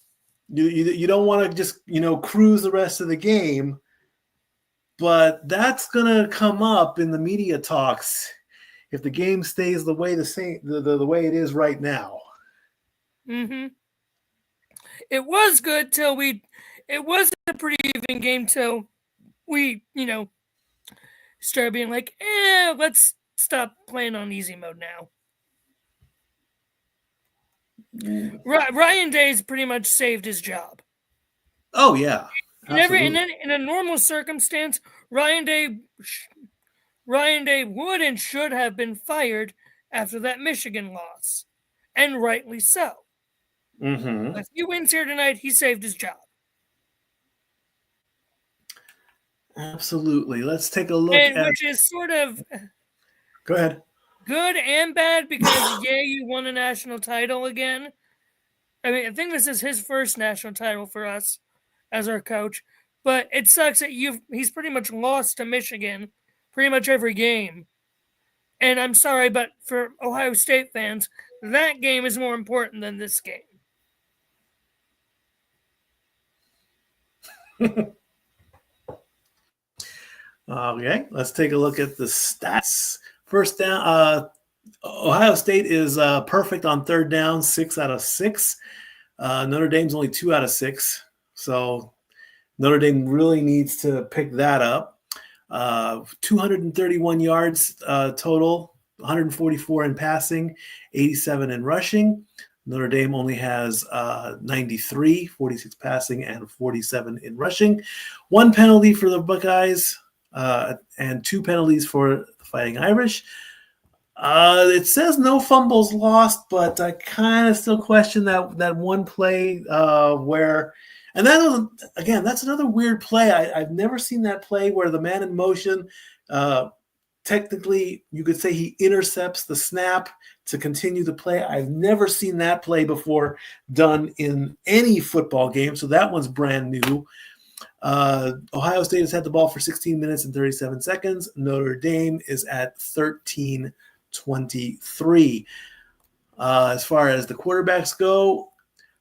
You don't want to just cruise the rest of the game. But that's gonna come up in the media talks if the game stays the way the way it is right now. Mm-hmm. It was good till it was a pretty even game till we, started being like, let's stop playing on easy mode now. Ryan Day's pretty much saved his job. Oh yeah. In a normal circumstance, Ryan Day would and should have been fired after that Michigan loss, and rightly so. Mm-hmm. If he wins here tonight, he saved his job. Absolutely. Let's take a look which is sort of Go ahead. Good and bad because you won a national title again. I mean, I think this is his first national title for us as our coach, but it sucks that he's pretty much lost to Michigan pretty much every game. And I'm sorry, but for Ohio State fans, that game is more important than this game. Okay, let's take a look at the stats. First down, Ohio State is perfect on third down, 6 out of 6. Notre Dame's only 2 out of 6. So Notre Dame really needs to pick that up. 231 yards total, 144 in passing, 87 in rushing. Notre Dame only has 93, 46 passing, and 47 in rushing. 1 penalty for the Buckeyes and 2 penalties for the Fighting Irish. It says no fumbles lost, but I kind of still question that one play where, and that was, again, that's another weird play. I've never seen that play where the man in motion, technically you could say he intercepts the snap to continue the play. I've never seen that play before done in any football game, so that one's brand new. Ohio State has had the ball for 16 minutes and 37 seconds. Notre Dame is at 13-23. As far as the quarterbacks go,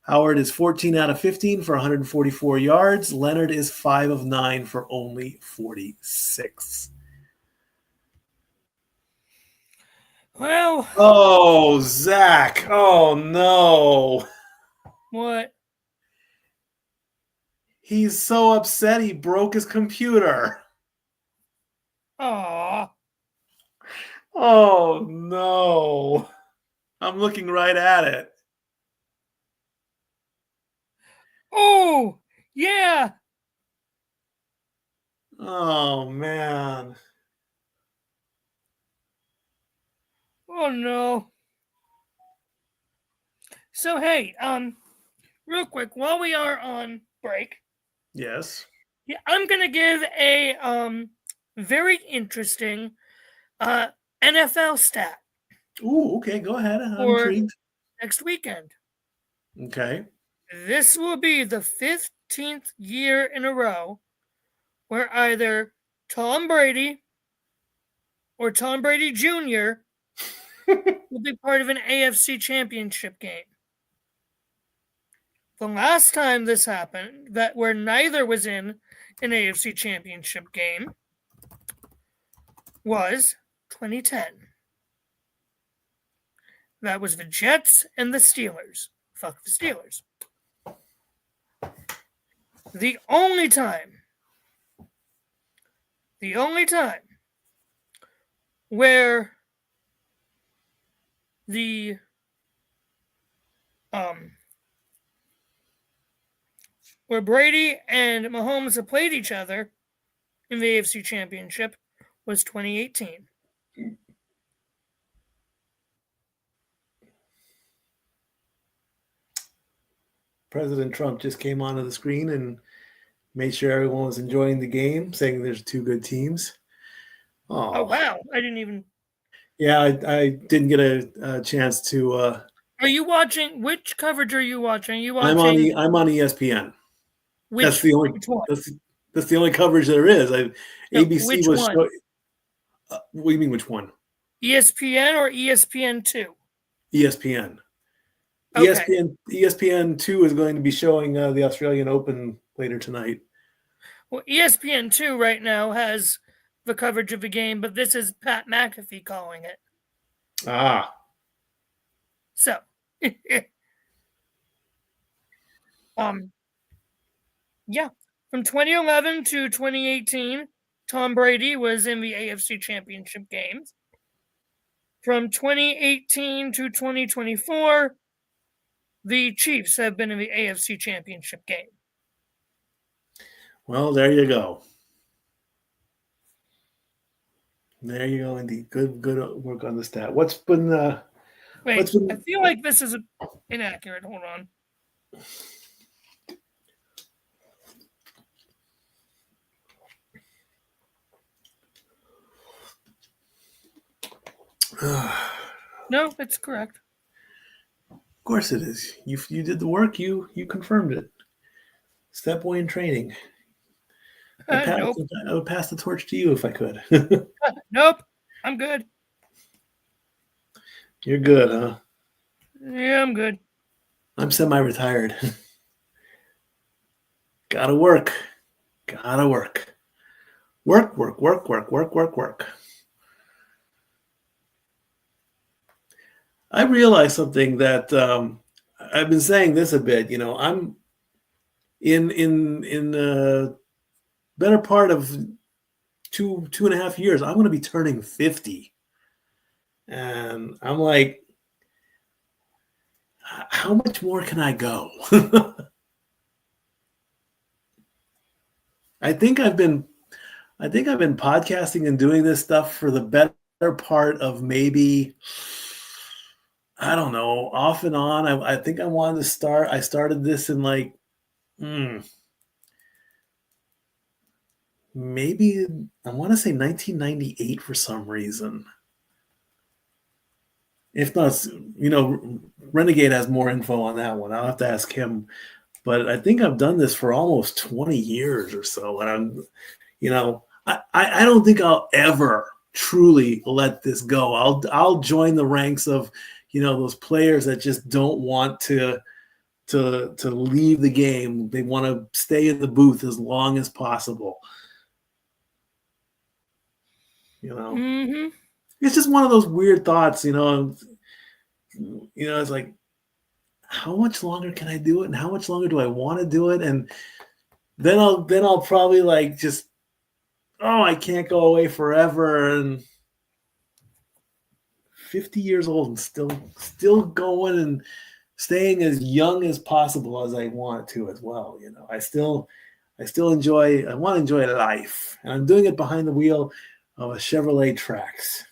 Howard is 14 out of 15 for 144 yards. Leonard is 5 of 9 for only 46. Well, Oh, Zach. Oh, no. what? He's so upset he broke his computer. Aw. Oh, no. I'm looking right at it. Oh, yeah. Oh, man. Oh no. So hey, real quick, while we are on break, Yes. yeah, I'm gonna give a very interesting NFL stat Ooh, okay, go ahead. I'm for intrigued. next weekend. Okay. This will be the 15th year in a row where either Tom Brady or Tom Brady Jr. will be part of an AFC championship game. The last time this happened, that where neither was in an AFC championship game, was 2010. That was the Jets and the Steelers. Fuck the Steelers. The only time where the where Brady and Mahomes have played each other in the AFC Championship was 2018. President Trump just came onto the screen and made sure everyone was enjoying the game, saying there's 2 good teams. Oh wow! I didn't even. Yeah, I didn't get a chance to. Are you watching? Which coverage are you watching? Are you watching? I'm on ESPN. Which, That's the only. which one? That's the only coverage there is. No, ABC which was. one? What do you mean? Which one? ESPN or ESPN2? ESPN. Okay. ESPN2 is going to be showing the Australian Open later tonight. Well, ESPN2 right now has the coverage of the game, but this is Pat McAfee calling it. Ah. So, yeah, from 2011 to 2018, Tom Brady was in the AFC Championship games. From 2018 to 2024, the Chiefs have been in the AFC Championship game. Well, there you go. There you go, indeed. Good work on the stat. What's been Wait, I feel like this is inaccurate. Hold on. No, it's correct. Of course it is. You did the work. You confirmed it. Step boy in training. Nope. I would pass the torch to you if I could. Nope. I'm good. You're good, huh? Yeah, I'm good. I'm semi-retired. Gotta work. Gotta work. Work. I realized something that I've been saying this a bit. You know, I'm in the better part of 2.5 years. I'm going to be turning 50, and I'm like, how much more can I go? I think I've been podcasting and doing this stuff for the better part of maybe, I don't know, off and on. I think I wanted to start. I started this in like maybe I want to say 1998 for some reason. If not, Renegade has more info on that one. I'll have to ask him. But I think I've done this for almost 20 years or so. And I don't think I'll ever truly let this go. I'll join the ranks of, those players that just don't want to leave the game. They want to stay in the booth as long as possible. Mm-hmm. It's just one of those weird thoughts, it's like, how much longer can I do it? And how much longer do I want to do it? And then I'll probably like just, I can't go away forever. And 50 years old and still going and staying as young as possible as I want to as well. I still enjoy, I want to enjoy life. And I'm doing it behind the wheel of a Chevrolet Trax.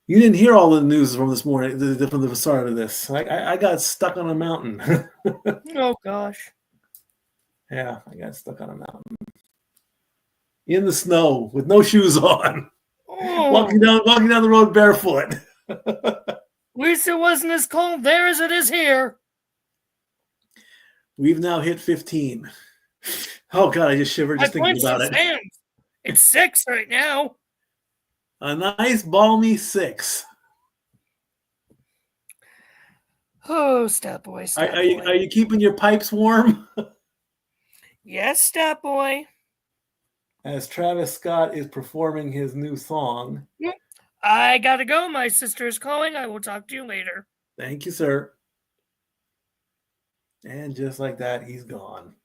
You didn't hear all the news from this morning, from the start of this. I got stuck on a mountain. Oh, gosh. Yeah, I got stuck on a mountain. In the snow with no shoes on. Oh. Walking down the road barefoot. At least it wasn't as cold there as it is here. We've now hit 15. Oh, God, I just shivered just thinking about it. It's 6 right now. A nice balmy 6. Oh, Stat Boy. Are you keeping your pipes warm? Yes, Stat Boy. As Travis Scott is performing his new song. I gotta go. My sister is calling. I will talk to you later. Thank you, sir. And just like that, he's gone.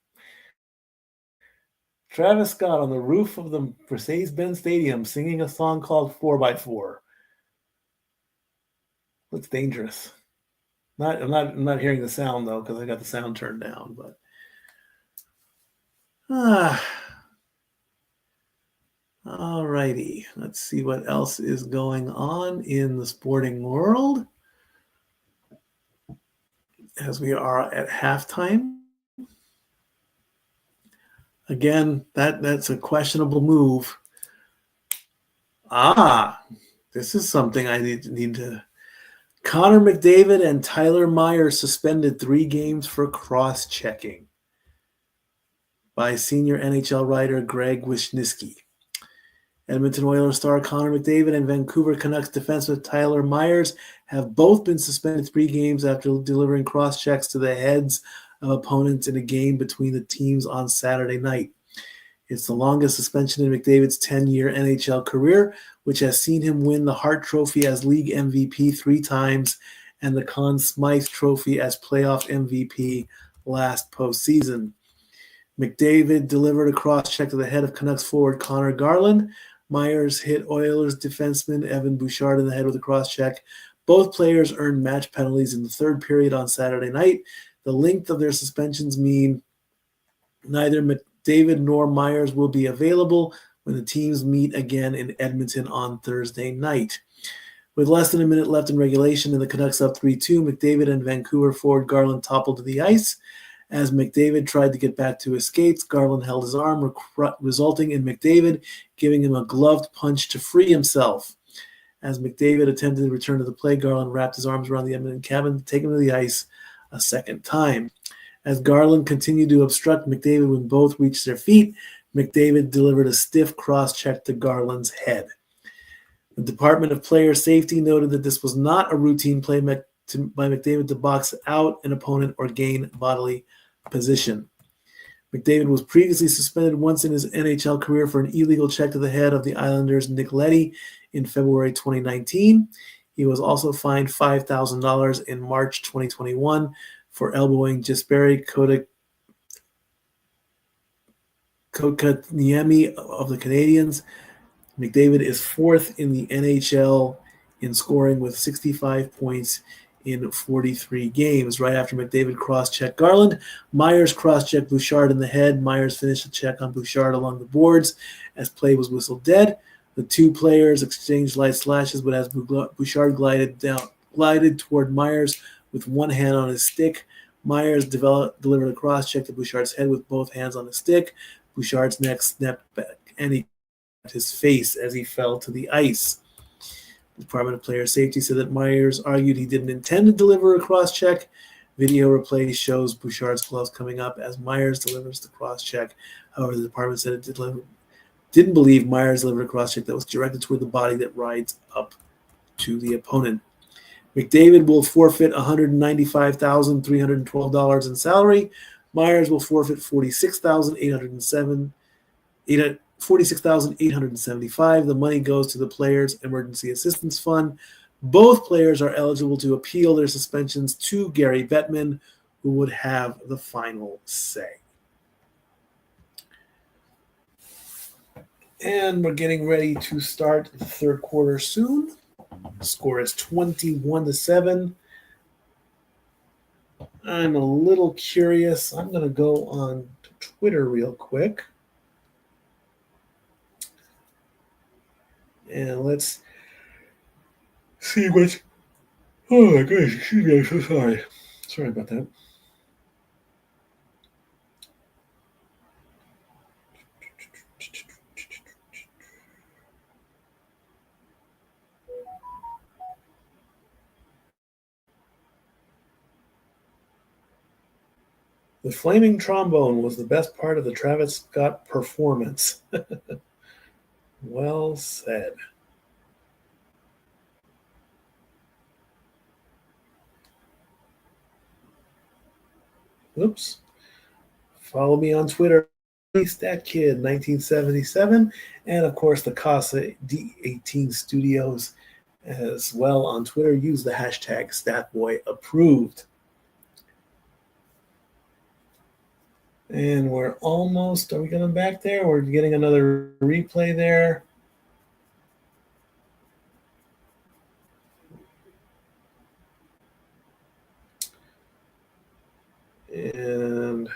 Travis Scott on the roof of the Mercedes-Benz Stadium singing a song called 4x4. Looks dangerous. I'm not hearing the sound though, because I got the sound turned down. But all righty. Let's see what else is going on in the sporting world as we are at halftime. Again, that's a questionable move. This is something I need to. Connor McDavid and Tyler Myers suspended 3 games for cross-checking by senior NHL writer Greg Wyshynski. Edmonton Oilers star Connor McDavid and Vancouver Canucks defenseman Tyler Myers have both been suspended 3 games after delivering cross-checks to the heads of opponents in a game between the teams on Saturday night. It's the longest suspension in McDavid's 10-year NHL career, which has seen him win the Hart Trophy as league MVP 3 times and the Conn Smythe Trophy as playoff MVP last postseason. McDavid delivered a cross-check to the head of Canucks forward Connor Garland. Myers hit Oilers defenseman Evan Bouchard in the head with a cross-check. Both players earned match penalties in the 3rd period on Saturday night. The length of their suspensions mean neither McDavid nor Myers will be available when the teams meet again in Edmonton on Thursday night. With less than a minute left in regulation and the Canucks up 3-2, McDavid and Vancouver forward Garland toppled to the ice. As McDavid tried to get back to his skates, Garland held his arm, resulting in McDavid giving him a gloved punch to free himself. As McDavid attempted to return to the play, Garland wrapped his arms around the Edmonton cabin to take him to the ice a second time. As Garland continued to obstruct McDavid when both reached their feet, McDavid delivered a stiff cross-check to Garland's head. The Department of Player Safety noted that this was not a routine play by McDavid to box out an opponent or gain bodily position. McDavid was previously suspended once in his NHL career for an illegal check to the head of the Islanders' Nick Leddy in February 2019. He was also fined $5,000 in March 2021 for elbowing Jesperi Kotkaniemi of the Canadiens. McDavid is 4th in the NHL in scoring with 65 points in 43 games. Right after McDavid cross-checked Garland, Myers cross-checked Bouchard in the head. Myers finished the check on Bouchard along the boards as play was whistled dead. The two players exchanged light slashes, but as Bouchard glided toward Myers with one hand on his stick, Myers delivered a cross-check to Bouchard's head with both hands on the stick. Bouchard's neck snapped back, and he grabbed his face as he fell to the ice. The Department of Player Safety said that Myers argued he didn't intend to deliver a cross-check. Video replay shows Bouchard's gloves coming up as Myers delivers the cross-check. However, the department said it didn't believe Myers delivered a cross-check that was directed toward the body that rides up to the opponent. McDavid will forfeit $195,312 in salary. Myers will forfeit $46,875. The money goes to the Players' Emergency Assistance Fund. Both players are eligible to appeal their suspensions to Gary Bettman, who would have the final say. And we're getting ready to start the third quarter soon. The score is 21-7. I'm a little curious. I'm going to go on Twitter real quick. And let's see what. Oh my goodness, excuse me, I'm so sorry. Sorry about that. The flaming trombone was the best part of the Travis Scott performance. Well said. Oops. Follow me on Twitter, StatKid 1977, and of course the Casa D18 Studios as well on Twitter. Use the hashtag StatBoyApproved. And we're almost, are we going back there? We're getting another replay there. And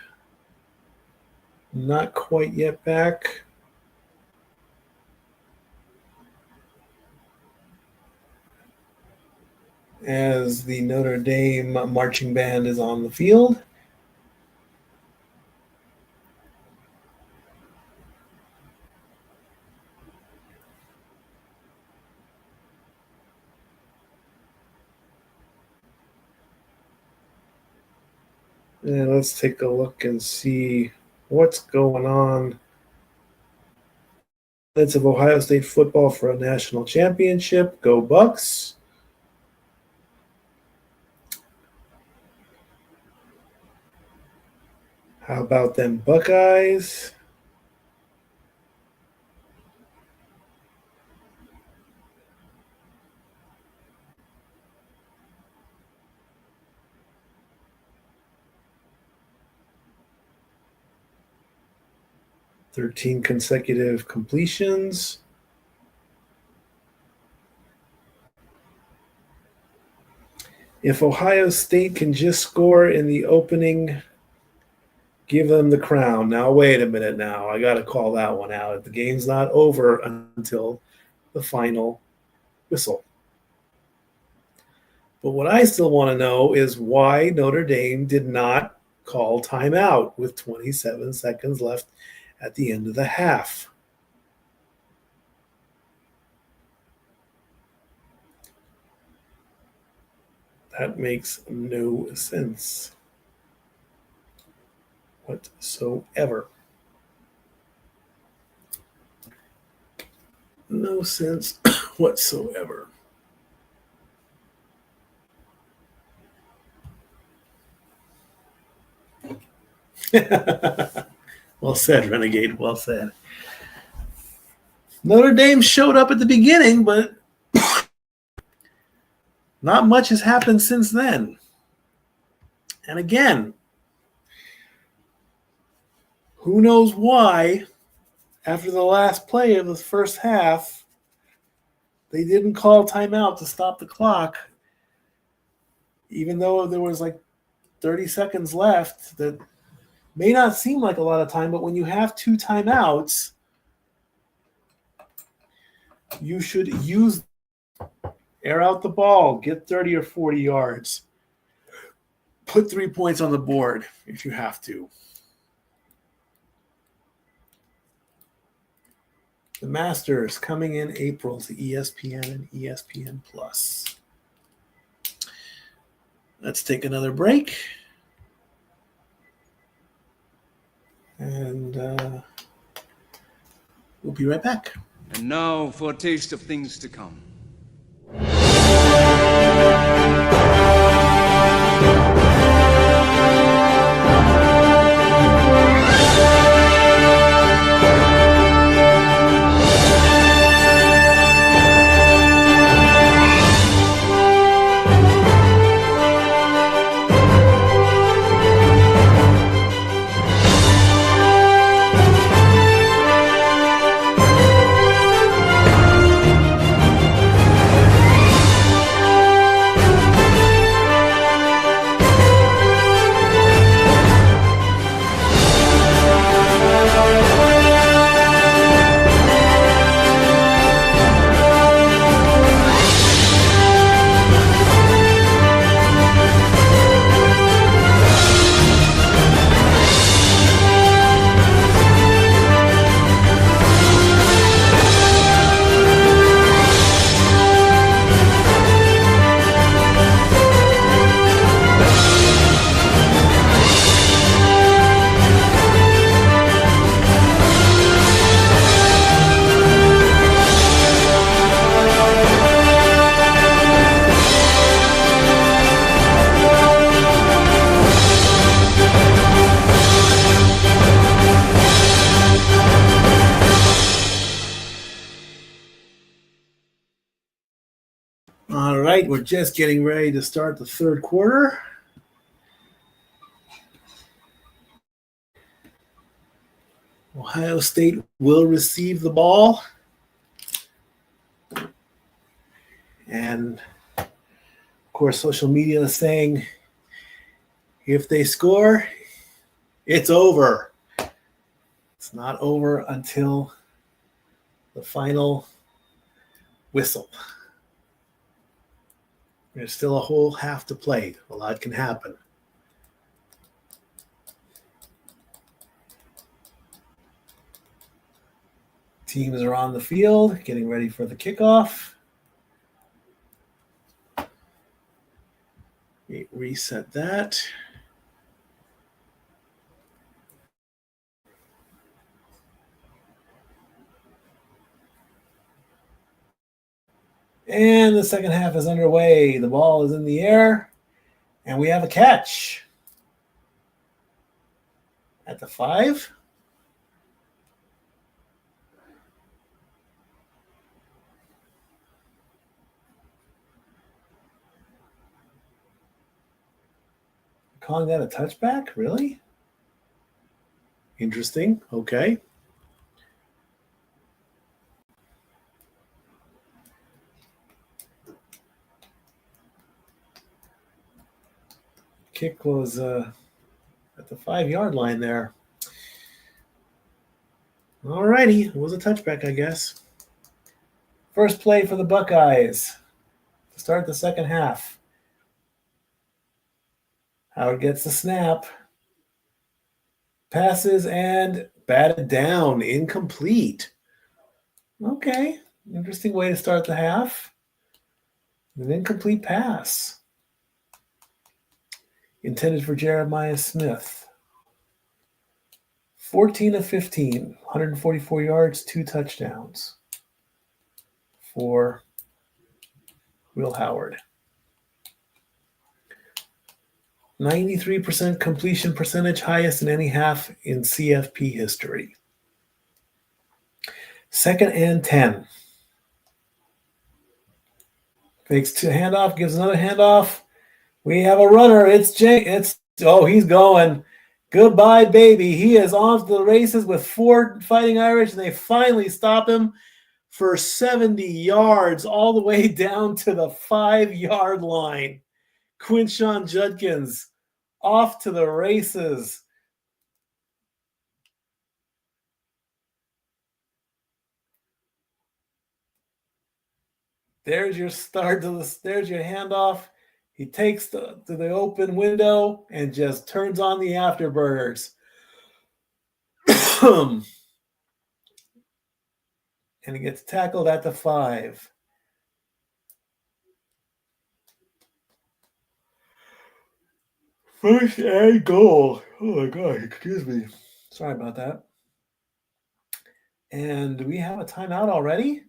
not quite yet back. As the Notre Dame marching band is on the field. And let's take a look and see what's going on. It's of Ohio State football for a national championship. Go Bucks. How about them Buckeyes? Thirteen consecutive completions. If Ohio State can just score in the opening, give them the crown. Now, wait a minute now. I got to call that one out. The game's not over until the final whistle. But what I still want to know is why Notre Dame did not call timeout with 27 seconds left at the end of the half. That makes no sense whatsoever. No sense whatsoever. Well said, Renegade. Well said. Notre Dame showed up at the beginning, but not much has happened since then. And again, who knows why, after the last play of the first half, they didn't call timeout to stop the clock even though there was like 30 seconds left, that may not seem like a lot of time, but when you have 2 timeouts, you should air out the ball, get 30 or 40 yards, put 3 points on the board if you have to. The Masters coming in April to ESPN and ESPN Plus. Let's take another break. And we'll be right back. And now for a taste of things to come. All right, we're just getting ready to start the third quarter. Ohio State will receive the ball. And, of course, social media is saying if they score, it's over. It's not over until the final whistle. There's still a whole half to play. A lot can happen. Teams are on the field, getting ready for the kickoff. Reset that. And the second half is underway. The ball is in the air, and we have a catch at the 5. Calling that a touchback? Really? Interesting. Okay. Kick was at the 5-yard line there. All righty. It was a touchback, I guess. First play for the Buckeyes to start the second half. Howard gets the snap. Passes and batted down. Incomplete. Okay. Interesting way to start the half. An incomplete pass. Intended for Jeremiah Smith. 14 of 15, 144 yards, 2 touchdowns for Will Howard. 93% completion percentage, highest in any half in CFP history. 2nd and 10. Fakes to handoff, gives another handoff. We have a runner. It's he's going. Goodbye, baby. He is off to the races with 4 Fighting Irish, and they finally stop him for 70 yards all the way down to the 5-yard line. Quinshon Judkins off to the races. There's your start to the. There's your handoff. He takes to the open window and just turns on the afterburners. And he gets tackled at the 5. First and goal. Oh my God, excuse me. Sorry about that. And do we have a timeout already?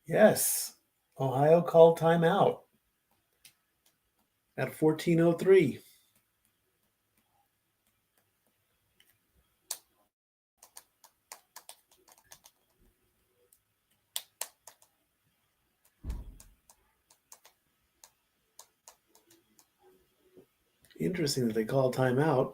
Yes. Ohio called timeout at 14:03. Interesting that they called timeout.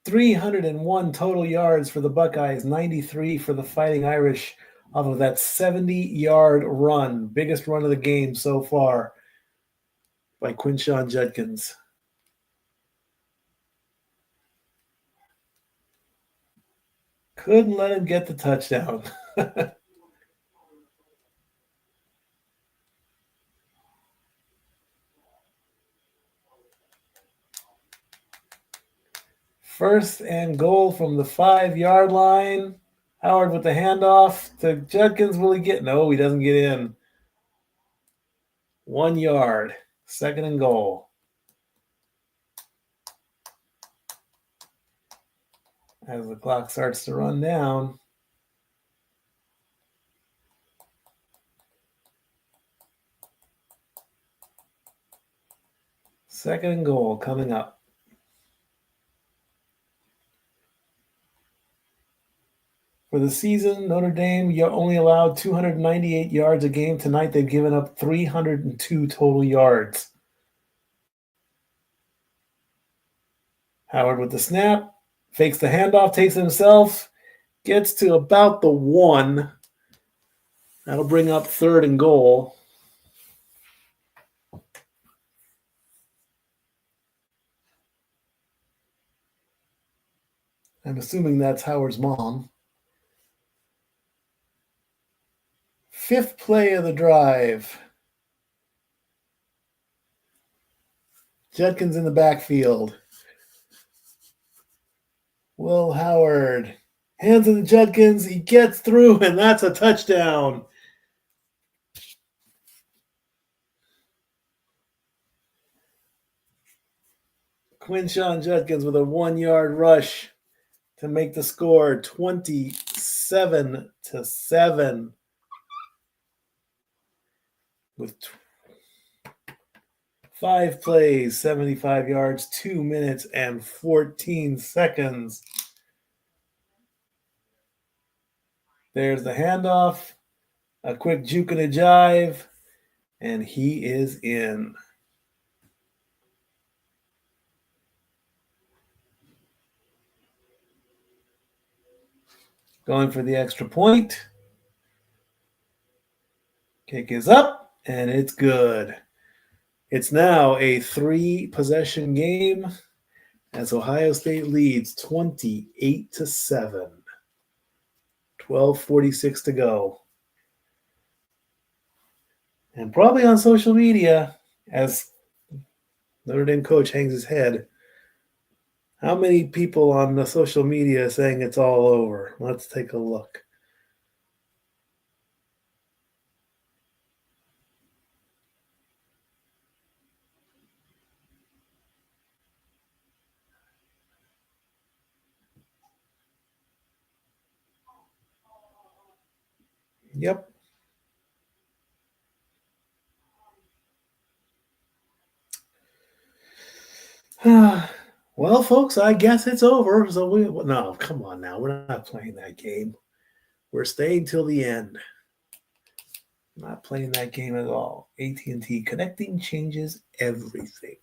301 total yards for the Buckeyes, 93 for the Fighting Irish off of that 70-yard run. Biggest run of the game so far by Quinshon Judkins. Couldn't let him get the touchdown. First and goal from the 5-yard line. Howard with the handoff to Judkins. Will he get? No, he doesn't get in. 1 yard. Second and goal. As the clock starts to run down. Second and goal coming up. For the season, Notre Dame only allowed 298 yards a game. Tonight, they've given up 302 total yards. Howard with the snap, fakes the handoff, takes it himself, gets to about the 1. That'll bring up third and goal. I'm assuming that's Howard's mom. 5th play of the drive. Judkins in the backfield. Will Howard. Hands of the Judkins. He gets through, and that's a touchdown. Quinshon Judkins with a 1-yard rush to make the score 27-7. With 5 plays, 75 yards, 2 minutes and 14 seconds. There's the handoff, a quick juke and a jive, and he is in. Going for the extra point. Kick is up. And it's good. It's now a 3-possession game as Ohio State leads 28-7. 12:46 to go. And probably on social media, as Notre Dame coach hangs his head, how many people on the social media are saying it's all over? Let's take a look. Yep. Well, folks, I guess it's over. So no, come on now. We're not playing that game. We're staying till the end. Not playing that game at all. AT&T connecting changes everything.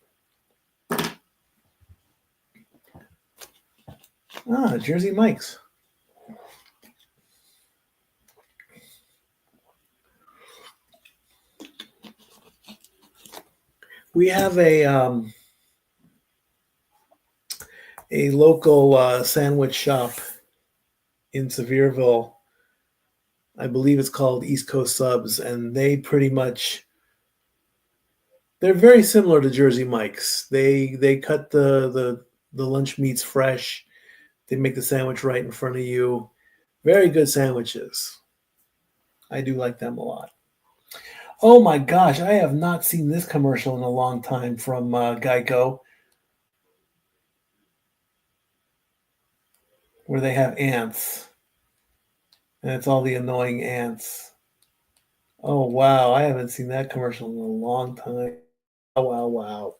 Jersey Mike's. We have a local sandwich shop in Sevierville. I believe it's called East Coast Subs, and they're very similar to Jersey Mike's. They cut the lunch meats fresh. They make the sandwich right in front of you. Very good sandwiches. I do like them a lot. Oh my gosh, I have not seen this commercial in a long time from Geico, where they have ants. And it's all the annoying ants. Oh, wow. I haven't seen that commercial in a long time. Oh, wow, wow.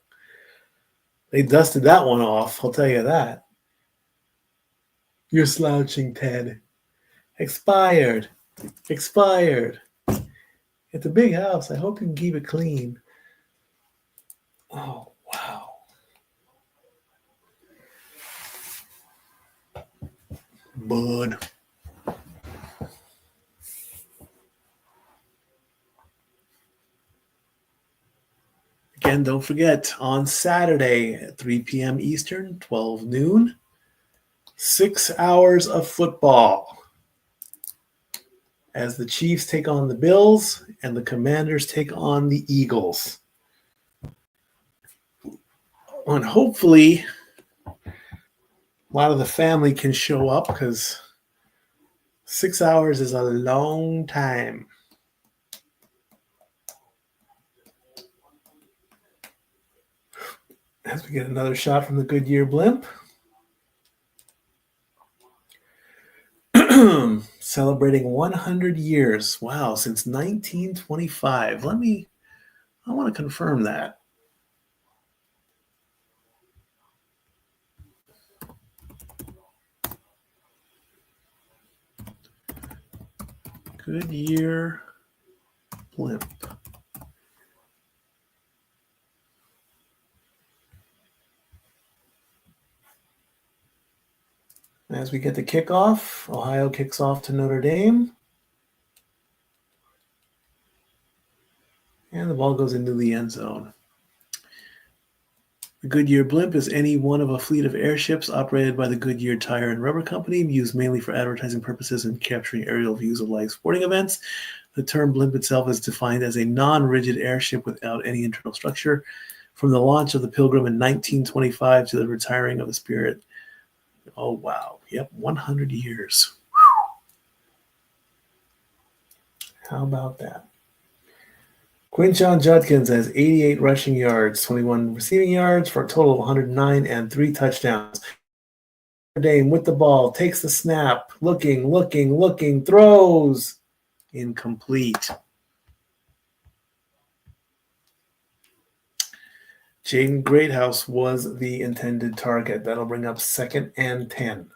They dusted that one off, I'll tell you that. You're slouching, Ted. Expired. Expired. It's a big house. I hope you can keep it clean. Oh, wow. Bud. Again, don't forget, on Saturday at 3 p.m. Eastern, 12 noon, 6 hours of football as the Chiefs take on the Bills and the Commanders take on the Eagles. And hopefully, a lot of the family can show up because 6 hours is a long time. As we get another shot from the Goodyear blimp. Celebrating 100 years. Wow, since 1925. I want to confirm that. Goodyear blimp. As we get the kickoff, Ohio kicks off to Notre Dame. And the ball goes into the end zone. The Goodyear blimp is any one of a fleet of airships operated by the Goodyear Tire and Rubber Company, used mainly for advertising purposes and capturing aerial views of live sporting events. The term blimp itself is defined as a non-rigid airship without any internal structure. From the launch of the Pilgrim in 1925 to the retiring of the Spirit. Oh, wow. Yep, 100 years. How about that? Quinshon Judkins has 88 rushing yards, 21 receiving yards for a total of 109 and 3 touchdowns. Notre Dame with the ball, takes the snap, looking, throws. Incomplete. Jaden Greathouse was the intended target. That'll bring up 2nd and 10.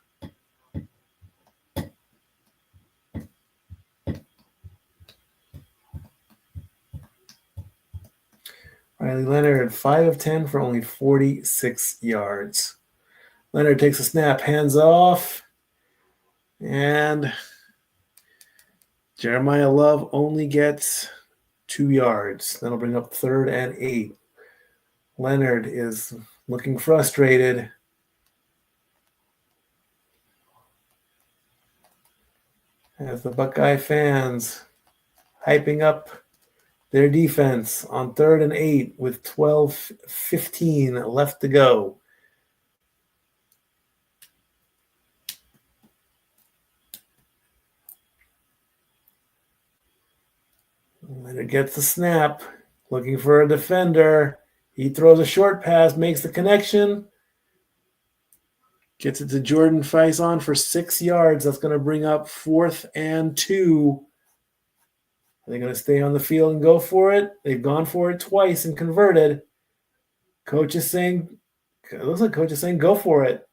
Riley Leonard, 5 of 10 for only 46 yards. Leonard takes a snap, hands off, and Jeremiah Love only gets 2 yards. That'll bring up 3rd and 8. Leonard is looking frustrated. As the Buckeye fans hyping up their defense on 3rd and 8 with 12:15 left to go. Leonard gets the snap, looking for a defender. He throws a short pass, makes the connection. Gets it to Jordan Faison for 6 yards. That's going to bring up 4th and 2. Are they going to stay on the field and go for it? They've gone for it twice and converted. It looks like coach is saying, go for it.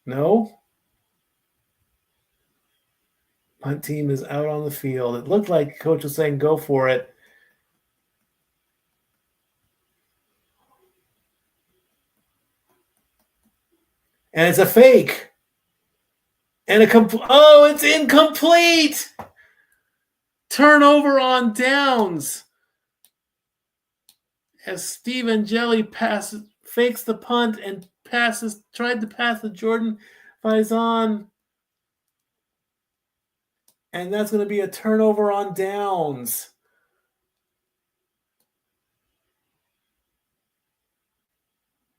No? Punt team is out on the field. It looked like coach was saying, go for it. And it's a fake. And it's incomplete. Turnover on downs. As Steve Angeli fakes the punt and tried to pass to Jordan Faison. And that's going to be a turnover on downs.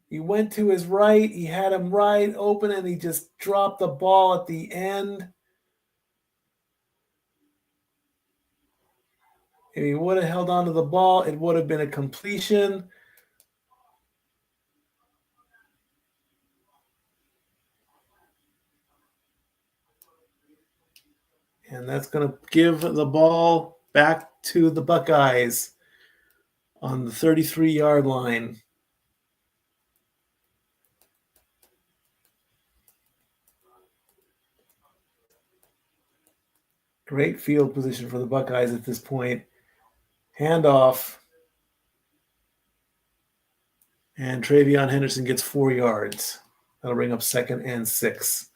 He went to his right. He had him right open, and he just dropped the ball at the end. If he would have held on to the ball, it would have been a completion. And that's going to give the ball back to the Buckeyes on the 33-yard line. Great field position for the Buckeyes at this point. Handoff. And Travion Henderson gets 4 yards. That'll bring up 2nd and 6.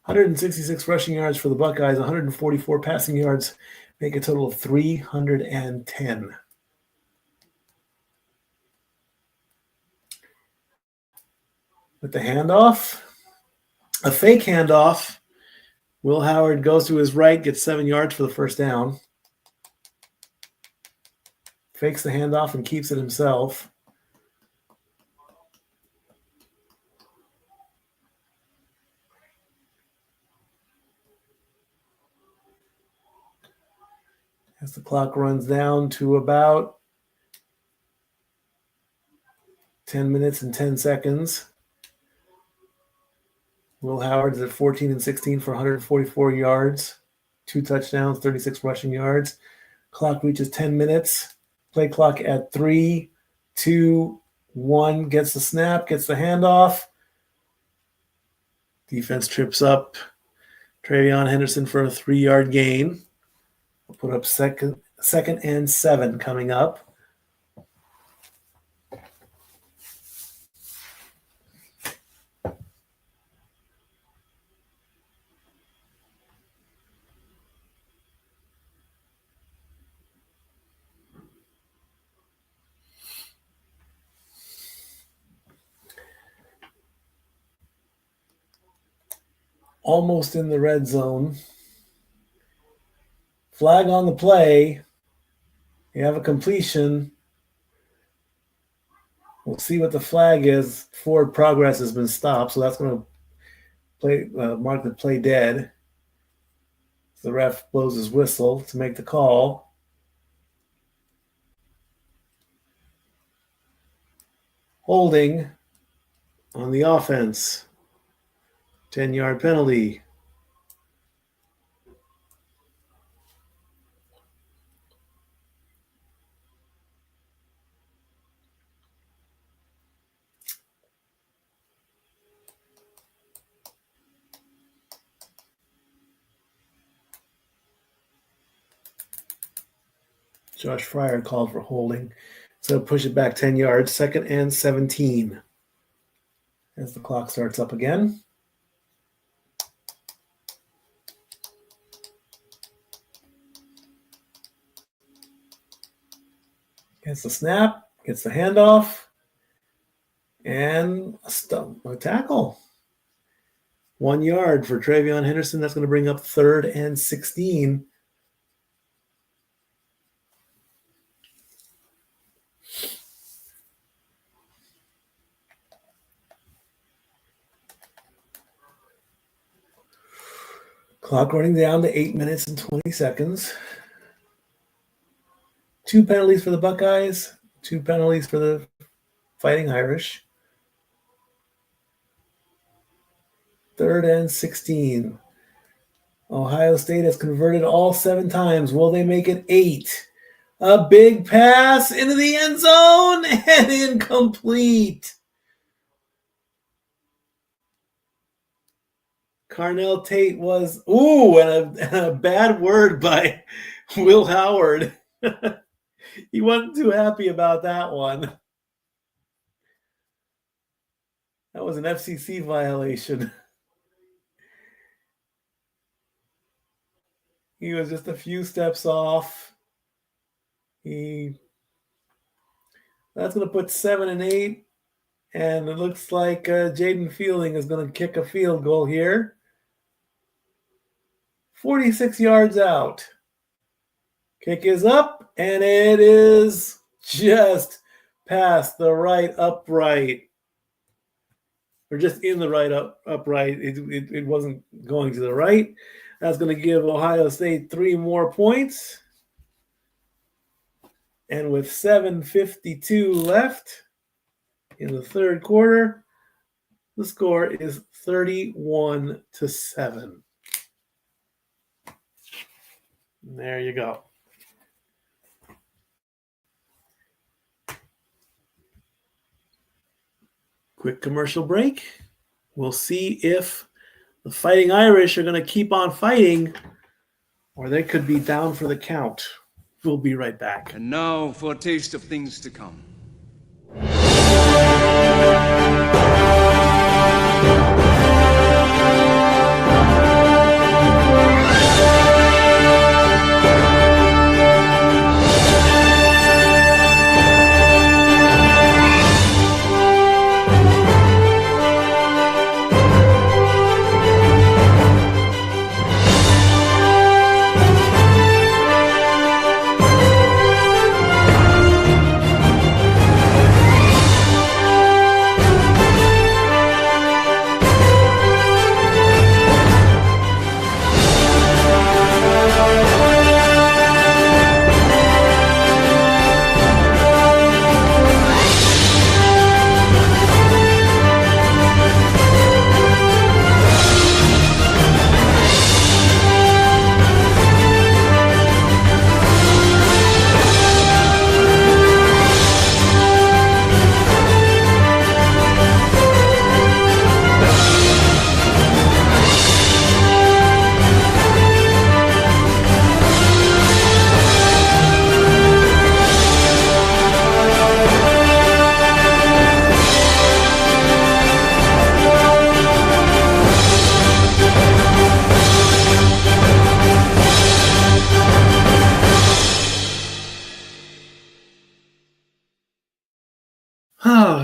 $166 rushing yards for the Buckeyes, 144 passing yards, make a total of 310. With the handoff, a fake handoff. Will Howard goes to his right, gets 7 yards for the first down. Fakes the handoff and keeps it himself. As the clock runs down to about 10 minutes and 10 seconds. Will Howard's at 14 and 16 for 144 yards, 2 touchdowns, 36 rushing yards. Clock reaches 10 minutes. Play clock at 3, 2, 1. Gets the snap, gets the handoff. Defense trips up. Travion Henderson for a 3-yard gain. We'll put up second and 7 coming up. Almost in the red zone. Flag on the play. You have a completion. We'll see what the flag is. Forward progress has been stopped, so that's going to mark the play dead. The ref blows his whistle to make the call. Holding on the offense. 10-yard penalty. Josh Fryer called for holding. So push it back 10 yards. 2nd and 17. As the clock starts up again. Gets the snap, gets the handoff, and a tackle. 1 yard for Travion Henderson. That's going to bring up 3rd and 16. Clock running down to 8 minutes and 20 seconds. 2 penalties for the Buckeyes, 2 penalties for the Fighting Irish. 3rd and 16. Ohio State has converted all 7 times. Will they make it 8? A big pass into the end zone and incomplete. Carnell Tate was, and a bad word by Will Howard. He wasn't too happy about that one. That was an FCC violation. He was just a few steps off. That's going to put 7 and 8. And it looks like Jaden Fielding is going to kick a field goal here. 46 yards out. Kick is up, and it is just past the right upright. Or just in the right upright. It wasn't going to the right. That's going to give Ohio State 3 more points. And with 7:52 left in the third quarter, the score is 31-7. There you go. Quick commercial break. We'll see if the Fighting Irish are going to keep on fighting, or they could be down for the count. We'll be right back. And now for a taste of things to come.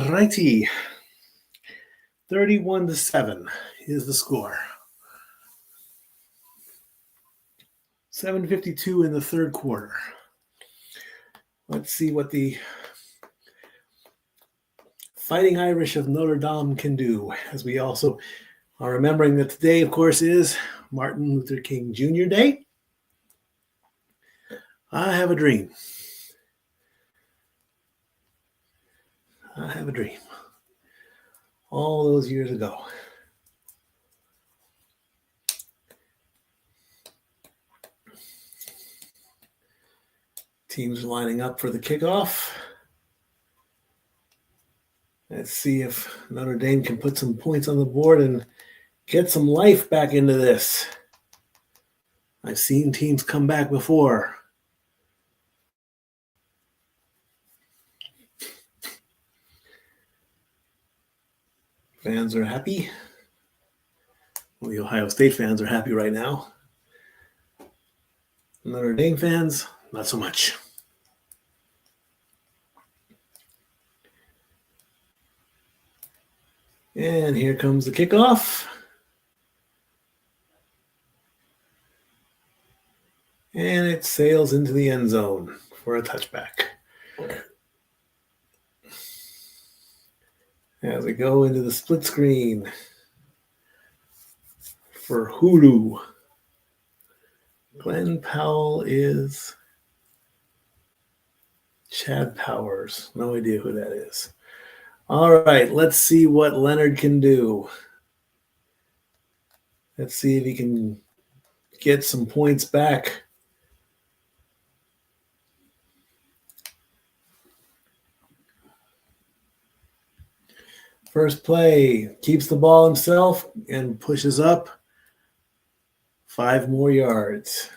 Righty. 31-7 is the score. 7:52 in the third quarter. Let's see what the Fighting Irish of Notre Dame can do, as we also are remembering that today, of course, is Martin Luther King Jr. Day. I have a dream. I have a dream. All those years ago. Teams lining up for the kickoff. Let's see if Notre Dame can put some points on the board and get some life back into this. I've seen teams come back before. Fans are happy. Well, the Ohio State fans are happy right now. Notre Dame fans, not so much. And here comes the kickoff. And it sails into the end zone for a touchback. As we go into the split screen for Hulu. Glenn Powell is Chad Powers. No idea who that is. All right, let's see what Leonard can do. Let's see if he can get some points back. First play, keeps the ball himself and pushes up 5 more yards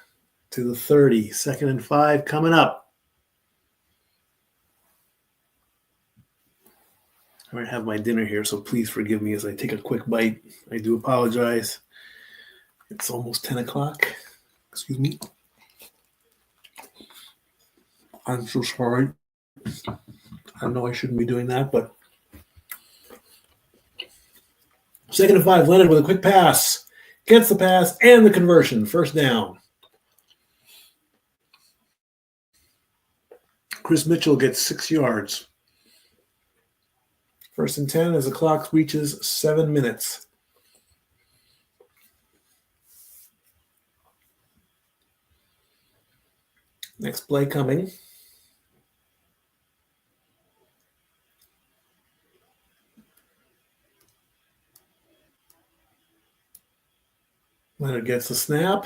to the 30. 2nd and 5 coming up. I'm going to have my dinner here, so please forgive me as I take a quick bite. I do apologize. It's almost 10 o'clock. Excuse me. I'm so sorry. I know I shouldn't be doing that, but 2nd and 5, Leonard with a quick pass. Gets the pass and the conversion. First down. Chris Mitchell gets 6 yards. 1st and 10 as the clock reaches 7 minutes. Next play coming. Leonard gets the snap.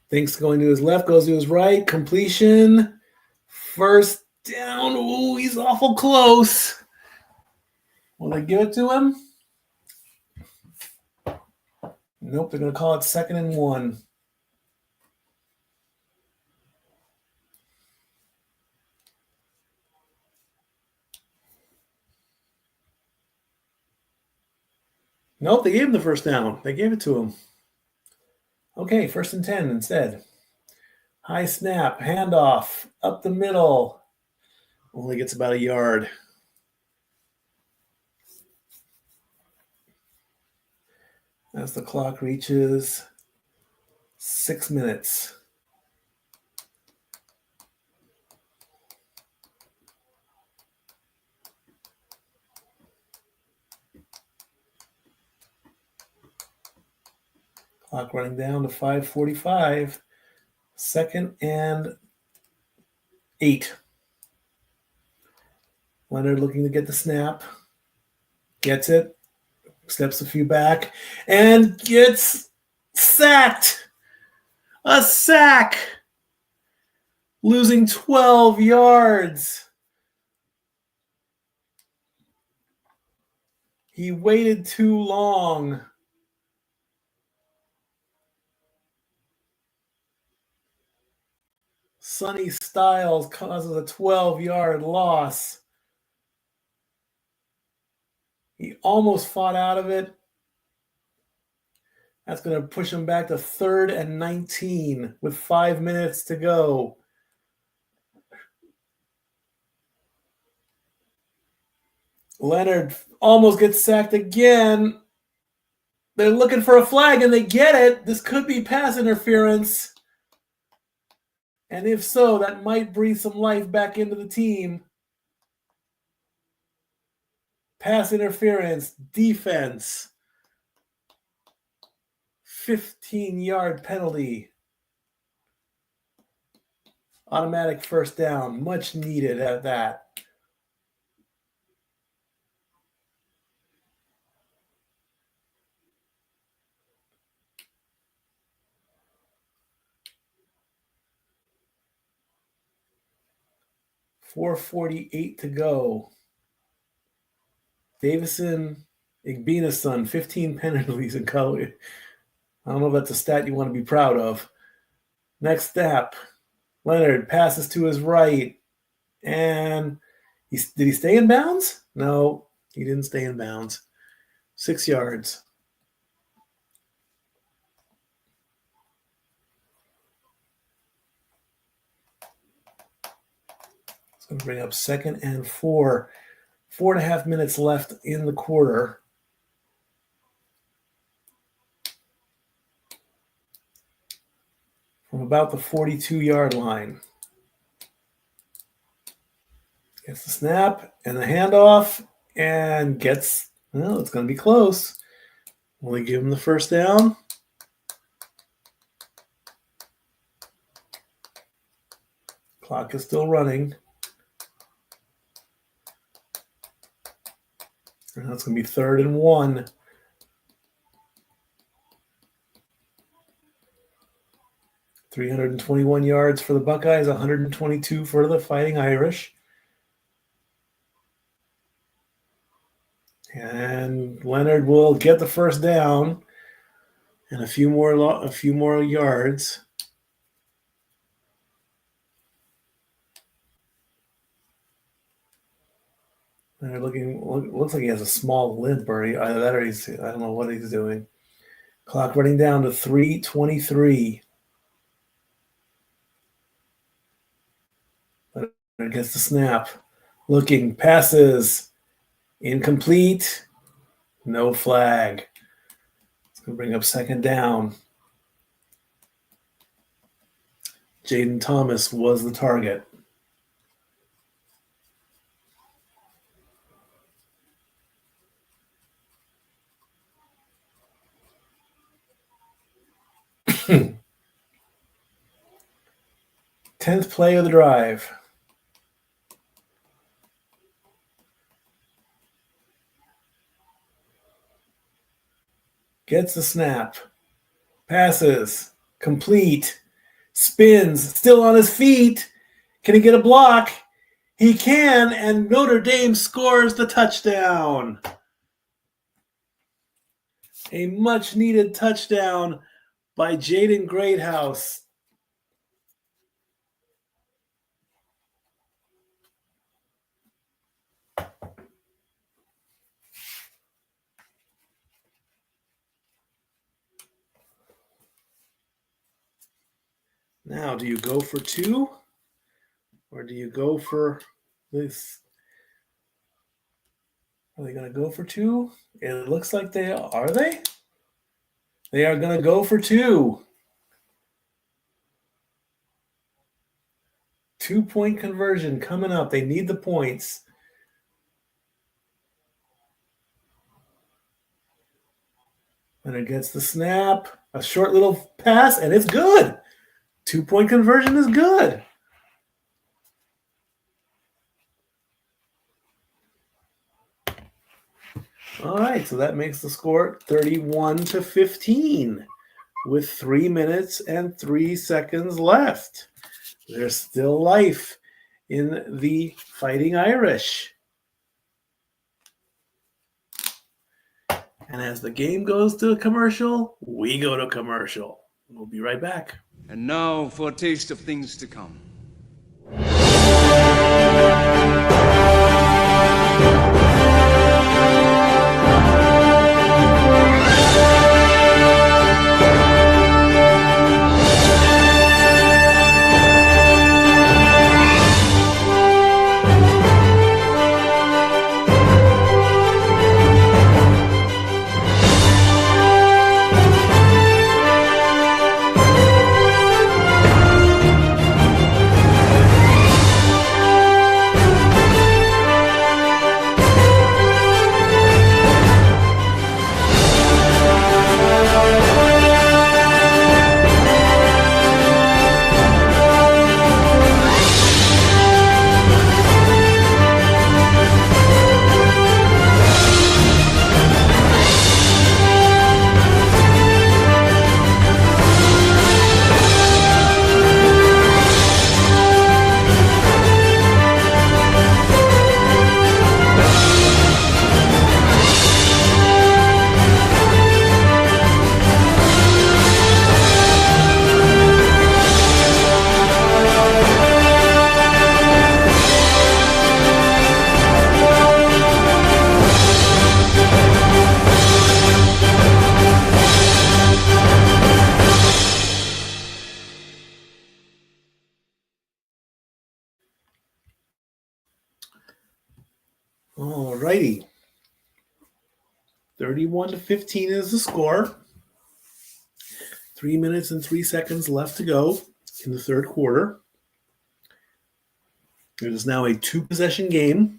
Thinks going to his left, goes to his right. Completion. First down. Ooh, he's awful close. Will they give it to him? Nope, they're going to call it 2nd and 1. Nope, they gave him the first down. They gave it to him. Okay, 1st and 10 instead. High snap, handoff, up the middle. Only gets about a yard. As the clock reaches 6 minutes. Clock running down to 5:45. 2nd and 8. Leonard looking to get the snap. Gets it. Steps a few back. And gets sacked. A sack. Losing 12 yards. He waited too long. Sonny Styles causes a 12-yard loss. He almost fought out of it. That's going to push him back to 3rd and 19 with 5 minutes to go. Leonard almost gets sacked again. They're looking for a flag and they get it. This could be pass interference. And if so, that might breathe some life back into the team. Pass interference, defense. 15-yard penalty. Automatic first down, much needed at that. .448 to go. Davison Igbina's 15 penalties in college. I don't know if that's a stat you want to be proud of. Next step. Leonard passes to his right. And did he stay in bounds? No, he didn't stay in bounds. 6 yards. It's going to bring up 2nd and 4. 4.5 minutes left in the quarter. From about the 42-yard line. Gets the snap and the handoff and gets, well, it's going to be close. Will they give him the first down? Clock is still running. And that's going to be 3rd and 1. .321 yards for the Buckeyes, 122 for the Fighting Irish. And Leonard will get the first down and a few more yards. They're looks like he has a small limp, or either that or I don't know what he's doing. Clock running down to 3:23. Leonard gets the snap. Looking, passes, incomplete, no flag. It's going to bring up second down. Jaden Thomas was the target. Tenth play of the drive. Gets the snap. Passes. Complete. Spins. Still on his feet. Can he get a block? He can, and Notre Dame scores the touchdown. A much-needed touchdown by Jaden Greathouse. Now, do you go for two? Or do you go for this? Are they going to go for two? It looks like they are. Are they? They are going to go for two. 2-point conversion coming up. They need the points. And it gets the snap. A short little pass, and it's good. 2-point conversion is good. All right, so that makes the score 31-15 with 3 minutes and 3 seconds left. There's still life in the Fighting Irish. And as the game goes to commercial, we go to commercial. We'll be right back. And now for a taste of things to come. All righty. 31-15 is the score. 3 minutes and 3 seconds left to go in the third quarter. It is now a 2-possession game.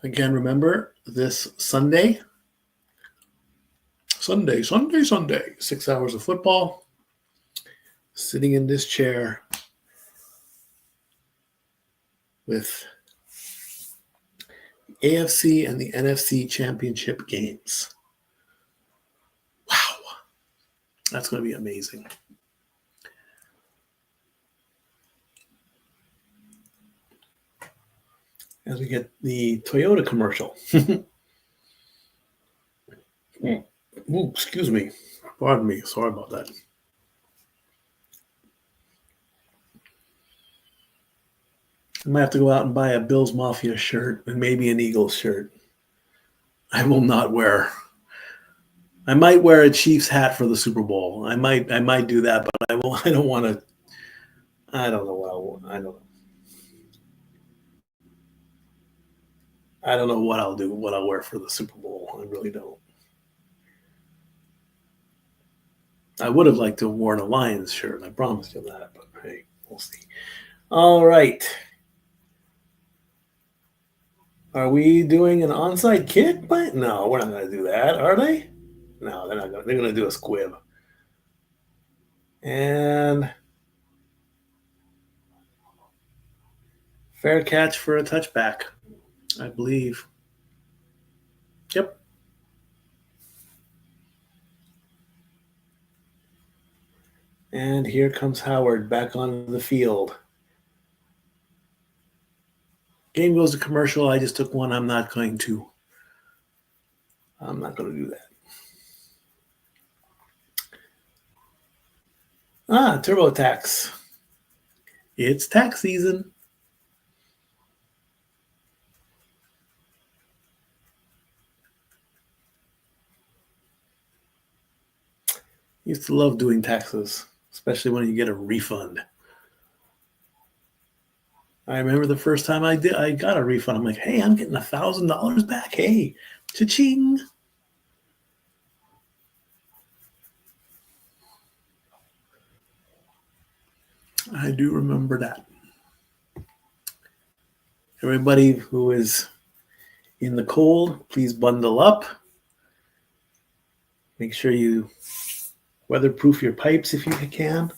Again, remember this Sunday, 6 hours of football, sitting in this chair with AFC and the NFC championship games. Wow. That's going to be amazing. As we get the Toyota commercial. Ooh, excuse me. Pardon me. Sorry about that. I might have to go out and buy a Bills Mafia shirt and maybe an Eagles shirt. I will not wear. I might wear a Chiefs hat for the Super Bowl. I might do that, but I don't want to. I don't know what I don't know. I don't know what I'll do, what I'll wear for the Super Bowl. I really don't. I would have liked to have worn a Lions shirt. I promised you that, but hey, we'll see. All right. Are we doing an onside kick? But no, we're not going to do that, are they? No, they're not going. They're going to do a squib. And fair catch for a touchback, I believe. Yep. And here comes Howard back on the field. Game goes to commercial. I just took one. I'm not going to do that. TurboTax. It's tax season. Used to love doing taxes, especially when you get a refund. I remember the first time I got a refund. I'm like, hey, I'm getting $1,000 back. Hey, cha-ching. I do remember that. Everybody who is in the cold, please bundle up. Make sure you weatherproof your pipes if you can.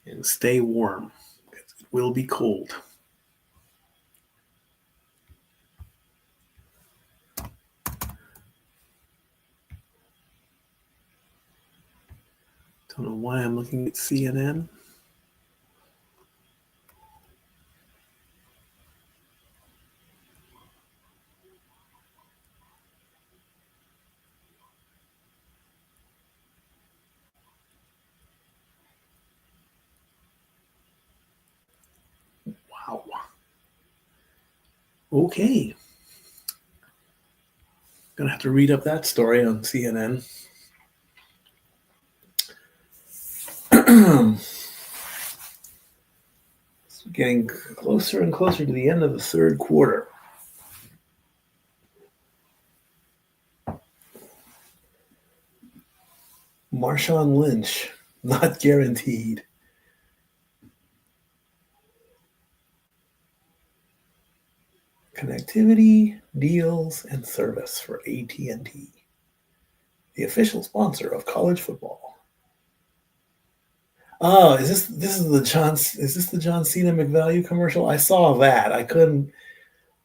And stay warm. It will be cold. Don't know why I'm looking at CNN. Wow. Okay. Gonna have to read up that story on CNN. It's getting closer and closer to the end of the third quarter. Marshawn Lynch, not guaranteed. Connectivity, deals, and service for AT&T, the official sponsor of college football. Oh, is this the John Cena McValue commercial? I saw that. I couldn't.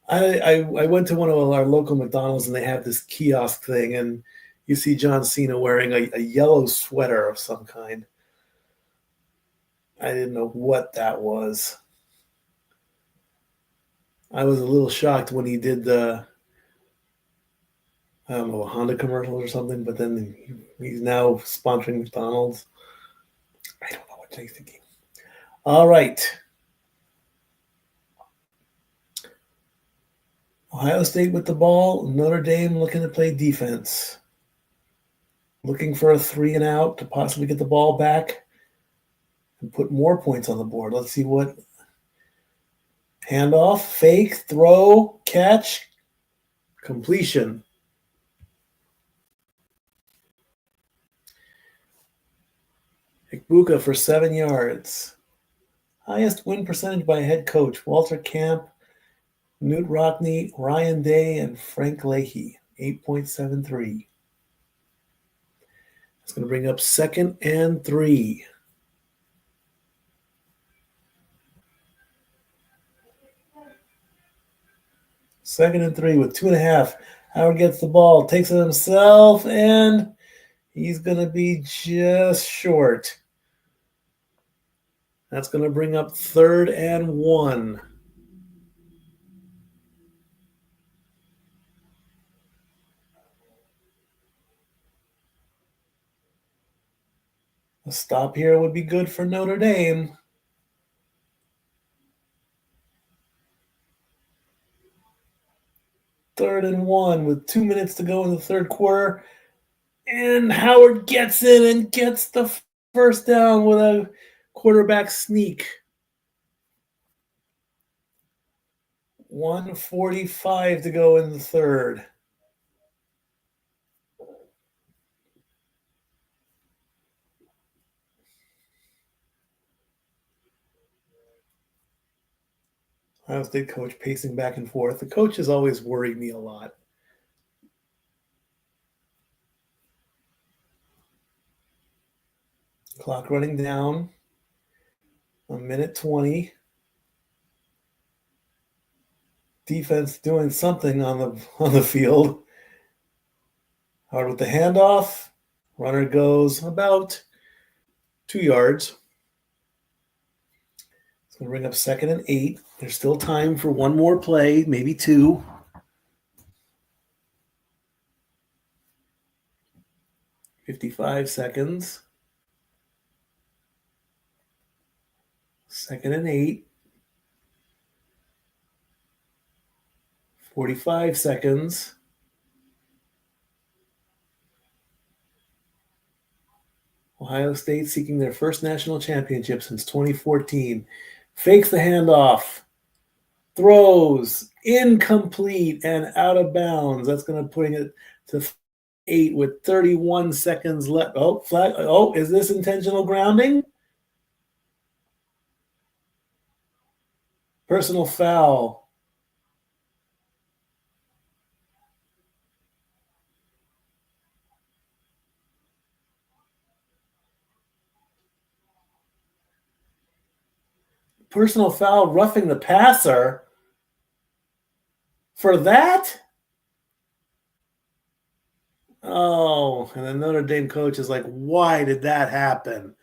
I went to one of our local McDonald's and they have this kiosk thing, and you see John Cena wearing a yellow sweater of some kind. I didn't know what that was. I was a little shocked when he did the, I don't know, Honda commercials or something, but then he's now sponsoring McDonald's. I don't know what he's thinking. All right. Ohio State with the ball. Notre Dame looking to play defense. Looking for a 3-and-out to possibly get the ball back and put more points on the board. Let's see what. Handoff, fake, throw, catch, completion. Ikbuka for 7 yards. Highest win percentage by head coach, Walter Camp, Newt Rockney, Ryan Day, and Frank Leahy, 8.73. It's going to bring up 2nd and 3. 2nd and 3 with 2.5. Howard gets the ball, takes it himself, and he's going to be just short. That's going to bring up 3rd and 1. A stop here would be good for Notre Dame. Third and 1 with 2 minutes to go in the third quarter. And Howard gets in and gets the first down with a quarterback sneak. 1:45 to go in the third. Ohio State coach pacing back and forth. The coaches always worry me a lot. Clock running down. 1:20. Defense doing something on the field. Howard with the handoff. Runner goes about 2 yards. It's going to bring up 2nd and 8. There's still time for one more play, maybe 2. $55 seconds. 2nd and 8. 45 seconds. Ohio State seeking their first national championship since 2014. Fakes the handoff. Throws. Incomplete and out of bounds. That's going to put it to 8 with 31 seconds left. Oh, flag. Oh, is this intentional grounding? Personal foul. Personal foul, roughing the passer. For that? Oh, and the Notre Dame coach is like, why did that happen?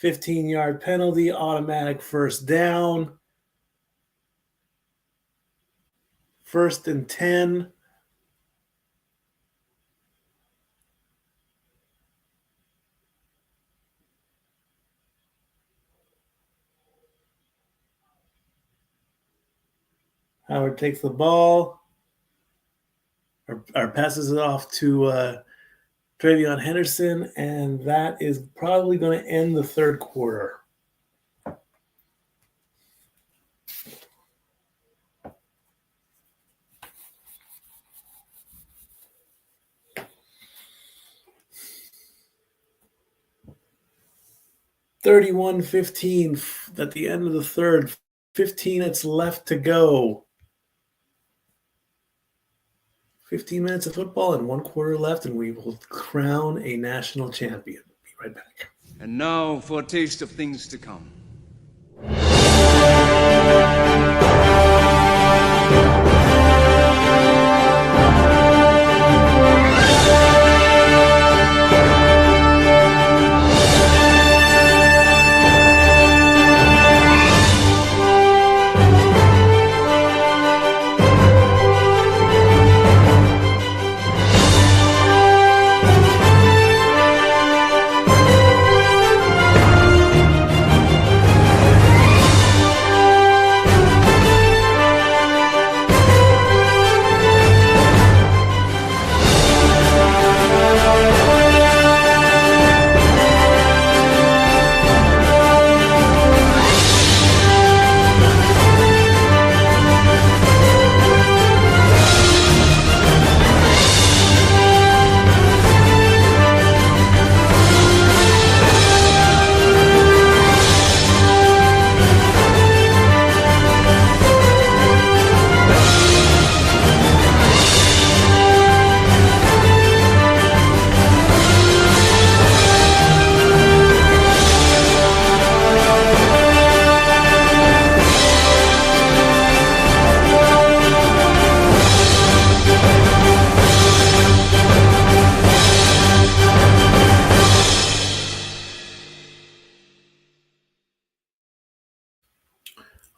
15-yard penalty, automatic first down. 1st and 10. Howard takes the ball, or passes it off to Travion Henderson, and that is probably going to end the third quarter. $31-15 at the end of the third. 15 minutes left to go. 15 minutes of football and 1 quarter left, and we will crown a national champion. Be right back. And now for a taste of things to come.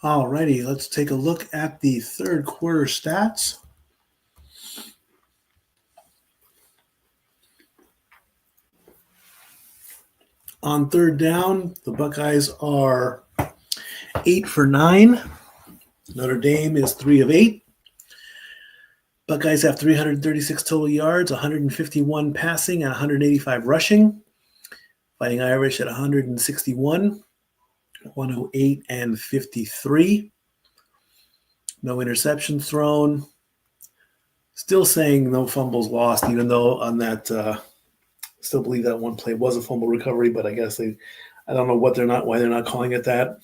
Alrighty, let's take a look at the third quarter stats. On third down, the Buckeyes are 8 for 9. Notre Dame is 3 of 8. Buckeyes have 336 total yards, 151 passing, and 185 rushing. Fighting Irish at 161, 108, and 53. No interceptions thrown. Still saying no fumbles lost, even though on that, still believe that one play was a fumble recovery, but I guess I don't know why they're not calling it that.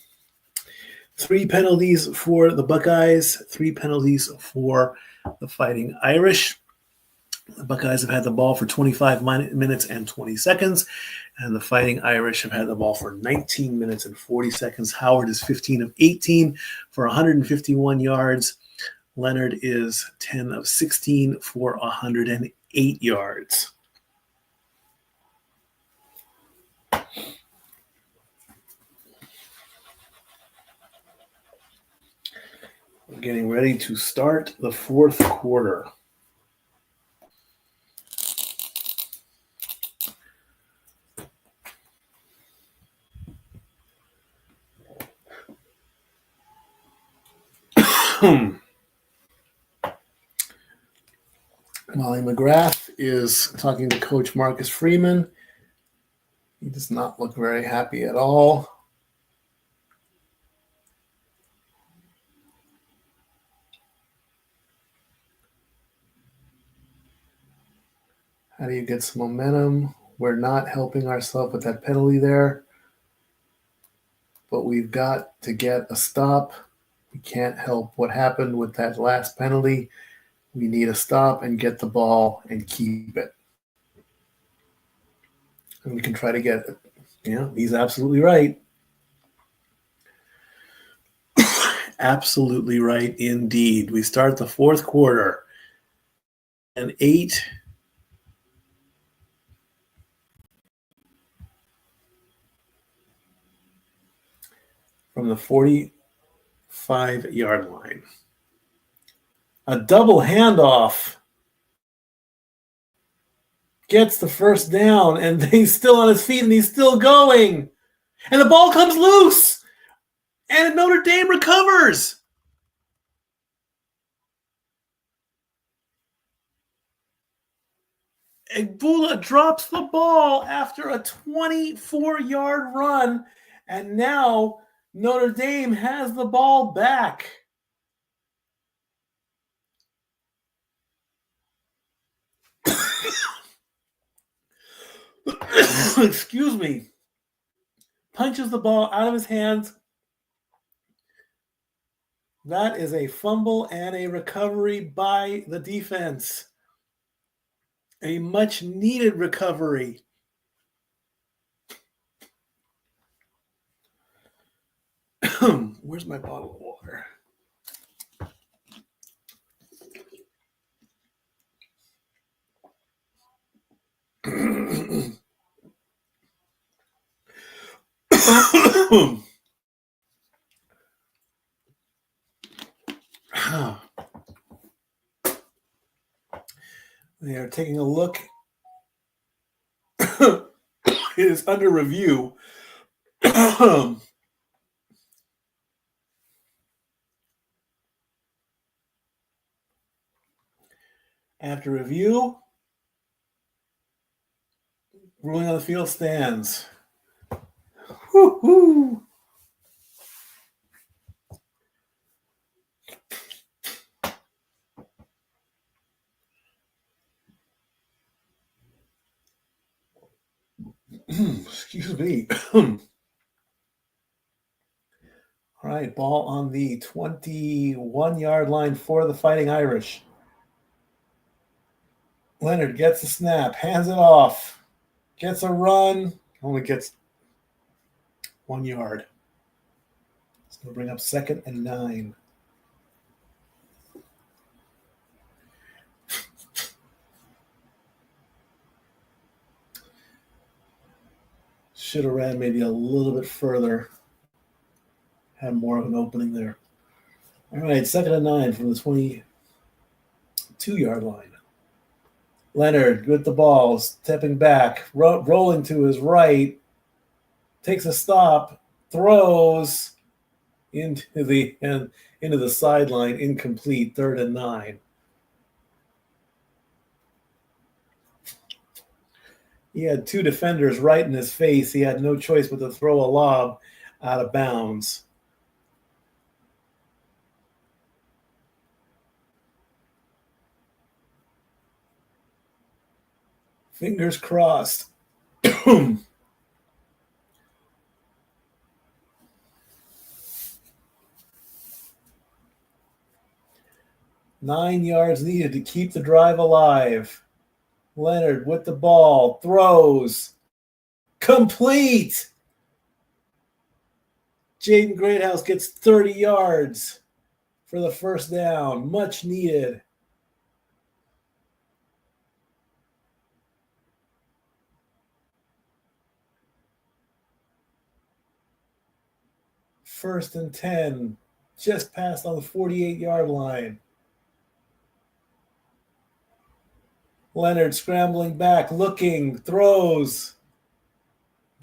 3 penalties for the Buckeyes, 3 penalties for the Fighting Irish. The Buckeyes have had the ball for 25 minutes and 20 seconds, and the Fighting Irish have had the ball for 19 minutes and 40 seconds. Howard is 15 of 18 for 151 yards. Leonard is 10 of 16 for 108 yards. We're getting ready to start the fourth quarter. Molly McGrath is talking to Coach Marcus Freeman. He does not look very happy at all. How do you get some momentum? We're not helping ourselves with that penalty there, but we've got to get a stop. We can't help what happened with that last penalty. We need a stop and get the ball and keep it. And we can try to get it. Yeah, he's absolutely right. Absolutely right indeed. We start the fourth quarter. And 8. From the 45-yard line. A double handoff. Gets the first down, and he's still on his feet, and he's still going. And the ball comes loose. And Notre Dame recovers. Egbula drops the ball after a 24-yard run, and now Notre Dame has the ball back. Excuse me. Punches the ball out of his hands. That is a fumble and a recovery by the defense. A much-needed recovery. Where's my bottle of water? They are taking a look. It is under review. After review, ruling on the field stands. Woo-hoo. Excuse me. All right, ball on the 21-yard line for the Fighting Irish. Leonard gets the snap, hands it off, gets a run, only gets 1 yard. It's going to bring up 2nd and 9. Should have ran maybe a little bit further. had more of an opening there. All right, 2nd and 9 from the 22-yard line. Leonard with the ball, stepping back, rolling to his right, takes a stop, throws into the sideline, incomplete, 3rd and 9. He had 2 defenders right in his face. He had no choice but to throw a lob out of bounds. Fingers crossed. 9 yards needed to keep the drive alive. Leonard with the ball, throws, complete. Jaden Greathouse gets 30 yards for the first down, much needed. First and 10, just passed on the 48-yard line. Leonard scrambling back, looking, throws,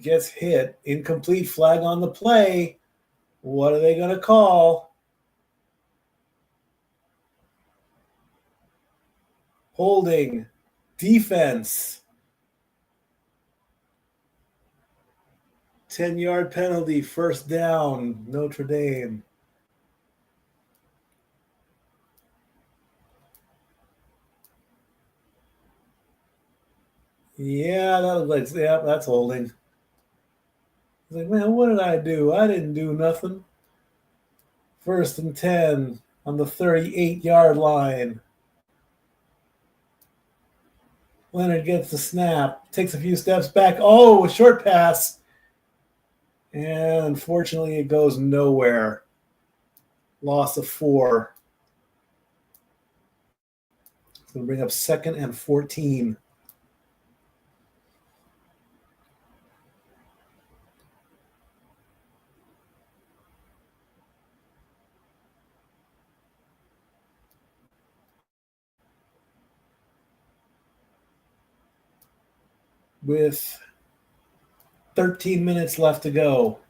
gets hit, incomplete, flag on the play. What are they going to call? Holding, defense. 10-yard penalty, first down, Notre Dame. Yeah, that was like, yeah, that's holding. He's like, man, what did I do? I didn't do nothing. First and 10 on the 38-yard line. Leonard gets the snap, takes a few steps back. Oh, a short pass. And unfortunately, it goes nowhere. Loss of 4. It's going to bring up 2nd and 14. With 13 minutes left to go.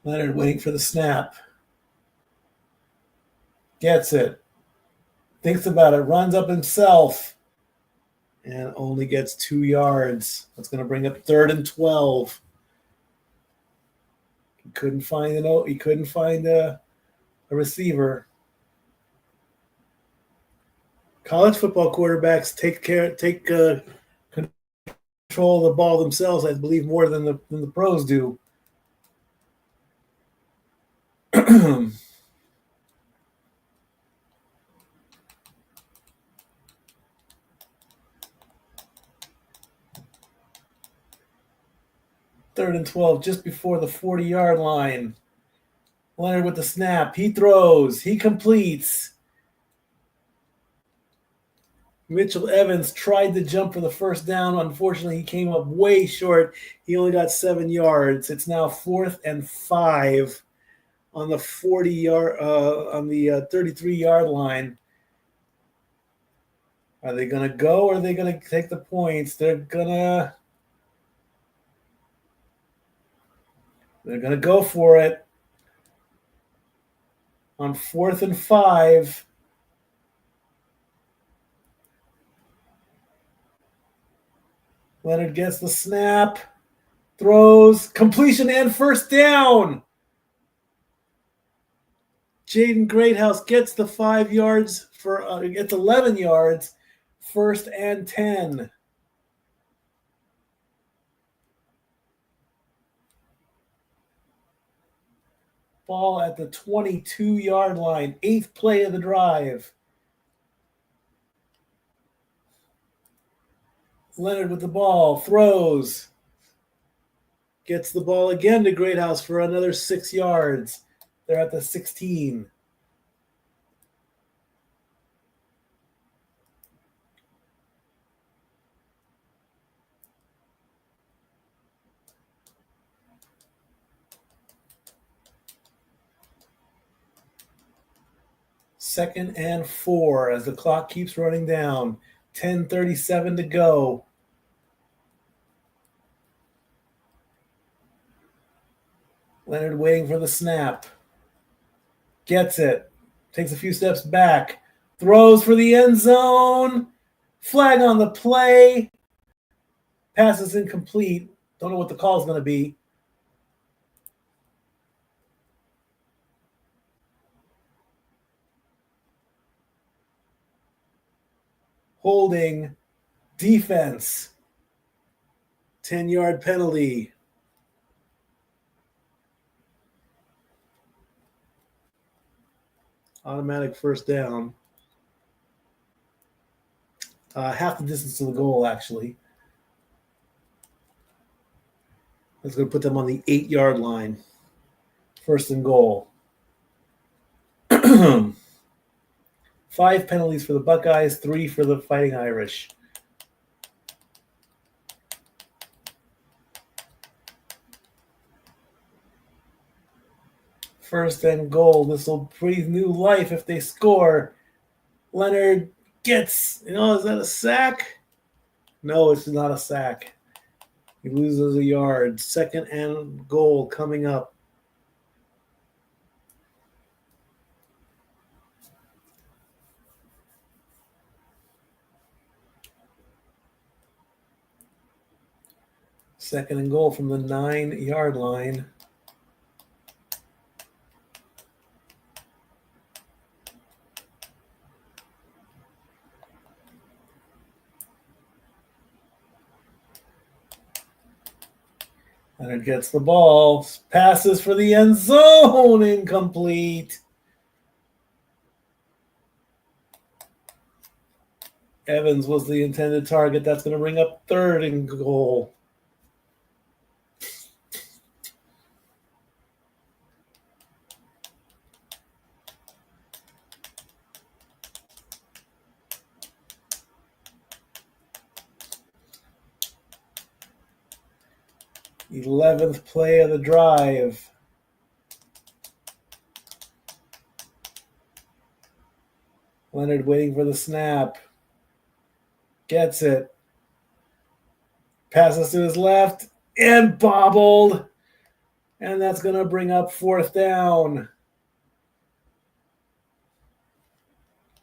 Leonard waiting for the snap. Gets it. Thinks about it. Runs up himself. And only gets 2 yards. That's going to bring up 3rd and 12. He couldn't find a receiver. College football quarterbacks take control of the ball themselves, I believe, more than the pros do. Third and 12, just before the 40-yard line. Leonard with the snap. He throws. He completes. Mitchell Evans tried to jump for the first down. Unfortunately, he came up way short. He only got 7 yards. It's now 4th and 5 on the 33-yard line. Are they going to go or are they going to take the points? They're going to go for it on 4th and 5. Leonard gets the snap, throws, completion, and first down. Jaden Greathouse gets the 5 yards gets 11 yards, 1st and 10. Ball at the 22-yard line, 8th play of the drive. Leonard with the ball, throws, gets the ball again to Greathouse for another 6 yards. They're at the 16. 2nd and 4 as the clock keeps running down. 10:37 to go. Leonard waiting for the snap. Gets it. Takes a few steps back. Throws for the end zone. Flag on the play. Pass is incomplete. Don't know what the call is going to be. Holding. Defense. 10-yard penalty. Automatic first down. Half the distance to the goal, actually. That's going to put them on the 8-yard line. First and goal. 5 penalties for the Buckeyes, 3 for the Fighting Irish. First and goal. This will breathe new life if they score. Leonard gets, is that a sack? No, it's not a sack. He loses a yard. 2nd and goal coming up. Second and goal from the 9-yard line. Leonard gets the ball, passes for the end zone, incomplete. Evans was the intended target. That's going to bring up 3rd and goal. The 11th play of the drive. Leonard waiting for the snap. Gets it. Passes to his left and bobbled. And that's going to bring up 4th down.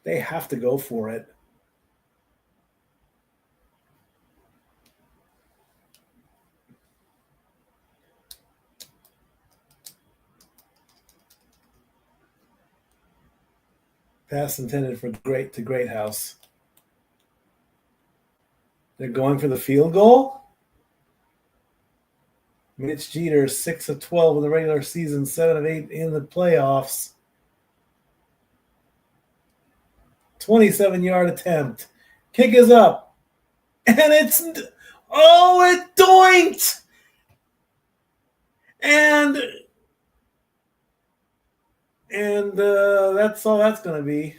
They have to go for it. Pass intended for Great House. They're going for the field goal. Mitch Jeter, 6 of 12 in the regular season, 7 of 8 in the playoffs. 27-yard attempt. Kick is up. And it doinked! And that's all that's going to be.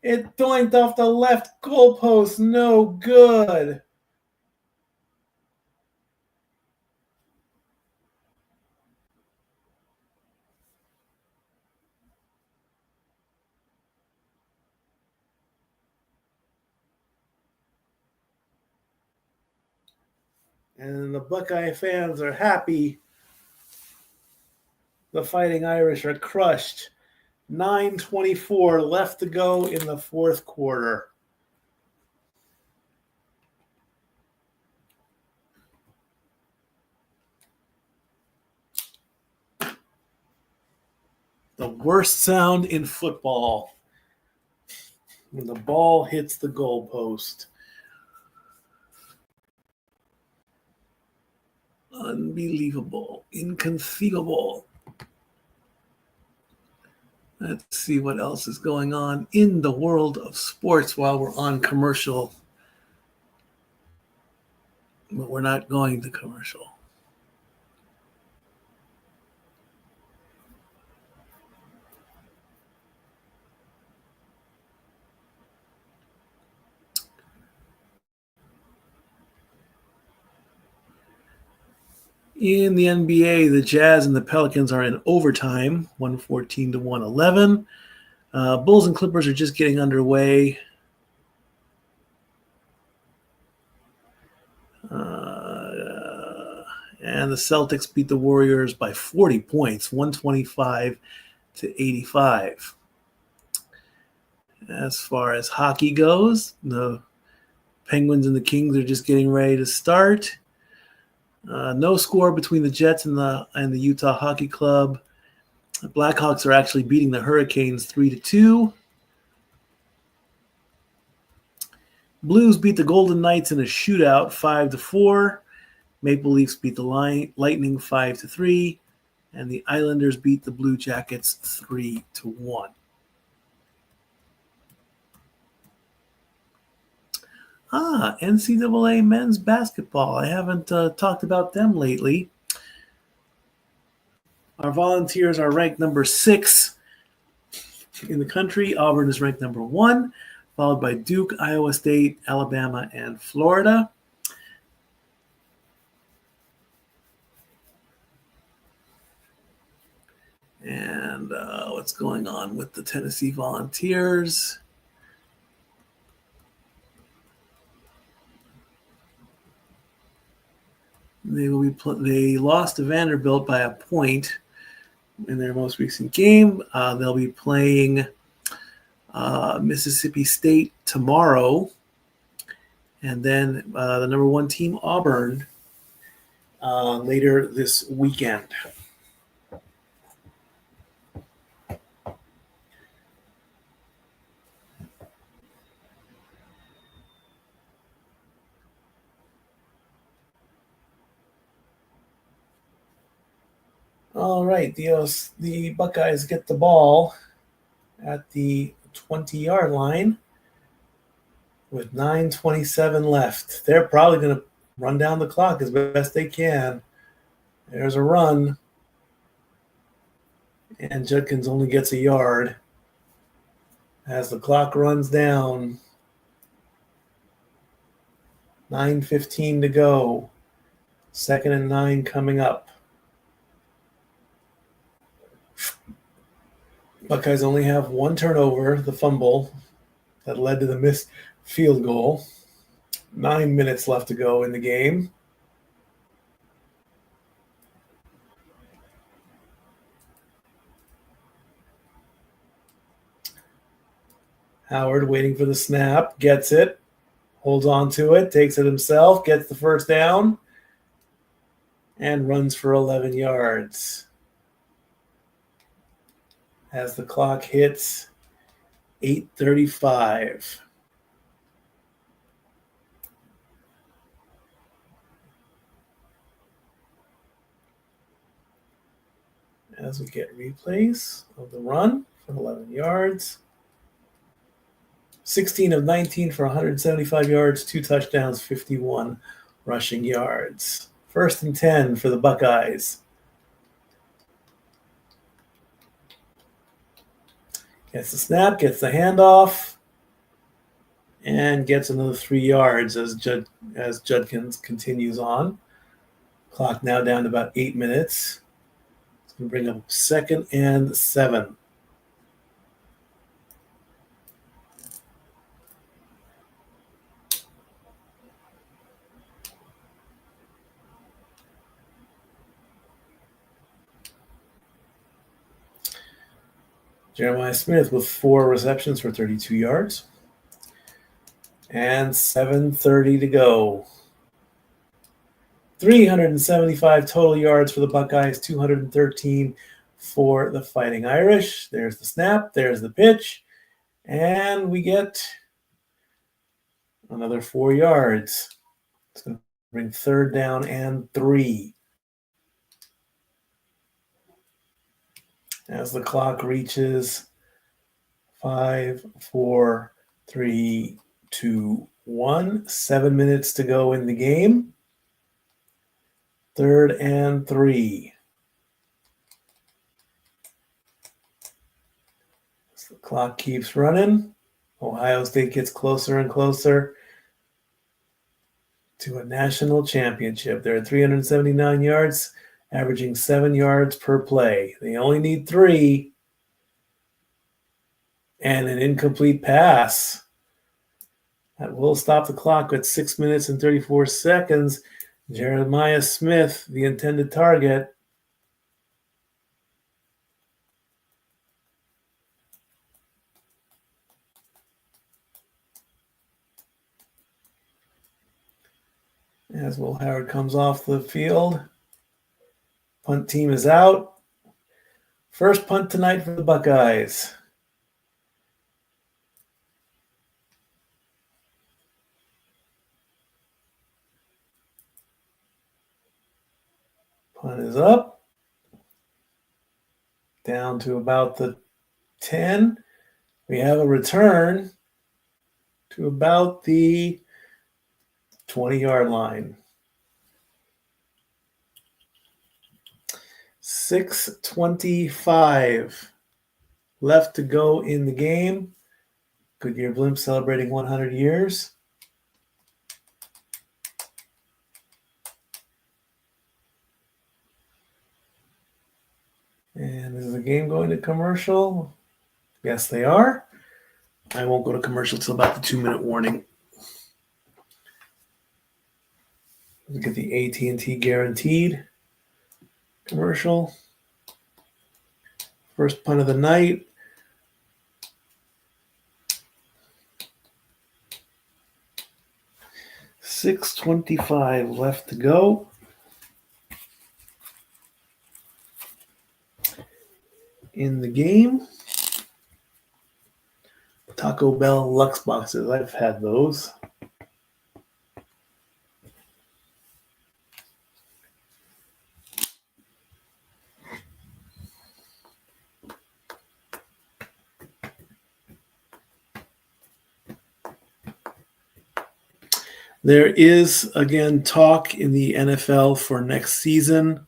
It doinked off the left goalpost. No good. And the Buckeye fans are happy. The Fighting Irish are crushed. 9:24 left to go in the 4th quarter. The worst sound in football when the ball hits the goalpost. Unbelievable. Inconceivable. Let's see what else is going on in the world of sports while we're on commercial. But we're not going to commercial. In the NBA, the Jazz and the Pelicans are in overtime, 114 to 111. Bulls and Clippers are just getting underway. And the Celtics beat the Warriors by 40 points, 125 to 85. As far as hockey goes, the Penguins and the Kings are just getting ready to start. No score between the Jets and the Utah Hockey Club. The Blackhawks are actually beating the Hurricanes 3-2. Blues beat the Golden Knights in a shootout 5-4. Maple Leafs beat the Lightning 5-3. And the Islanders beat the Blue Jackets 3-1. NCAA men's basketball. I haven't talked about them lately. Our Volunteers are ranked number 6 in the country. Auburn is ranked number 1, followed by Duke, Iowa State, Alabama, and Florida. And what's going on with the Tennessee Volunteers? They lost to Vanderbilt by a point in their most recent game. They'll be playing Mississippi State tomorrow, and then the number 1 team, Auburn, later this weekend. All right, the Buckeyes get the ball at the 20-yard line with 9:27 left. They're probably going to run down the clock as best they can. There's a run, and Judkins only gets a yard as the clock runs down. 9:15 to go. 2nd and 9 coming up. Buckeyes only have 1 turnover, the fumble that led to the missed field goal. 9 minutes left to go in the game. Howard waiting for the snap, gets it, holds on to it, takes it himself, gets the first down, and runs for 11 yards. As the clock hits 8:35. As we get replays of the run for 11 yards. 16 of 19 for 175 yards, 2 touchdowns, 51 rushing yards. 1st and 10 for the Buckeyes. Gets the snap, gets the handoff, and gets another 3 yards as Judkins continues on. Clock now down to about 8 minutes. It's going to bring up 2nd and 7. Jeremiah Smith with 4 receptions for 32 yards. And 7:30 to go. 375 total yards for the Buckeyes, 213 for the Fighting Irish. There's the snap, there's the pitch, and we get another 4 yards. It's going to bring 3rd down and 3. As the clock reaches 5, 4, 3, 2, 1. 7 minutes to go in the game. 3rd and 3. As the clock keeps running, Ohio State gets closer and closer to a national championship. They're at 379 yards. Averaging 7 yards per play. They only need 3. And an incomplete pass. That will stop the clock at 6 minutes and 34 seconds. Jeremiah Smith, the intended target. As Will Howard comes off the field. Punt team is out. First punt tonight for the Buckeyes. Punt is up. Down to about the 10. We have a return to about the 20-yard line. 6:25 left to go in the game. Goodyear Blimp celebrating 100 years. And is the game going to commercial? Yes, they are. I won't go to commercial till about the 2-minute warning. Look at the AT&T guaranteed commercial. First punt of the night. $6:25 left to go. In the game. Taco Bell Lux boxes. I've had those. There is, again, talk in the NFL for next season.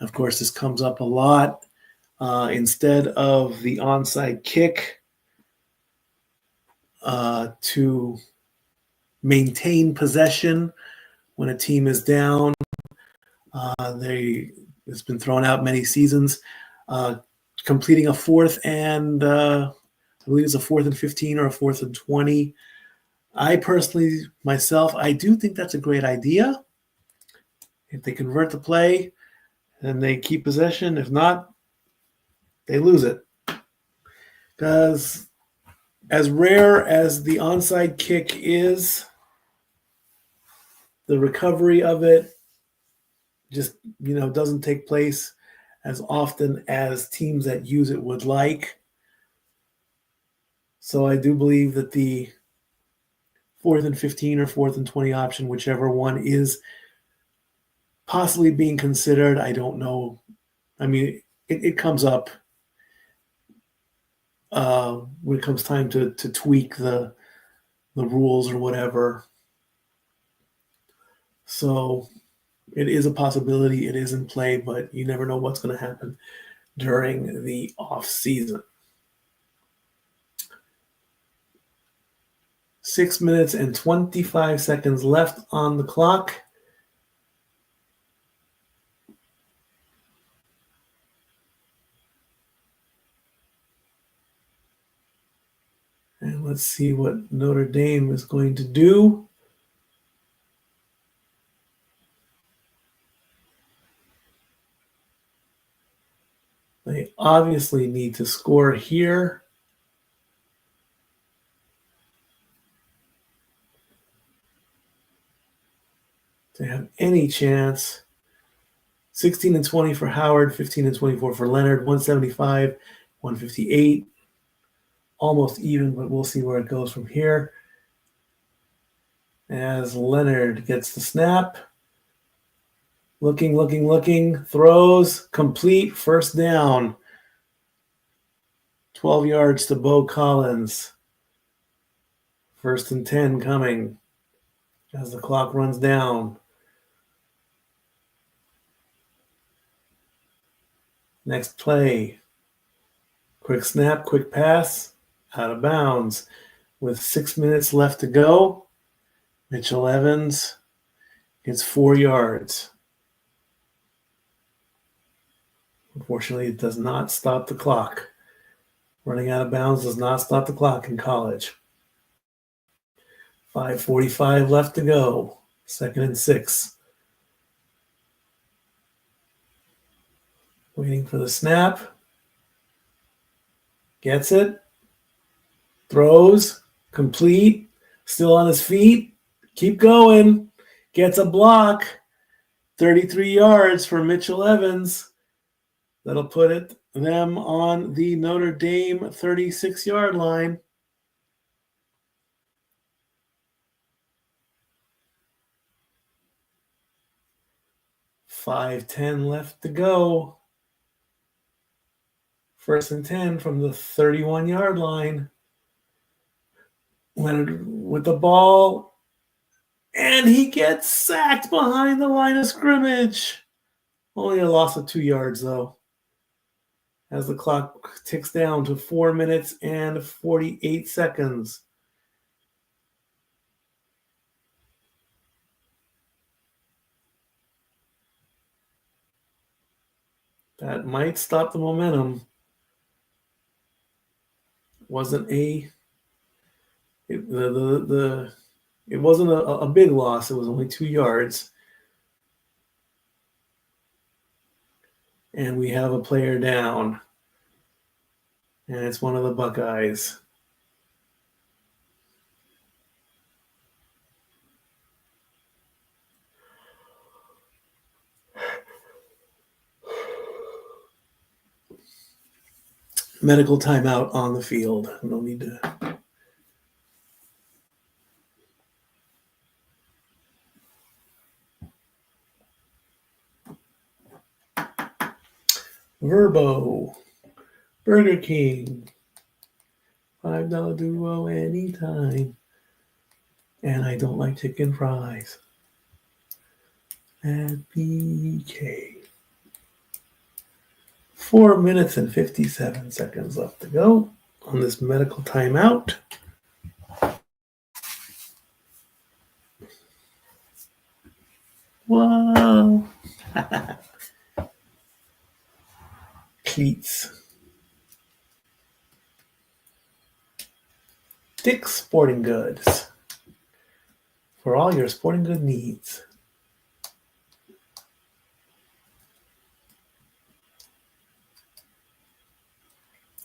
Of course, this comes up a lot. Instead of the onside kick, to maintain possession when a team is down. It's been thrown out many seasons. Completing a fourth and I believe it's a 4th and 15 or a 4th and 20. I personally, myself, I do think that's a great idea. If they convert the play, then they keep possession. If not, they lose it. Because as rare as the onside kick is, the recovery of it just, doesn't take place as often as teams that use it would like. So I do believe that the 4th and 15 or 4th and 20 option, whichever one is possibly being considered, I don't know. I mean, it comes up when it comes time to tweak the rules or whatever. So it is a possibility. It is in play, but you never know what's going to happen during the off season. 6 minutes and 25 seconds left on the clock. And let's see what Notre Dame is going to do. They obviously need to score here. To have any chance. 16 and 20 for Howard, 15 and 24 for Leonard, 175, 158. Almost even, but we'll see where it goes from here. As Leonard gets the snap. Looking, throws, complete, first down. 12 yards to Bo Collins. 1st and 10 coming as the clock runs down. Next play. Quick snap, quick pass, out of bounds. With 6 minutes left to go, Mitchell Evans gets 4 yards. Unfortunately, it does not stop the clock. Running out of bounds does not stop the clock in college. 5:45 left to go. 2nd and 6. Waiting for the snap. Gets it. Throws. Complete. Still on his feet. Keep going. Gets a block. 33 yards for Mitchell Evans. That'll put them on the Notre Dame 36-yard line. $5:10 left to go. 1st and 10 from the 31-yard line. Leonard with the ball. And he gets sacked behind the line of scrimmage. Only a loss of 2 yards, though. As the clock ticks down to 4 minutes and 48 seconds. That might stop the momentum. It wasn't a big loss. It was only 2 yards. And we have a player down. And it's one of the Buckeyes. Medical timeout on the field. No need to. Verbo. Burger King. $5 duo anytime. And I don't like chicken fries. At BK. 4 minutes and 57 seconds left to go on this medical timeout. Whoa. Cleats. Dick's Sporting Goods. For all your sporting good needs.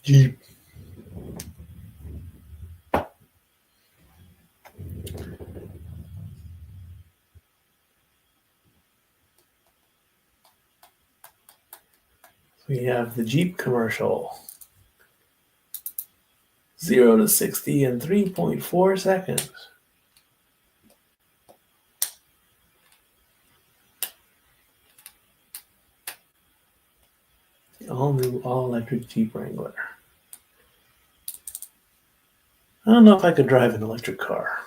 Jeep. We have the Jeep commercial. 0 to 60 in 3.4 seconds. All new, all electric Jeep Wrangler. I don't know if I could drive an electric car.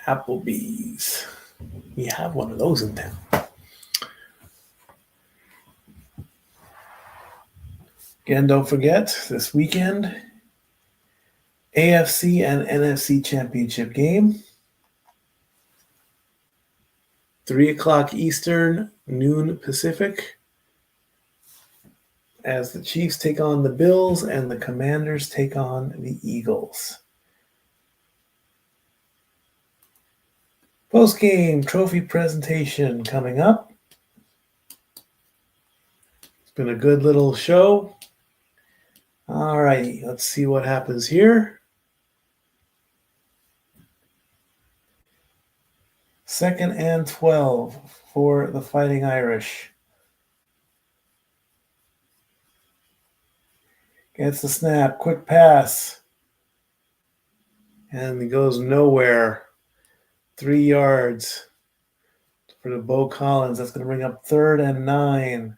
Applebee's. We have one of those in town. Again, don't forget, this weekend, AFC and NFC championship game. 3 o'clock Eastern, noon Pacific, as the Chiefs take on the Bills and the Commanders take on the Eagles. Post-game trophy presentation coming up. It's been a good little show. All righty, let's see what happens here. 2nd and 12 for the Fighting Irish. Gets the snap, quick pass. And it goes nowhere. 3 yards for the Bo Collins. That's going to bring up 3rd and 9.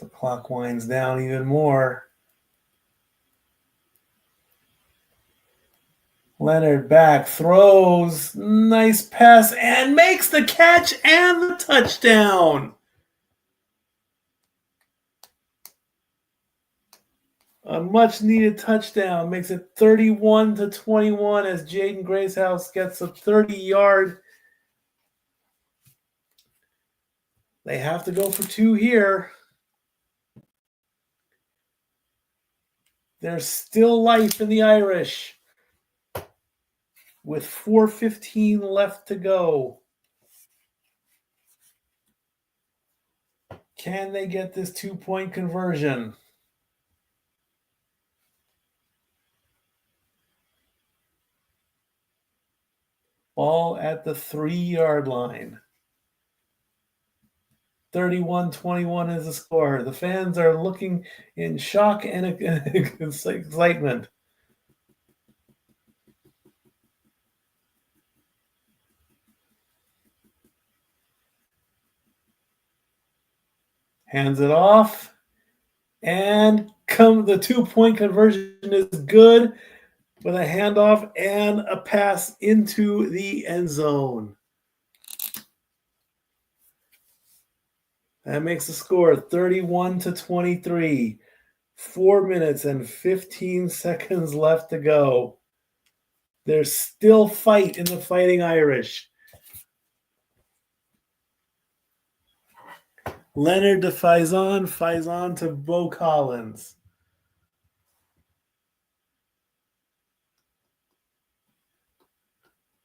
The clock winds down even more. Leonard back, throws, nice pass, and makes the catch and the touchdown. A much-needed touchdown makes it 31-21 as Jaden Gracehouse gets a 30-yard. They have to go for two here. There's still life in the Irish with 4:15 left to go. Can they get this two-point conversion? Ball at the 3-yard line. 31-21 is the score. The fans are looking in shock and excitement. Hands it off. And the two-point conversion is good with a handoff and a pass into the end zone. That makes the score 31-23. 4 minutes and 15 seconds left to go. There's still fight in the Fighting Irish. Leonard to Faison, Faison to Bo Collins.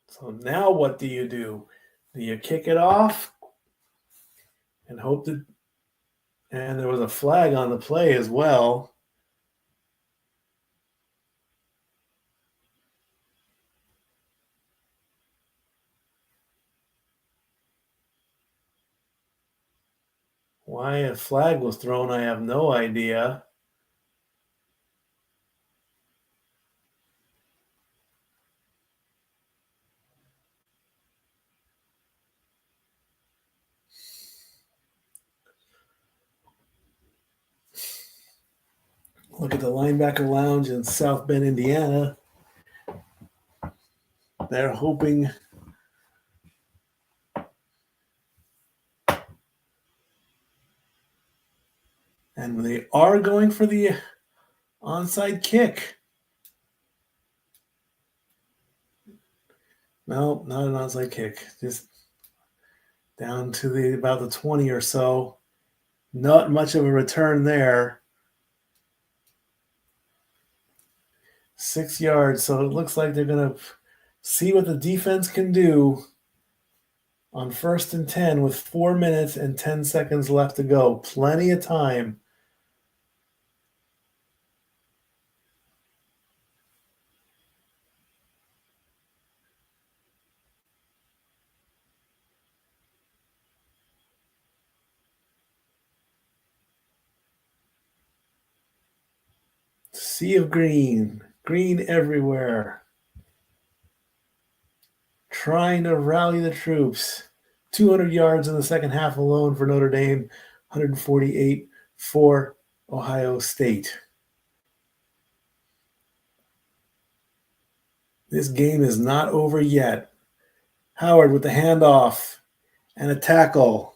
So now what do? Do you kick it off and hope that... And there was a flag on the play as well. Why a flag was thrown, I have no idea. Look at the linebacker lounge in South Bend, Indiana. They're hoping and they are going for the onside kick. No, not an onside kick. Just down to about the 20 or so. Not much of a return there. 6 yards. So it looks like they're going to see what the defense can do on 1st and 10 with 4 minutes and 10 seconds left to go. Plenty of time. Sea of green. Green everywhere. Trying to rally the troops. 200 yards in the second half alone for Notre Dame. 148 for Ohio State. This game is not over yet. Howard with the handoff and a tackle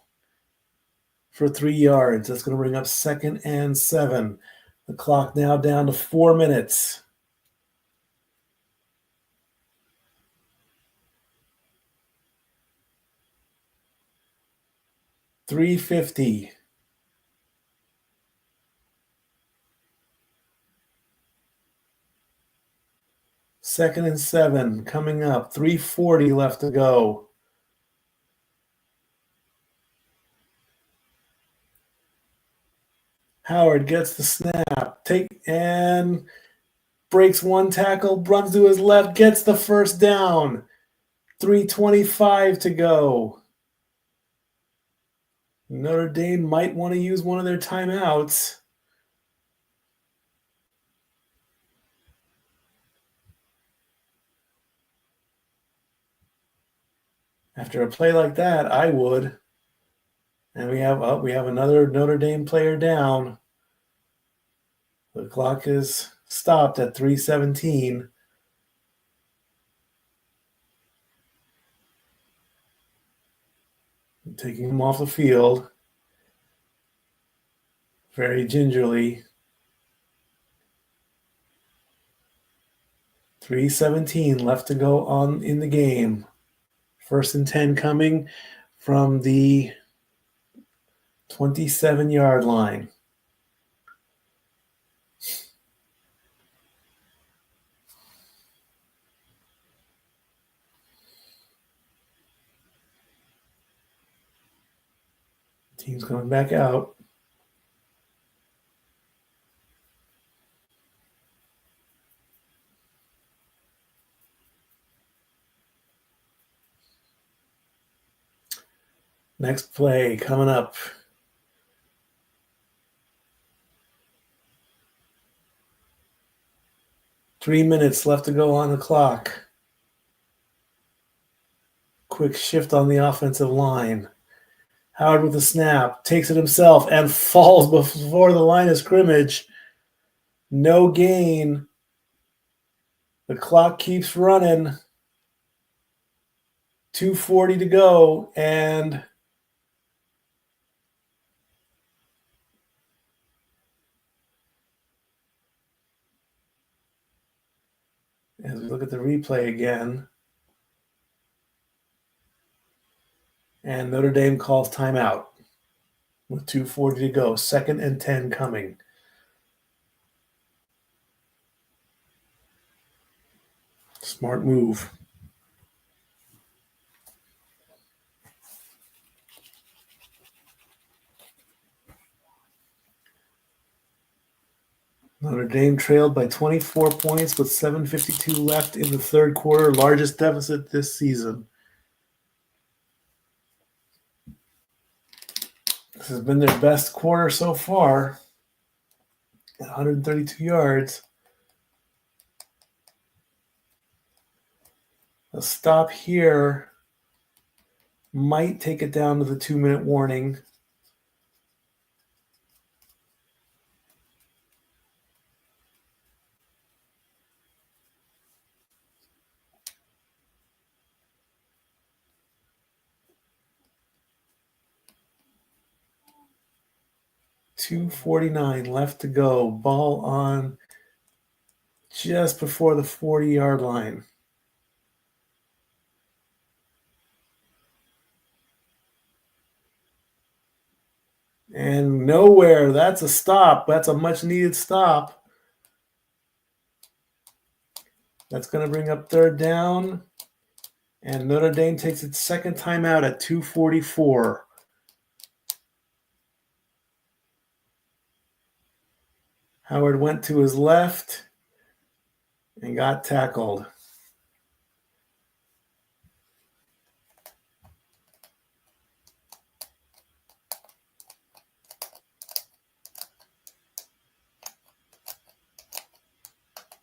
for 3 yards. That's going to bring up 2nd and 7. The clock now down to 4 minutes. .350. Second and 7 coming up. 3:40 left to go. Howard gets the snap. And breaks one tackle, runs to his left, gets the first down. 3:25 to go. Notre Dame might want to use one of their timeouts. After a play like that, I would. And we have another Notre Dame player down. The clock is stopped at 3:17. taking him off the field very gingerly. 3:17 left to go on in the game. 1st and 10 coming from the 27-yard line. Team's going back out. Next play coming up. Three minutes left to go on the clock. Quick shift on the offensive line. Howard with the snap, takes it himself and falls before the line of scrimmage. No gain. The clock keeps running. 2:40 to go, and as we look at the replay again, and Notre Dame calls timeout with 2:40 to go. 2nd and 10 coming. Smart move. Notre Dame trailed by 24 points with 7:52 left in the third quarter, largest deficit this season. This has been their best quarter so far at 132 yards. A stop here might take it down to the 2-minute warning. .249 left to go. Ball on just before the 40-yard line. And nowhere. That's a stop. That's a much-needed stop. That's going to bring up 3rd down. And Notre Dame takes its second timeout at 2:44. Howard went to his left and got tackled.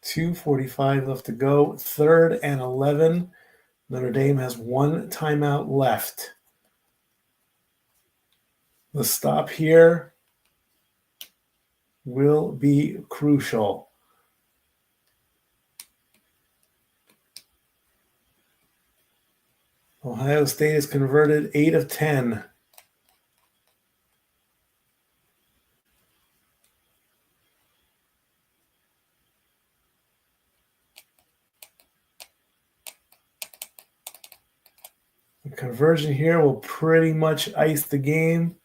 .245 left to go. 3rd and 11. Notre Dame has one timeout left. The stop here will be crucial. Ohio State has converted 8 of 10. The conversion here will pretty much ice the game.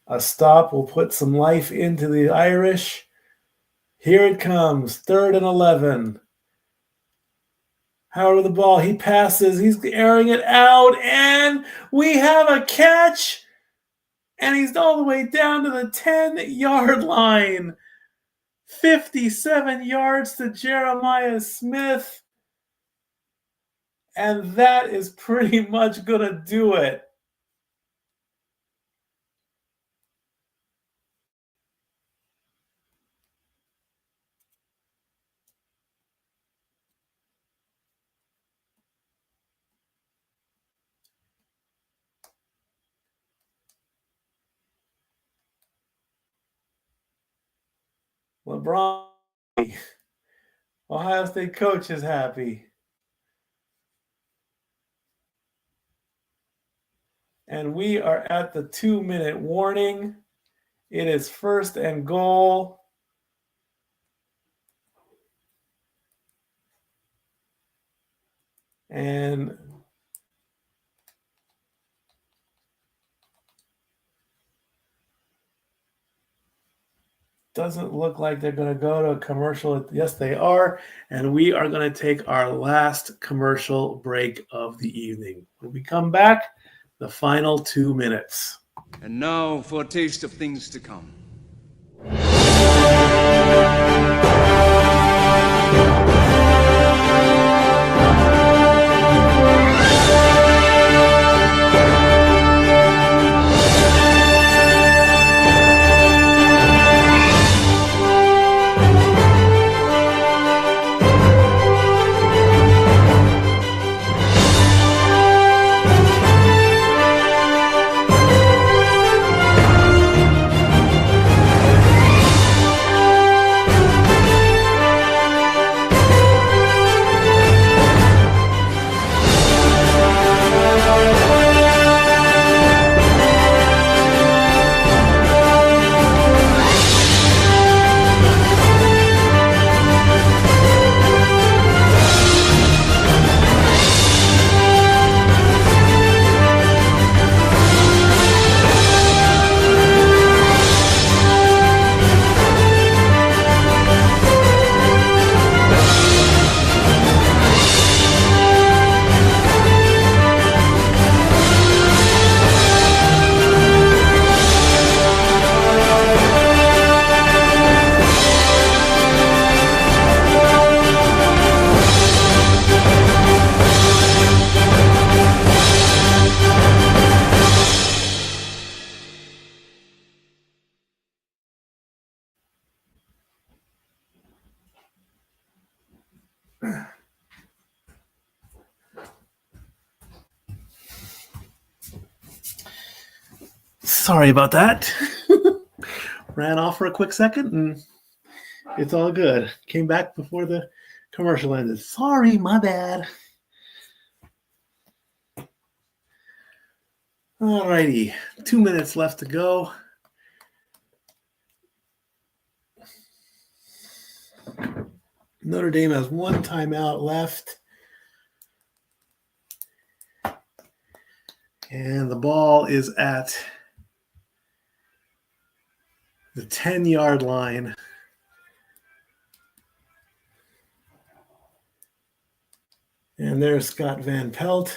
A stop will put some life into the Irish. Here it comes, 3rd and 11. Howard with the ball. He passes. He's airing it out, and we have a catch. And he's all the way down to the 10-yard line. 57 yards to Jeremiah Smith. And that is pretty much going to do it. LeBron, Ohio State coach, is happy. And we are at the 2-minute warning. It is 1st and goal. And doesn't look like they're going to go to a commercial. Yes, they are. And we are going to take our last commercial break of the evening. When we come back, the final 2 minutes. And now for a taste of things to come. Sorry about that. Ran off for a quick second and it's all good. Came back before the commercial ended. Sorry, my bad. All righty. 2 minutes left to go. Notre Dame has one timeout left. And the ball is at the 10-yard line. And there's Scott Van Pelt.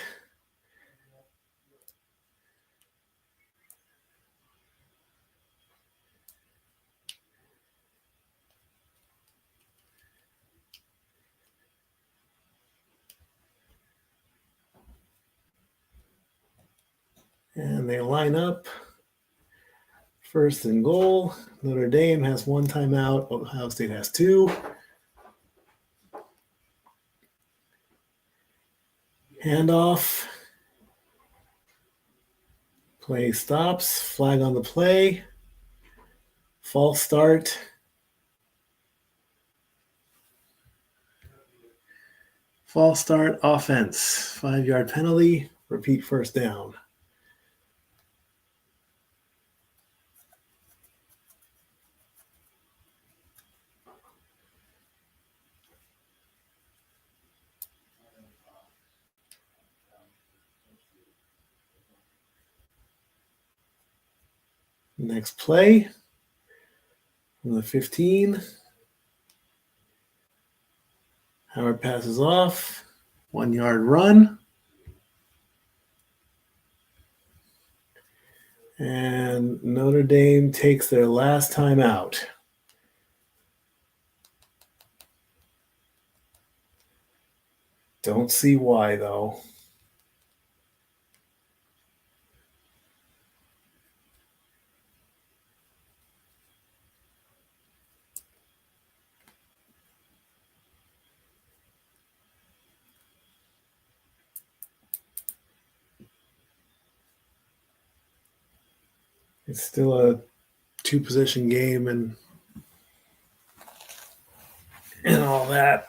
And they line up. 1st and goal. Notre Dame has one timeout. Ohio State has 2. Handoff. Play stops. Flag on the play. False start. False start offense. 5-yard penalty. Repeat 1st down. Next play. From the 15. Howard passes off. 1-yard run. And Notre Dame takes their last time out. Don't see why, though. It's still a 2-position game and all that.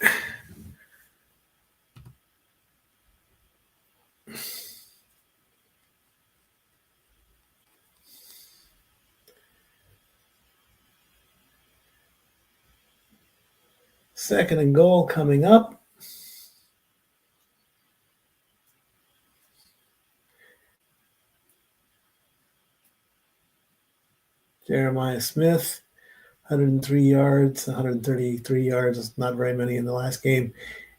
Second and goal coming up. Jeremiah Smith, 103 yards, 133 yards. Not very many in the last game.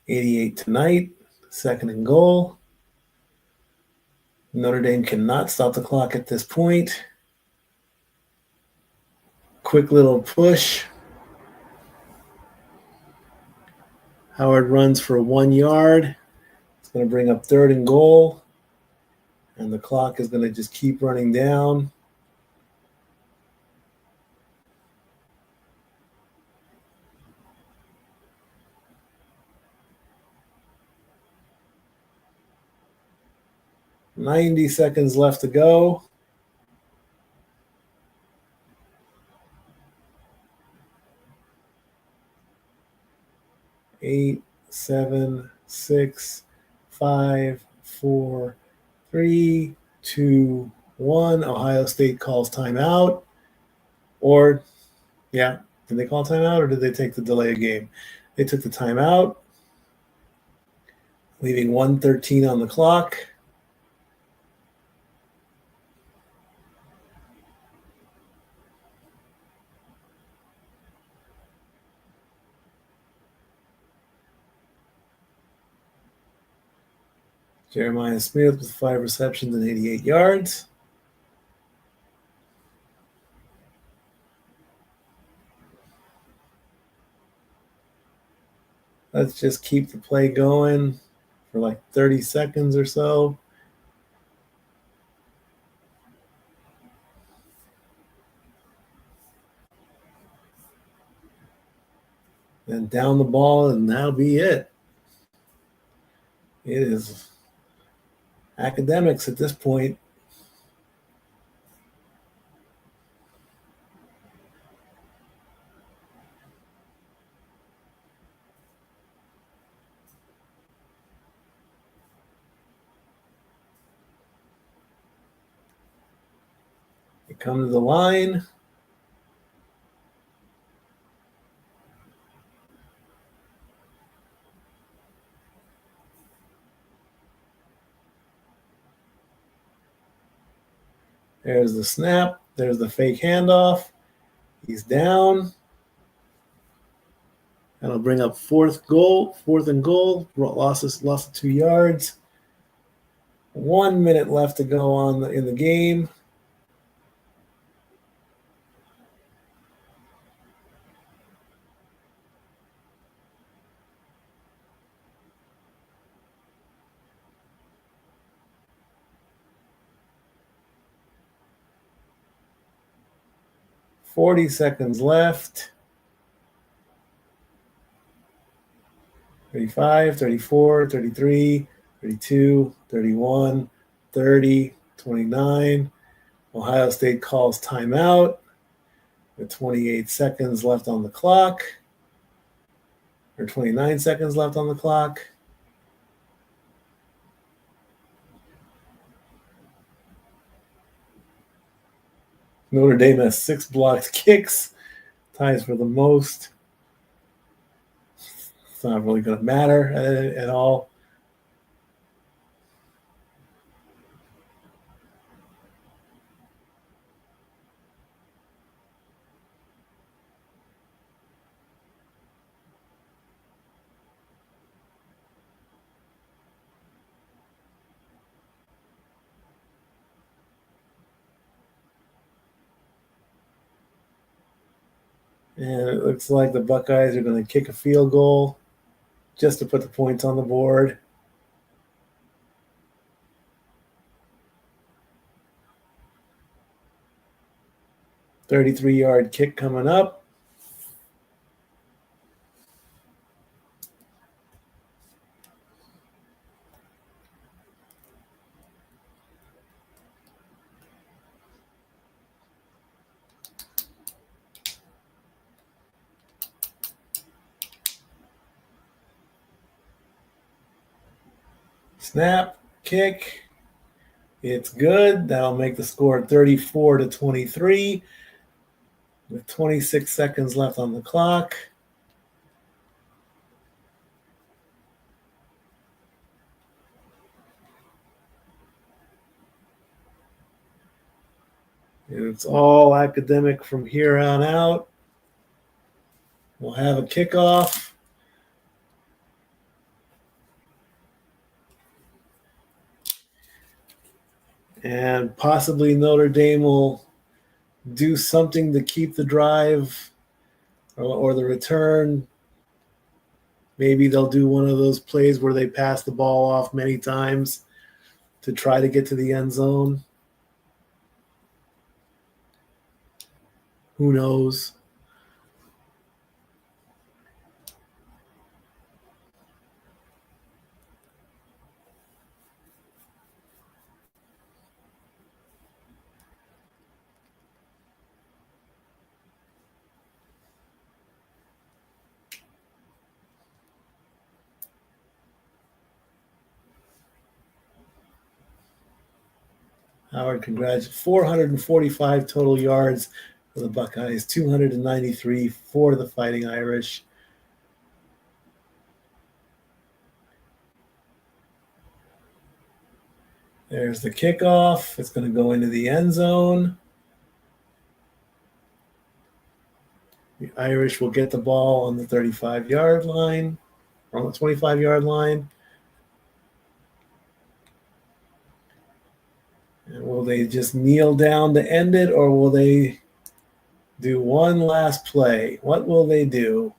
88 tonight. Second and goal. Notre Dame cannot stop the clock at this point. Quick little push. Howard runs for 1 yard. It's going to bring up third and goal. And the clock is going to just keep running down. "90 seconds left to go. Eight, 7, 6, 5, 4, 3, 2, 1. Ohio State calls timeout. Or, yeah, did they call timeout or did they take the delay game? They took the timeout, leaving 1:13 on the clock. Jeremiah Smith with 5 receptions and 88 yards. Let's just keep the play going for like 30 seconds or so. And down the ball, and that'll be it. It is academics at this point. They come to the line. There's the snap. There's the fake handoff. He's down. That'll bring up fourth and goal. Lost 2 yards. 1 minute left to go in the game. "40 seconds left. 35, 34, 33, 32, 31, 30, 29. Ohio State calls timeout with 28 seconds left on the clock, or 29 seconds left on the clock. Notre Dame has 6 blocked kicks, ties for the most. It's not really going to matter at all. And it looks like the Buckeyes are going to kick a field goal just to put the points on the board. "33-yard kick coming up. Snap, kick. It's good. That'll make the score 34-23 with 26 seconds left on the clock. And it's all academic from here on out. We'll have a kickoff. And possibly Notre Dame will do something to keep the drive or the return. Maybe they'll do one of those plays where they pass the ball off many times to try to get to the end zone. Who knows? Howard, congrats. 445 total yards for the Buckeyes, 293 for the Fighting Irish. There's the kickoff. It's going to go into the end zone. The Irish will get the ball on the 35-yard line, or on the 25-yard line. And will they just kneel down to end it, or will they do one last play? What will they do?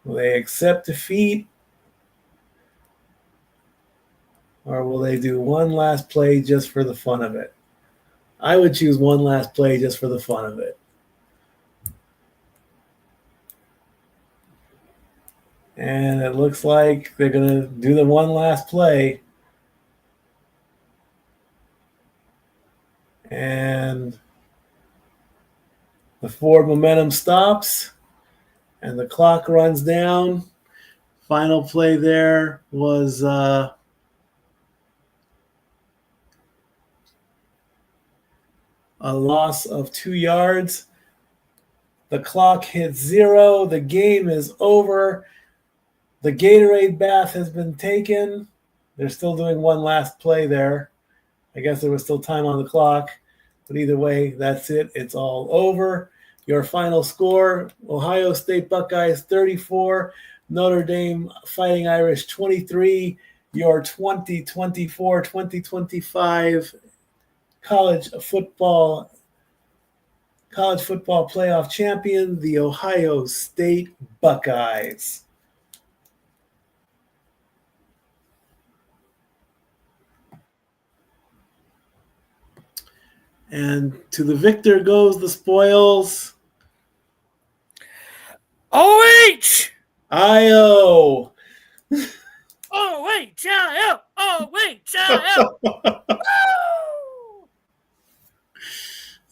Will they accept defeat? Or will they do one last play just for the fun of it? I would choose one last play just for the fun of it. And it looks like they're going to do the one last play. And the forward momentum stops and the clock runs down. Final play there was a loss of 2 yards. The clock hits 0. The game is over. The Gatorade bath has been taken. They're still doing one last play there. I guess there was still time on the clock. But either way, that's it. It's all over. Your final score, Ohio State Buckeyes 34, Notre Dame Fighting Irish 23. Your 2024-2025 college football playoff champion, the Ohio State Buckeyes. And to the victor goes the spoils. OH! IO. OHIO! OHIO!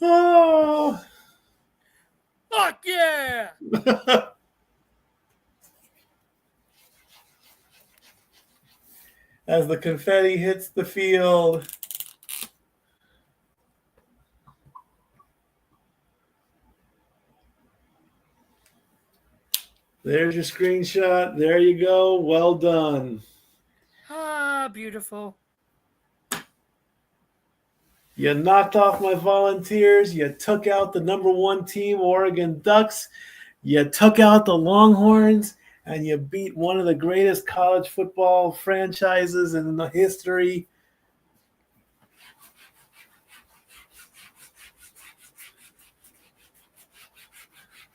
Oh. Fuck yeah! As the confetti hits the field. There's your screenshot. There you go. Well done. Ah, beautiful. You knocked off my Volunteers. You took out the number 1 team, Oregon Ducks. You took out the Longhorns, and you beat one of the greatest college football franchises in the history.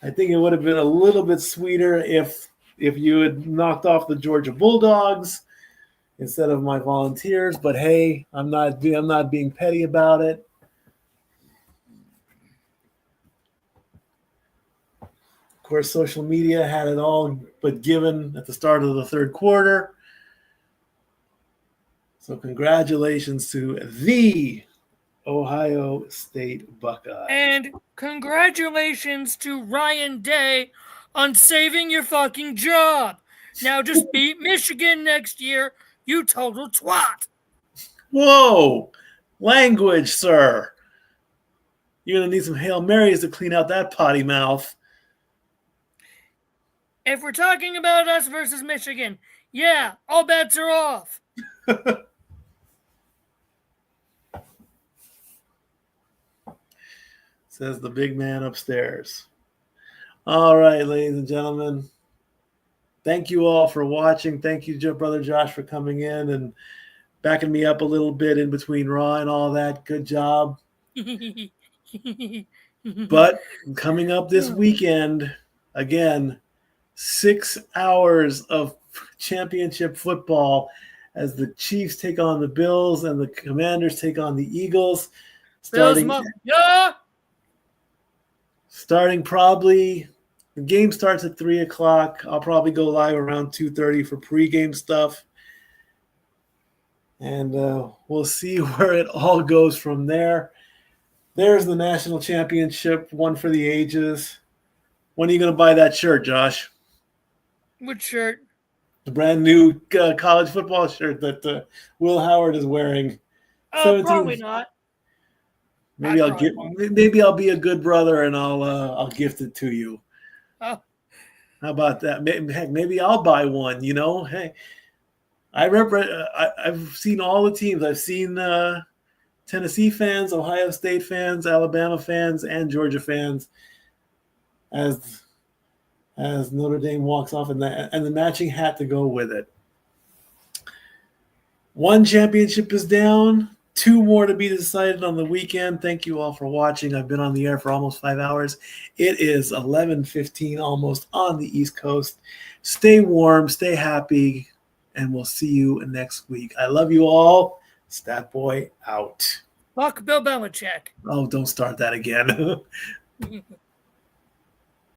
I think it would have been a little bit sweeter if you had knocked off the Georgia Bulldogs instead of my Volunteers. But hey, I'm not being petty about it. Of course, social media had it all but given at the start of the third quarter. So congratulations to the Ohio State Buckeyes. And congratulations to Ryan Day on saving your fucking job. Now just beat Michigan next year, you total twat. Whoa! Language, sir. You're going to need some Hail Marys to clean out that potty mouth. If we're talking about us versus Michigan, yeah, all bets are off. says the big man upstairs. All right, ladies and gentlemen. Thank you all for watching. Thank you, Brother Josh, for coming in and backing me up a little bit in between Raw and all that. Good job. But coming up this weekend, again, 6 hours of championship football as the Chiefs take on the Bills and the Commanders take on the Eagles. Starting probably, the game starts at 3 o'clock. I'll probably go live around 2:30 for pregame stuff. And we'll see where it all goes from there. There's the national championship, one for the ages. When are you going to buy that shirt, Josh? Which shirt? The brand new college football shirt that Will Howard is wearing. Probably not. Maybe I'll be a good brother and I'll gift it to you. Oh. How about that? Heck, maybe I'll buy one. You know, hey, I've seen all the teams. I've seen Tennessee fans, Ohio State fans, Alabama fans, and Georgia fans as Notre Dame walks off and the matching hat to go with it. One championship is down. 2 more to be decided on the weekend. Thank you all for watching. I've been on the air for almost 5 hours. It is 11:15 almost on the East Coast. Stay warm, stay happy, and we'll see you next week. I love you all. Stat Boy out. Fuck Bill Belichick. Oh, don't start that again.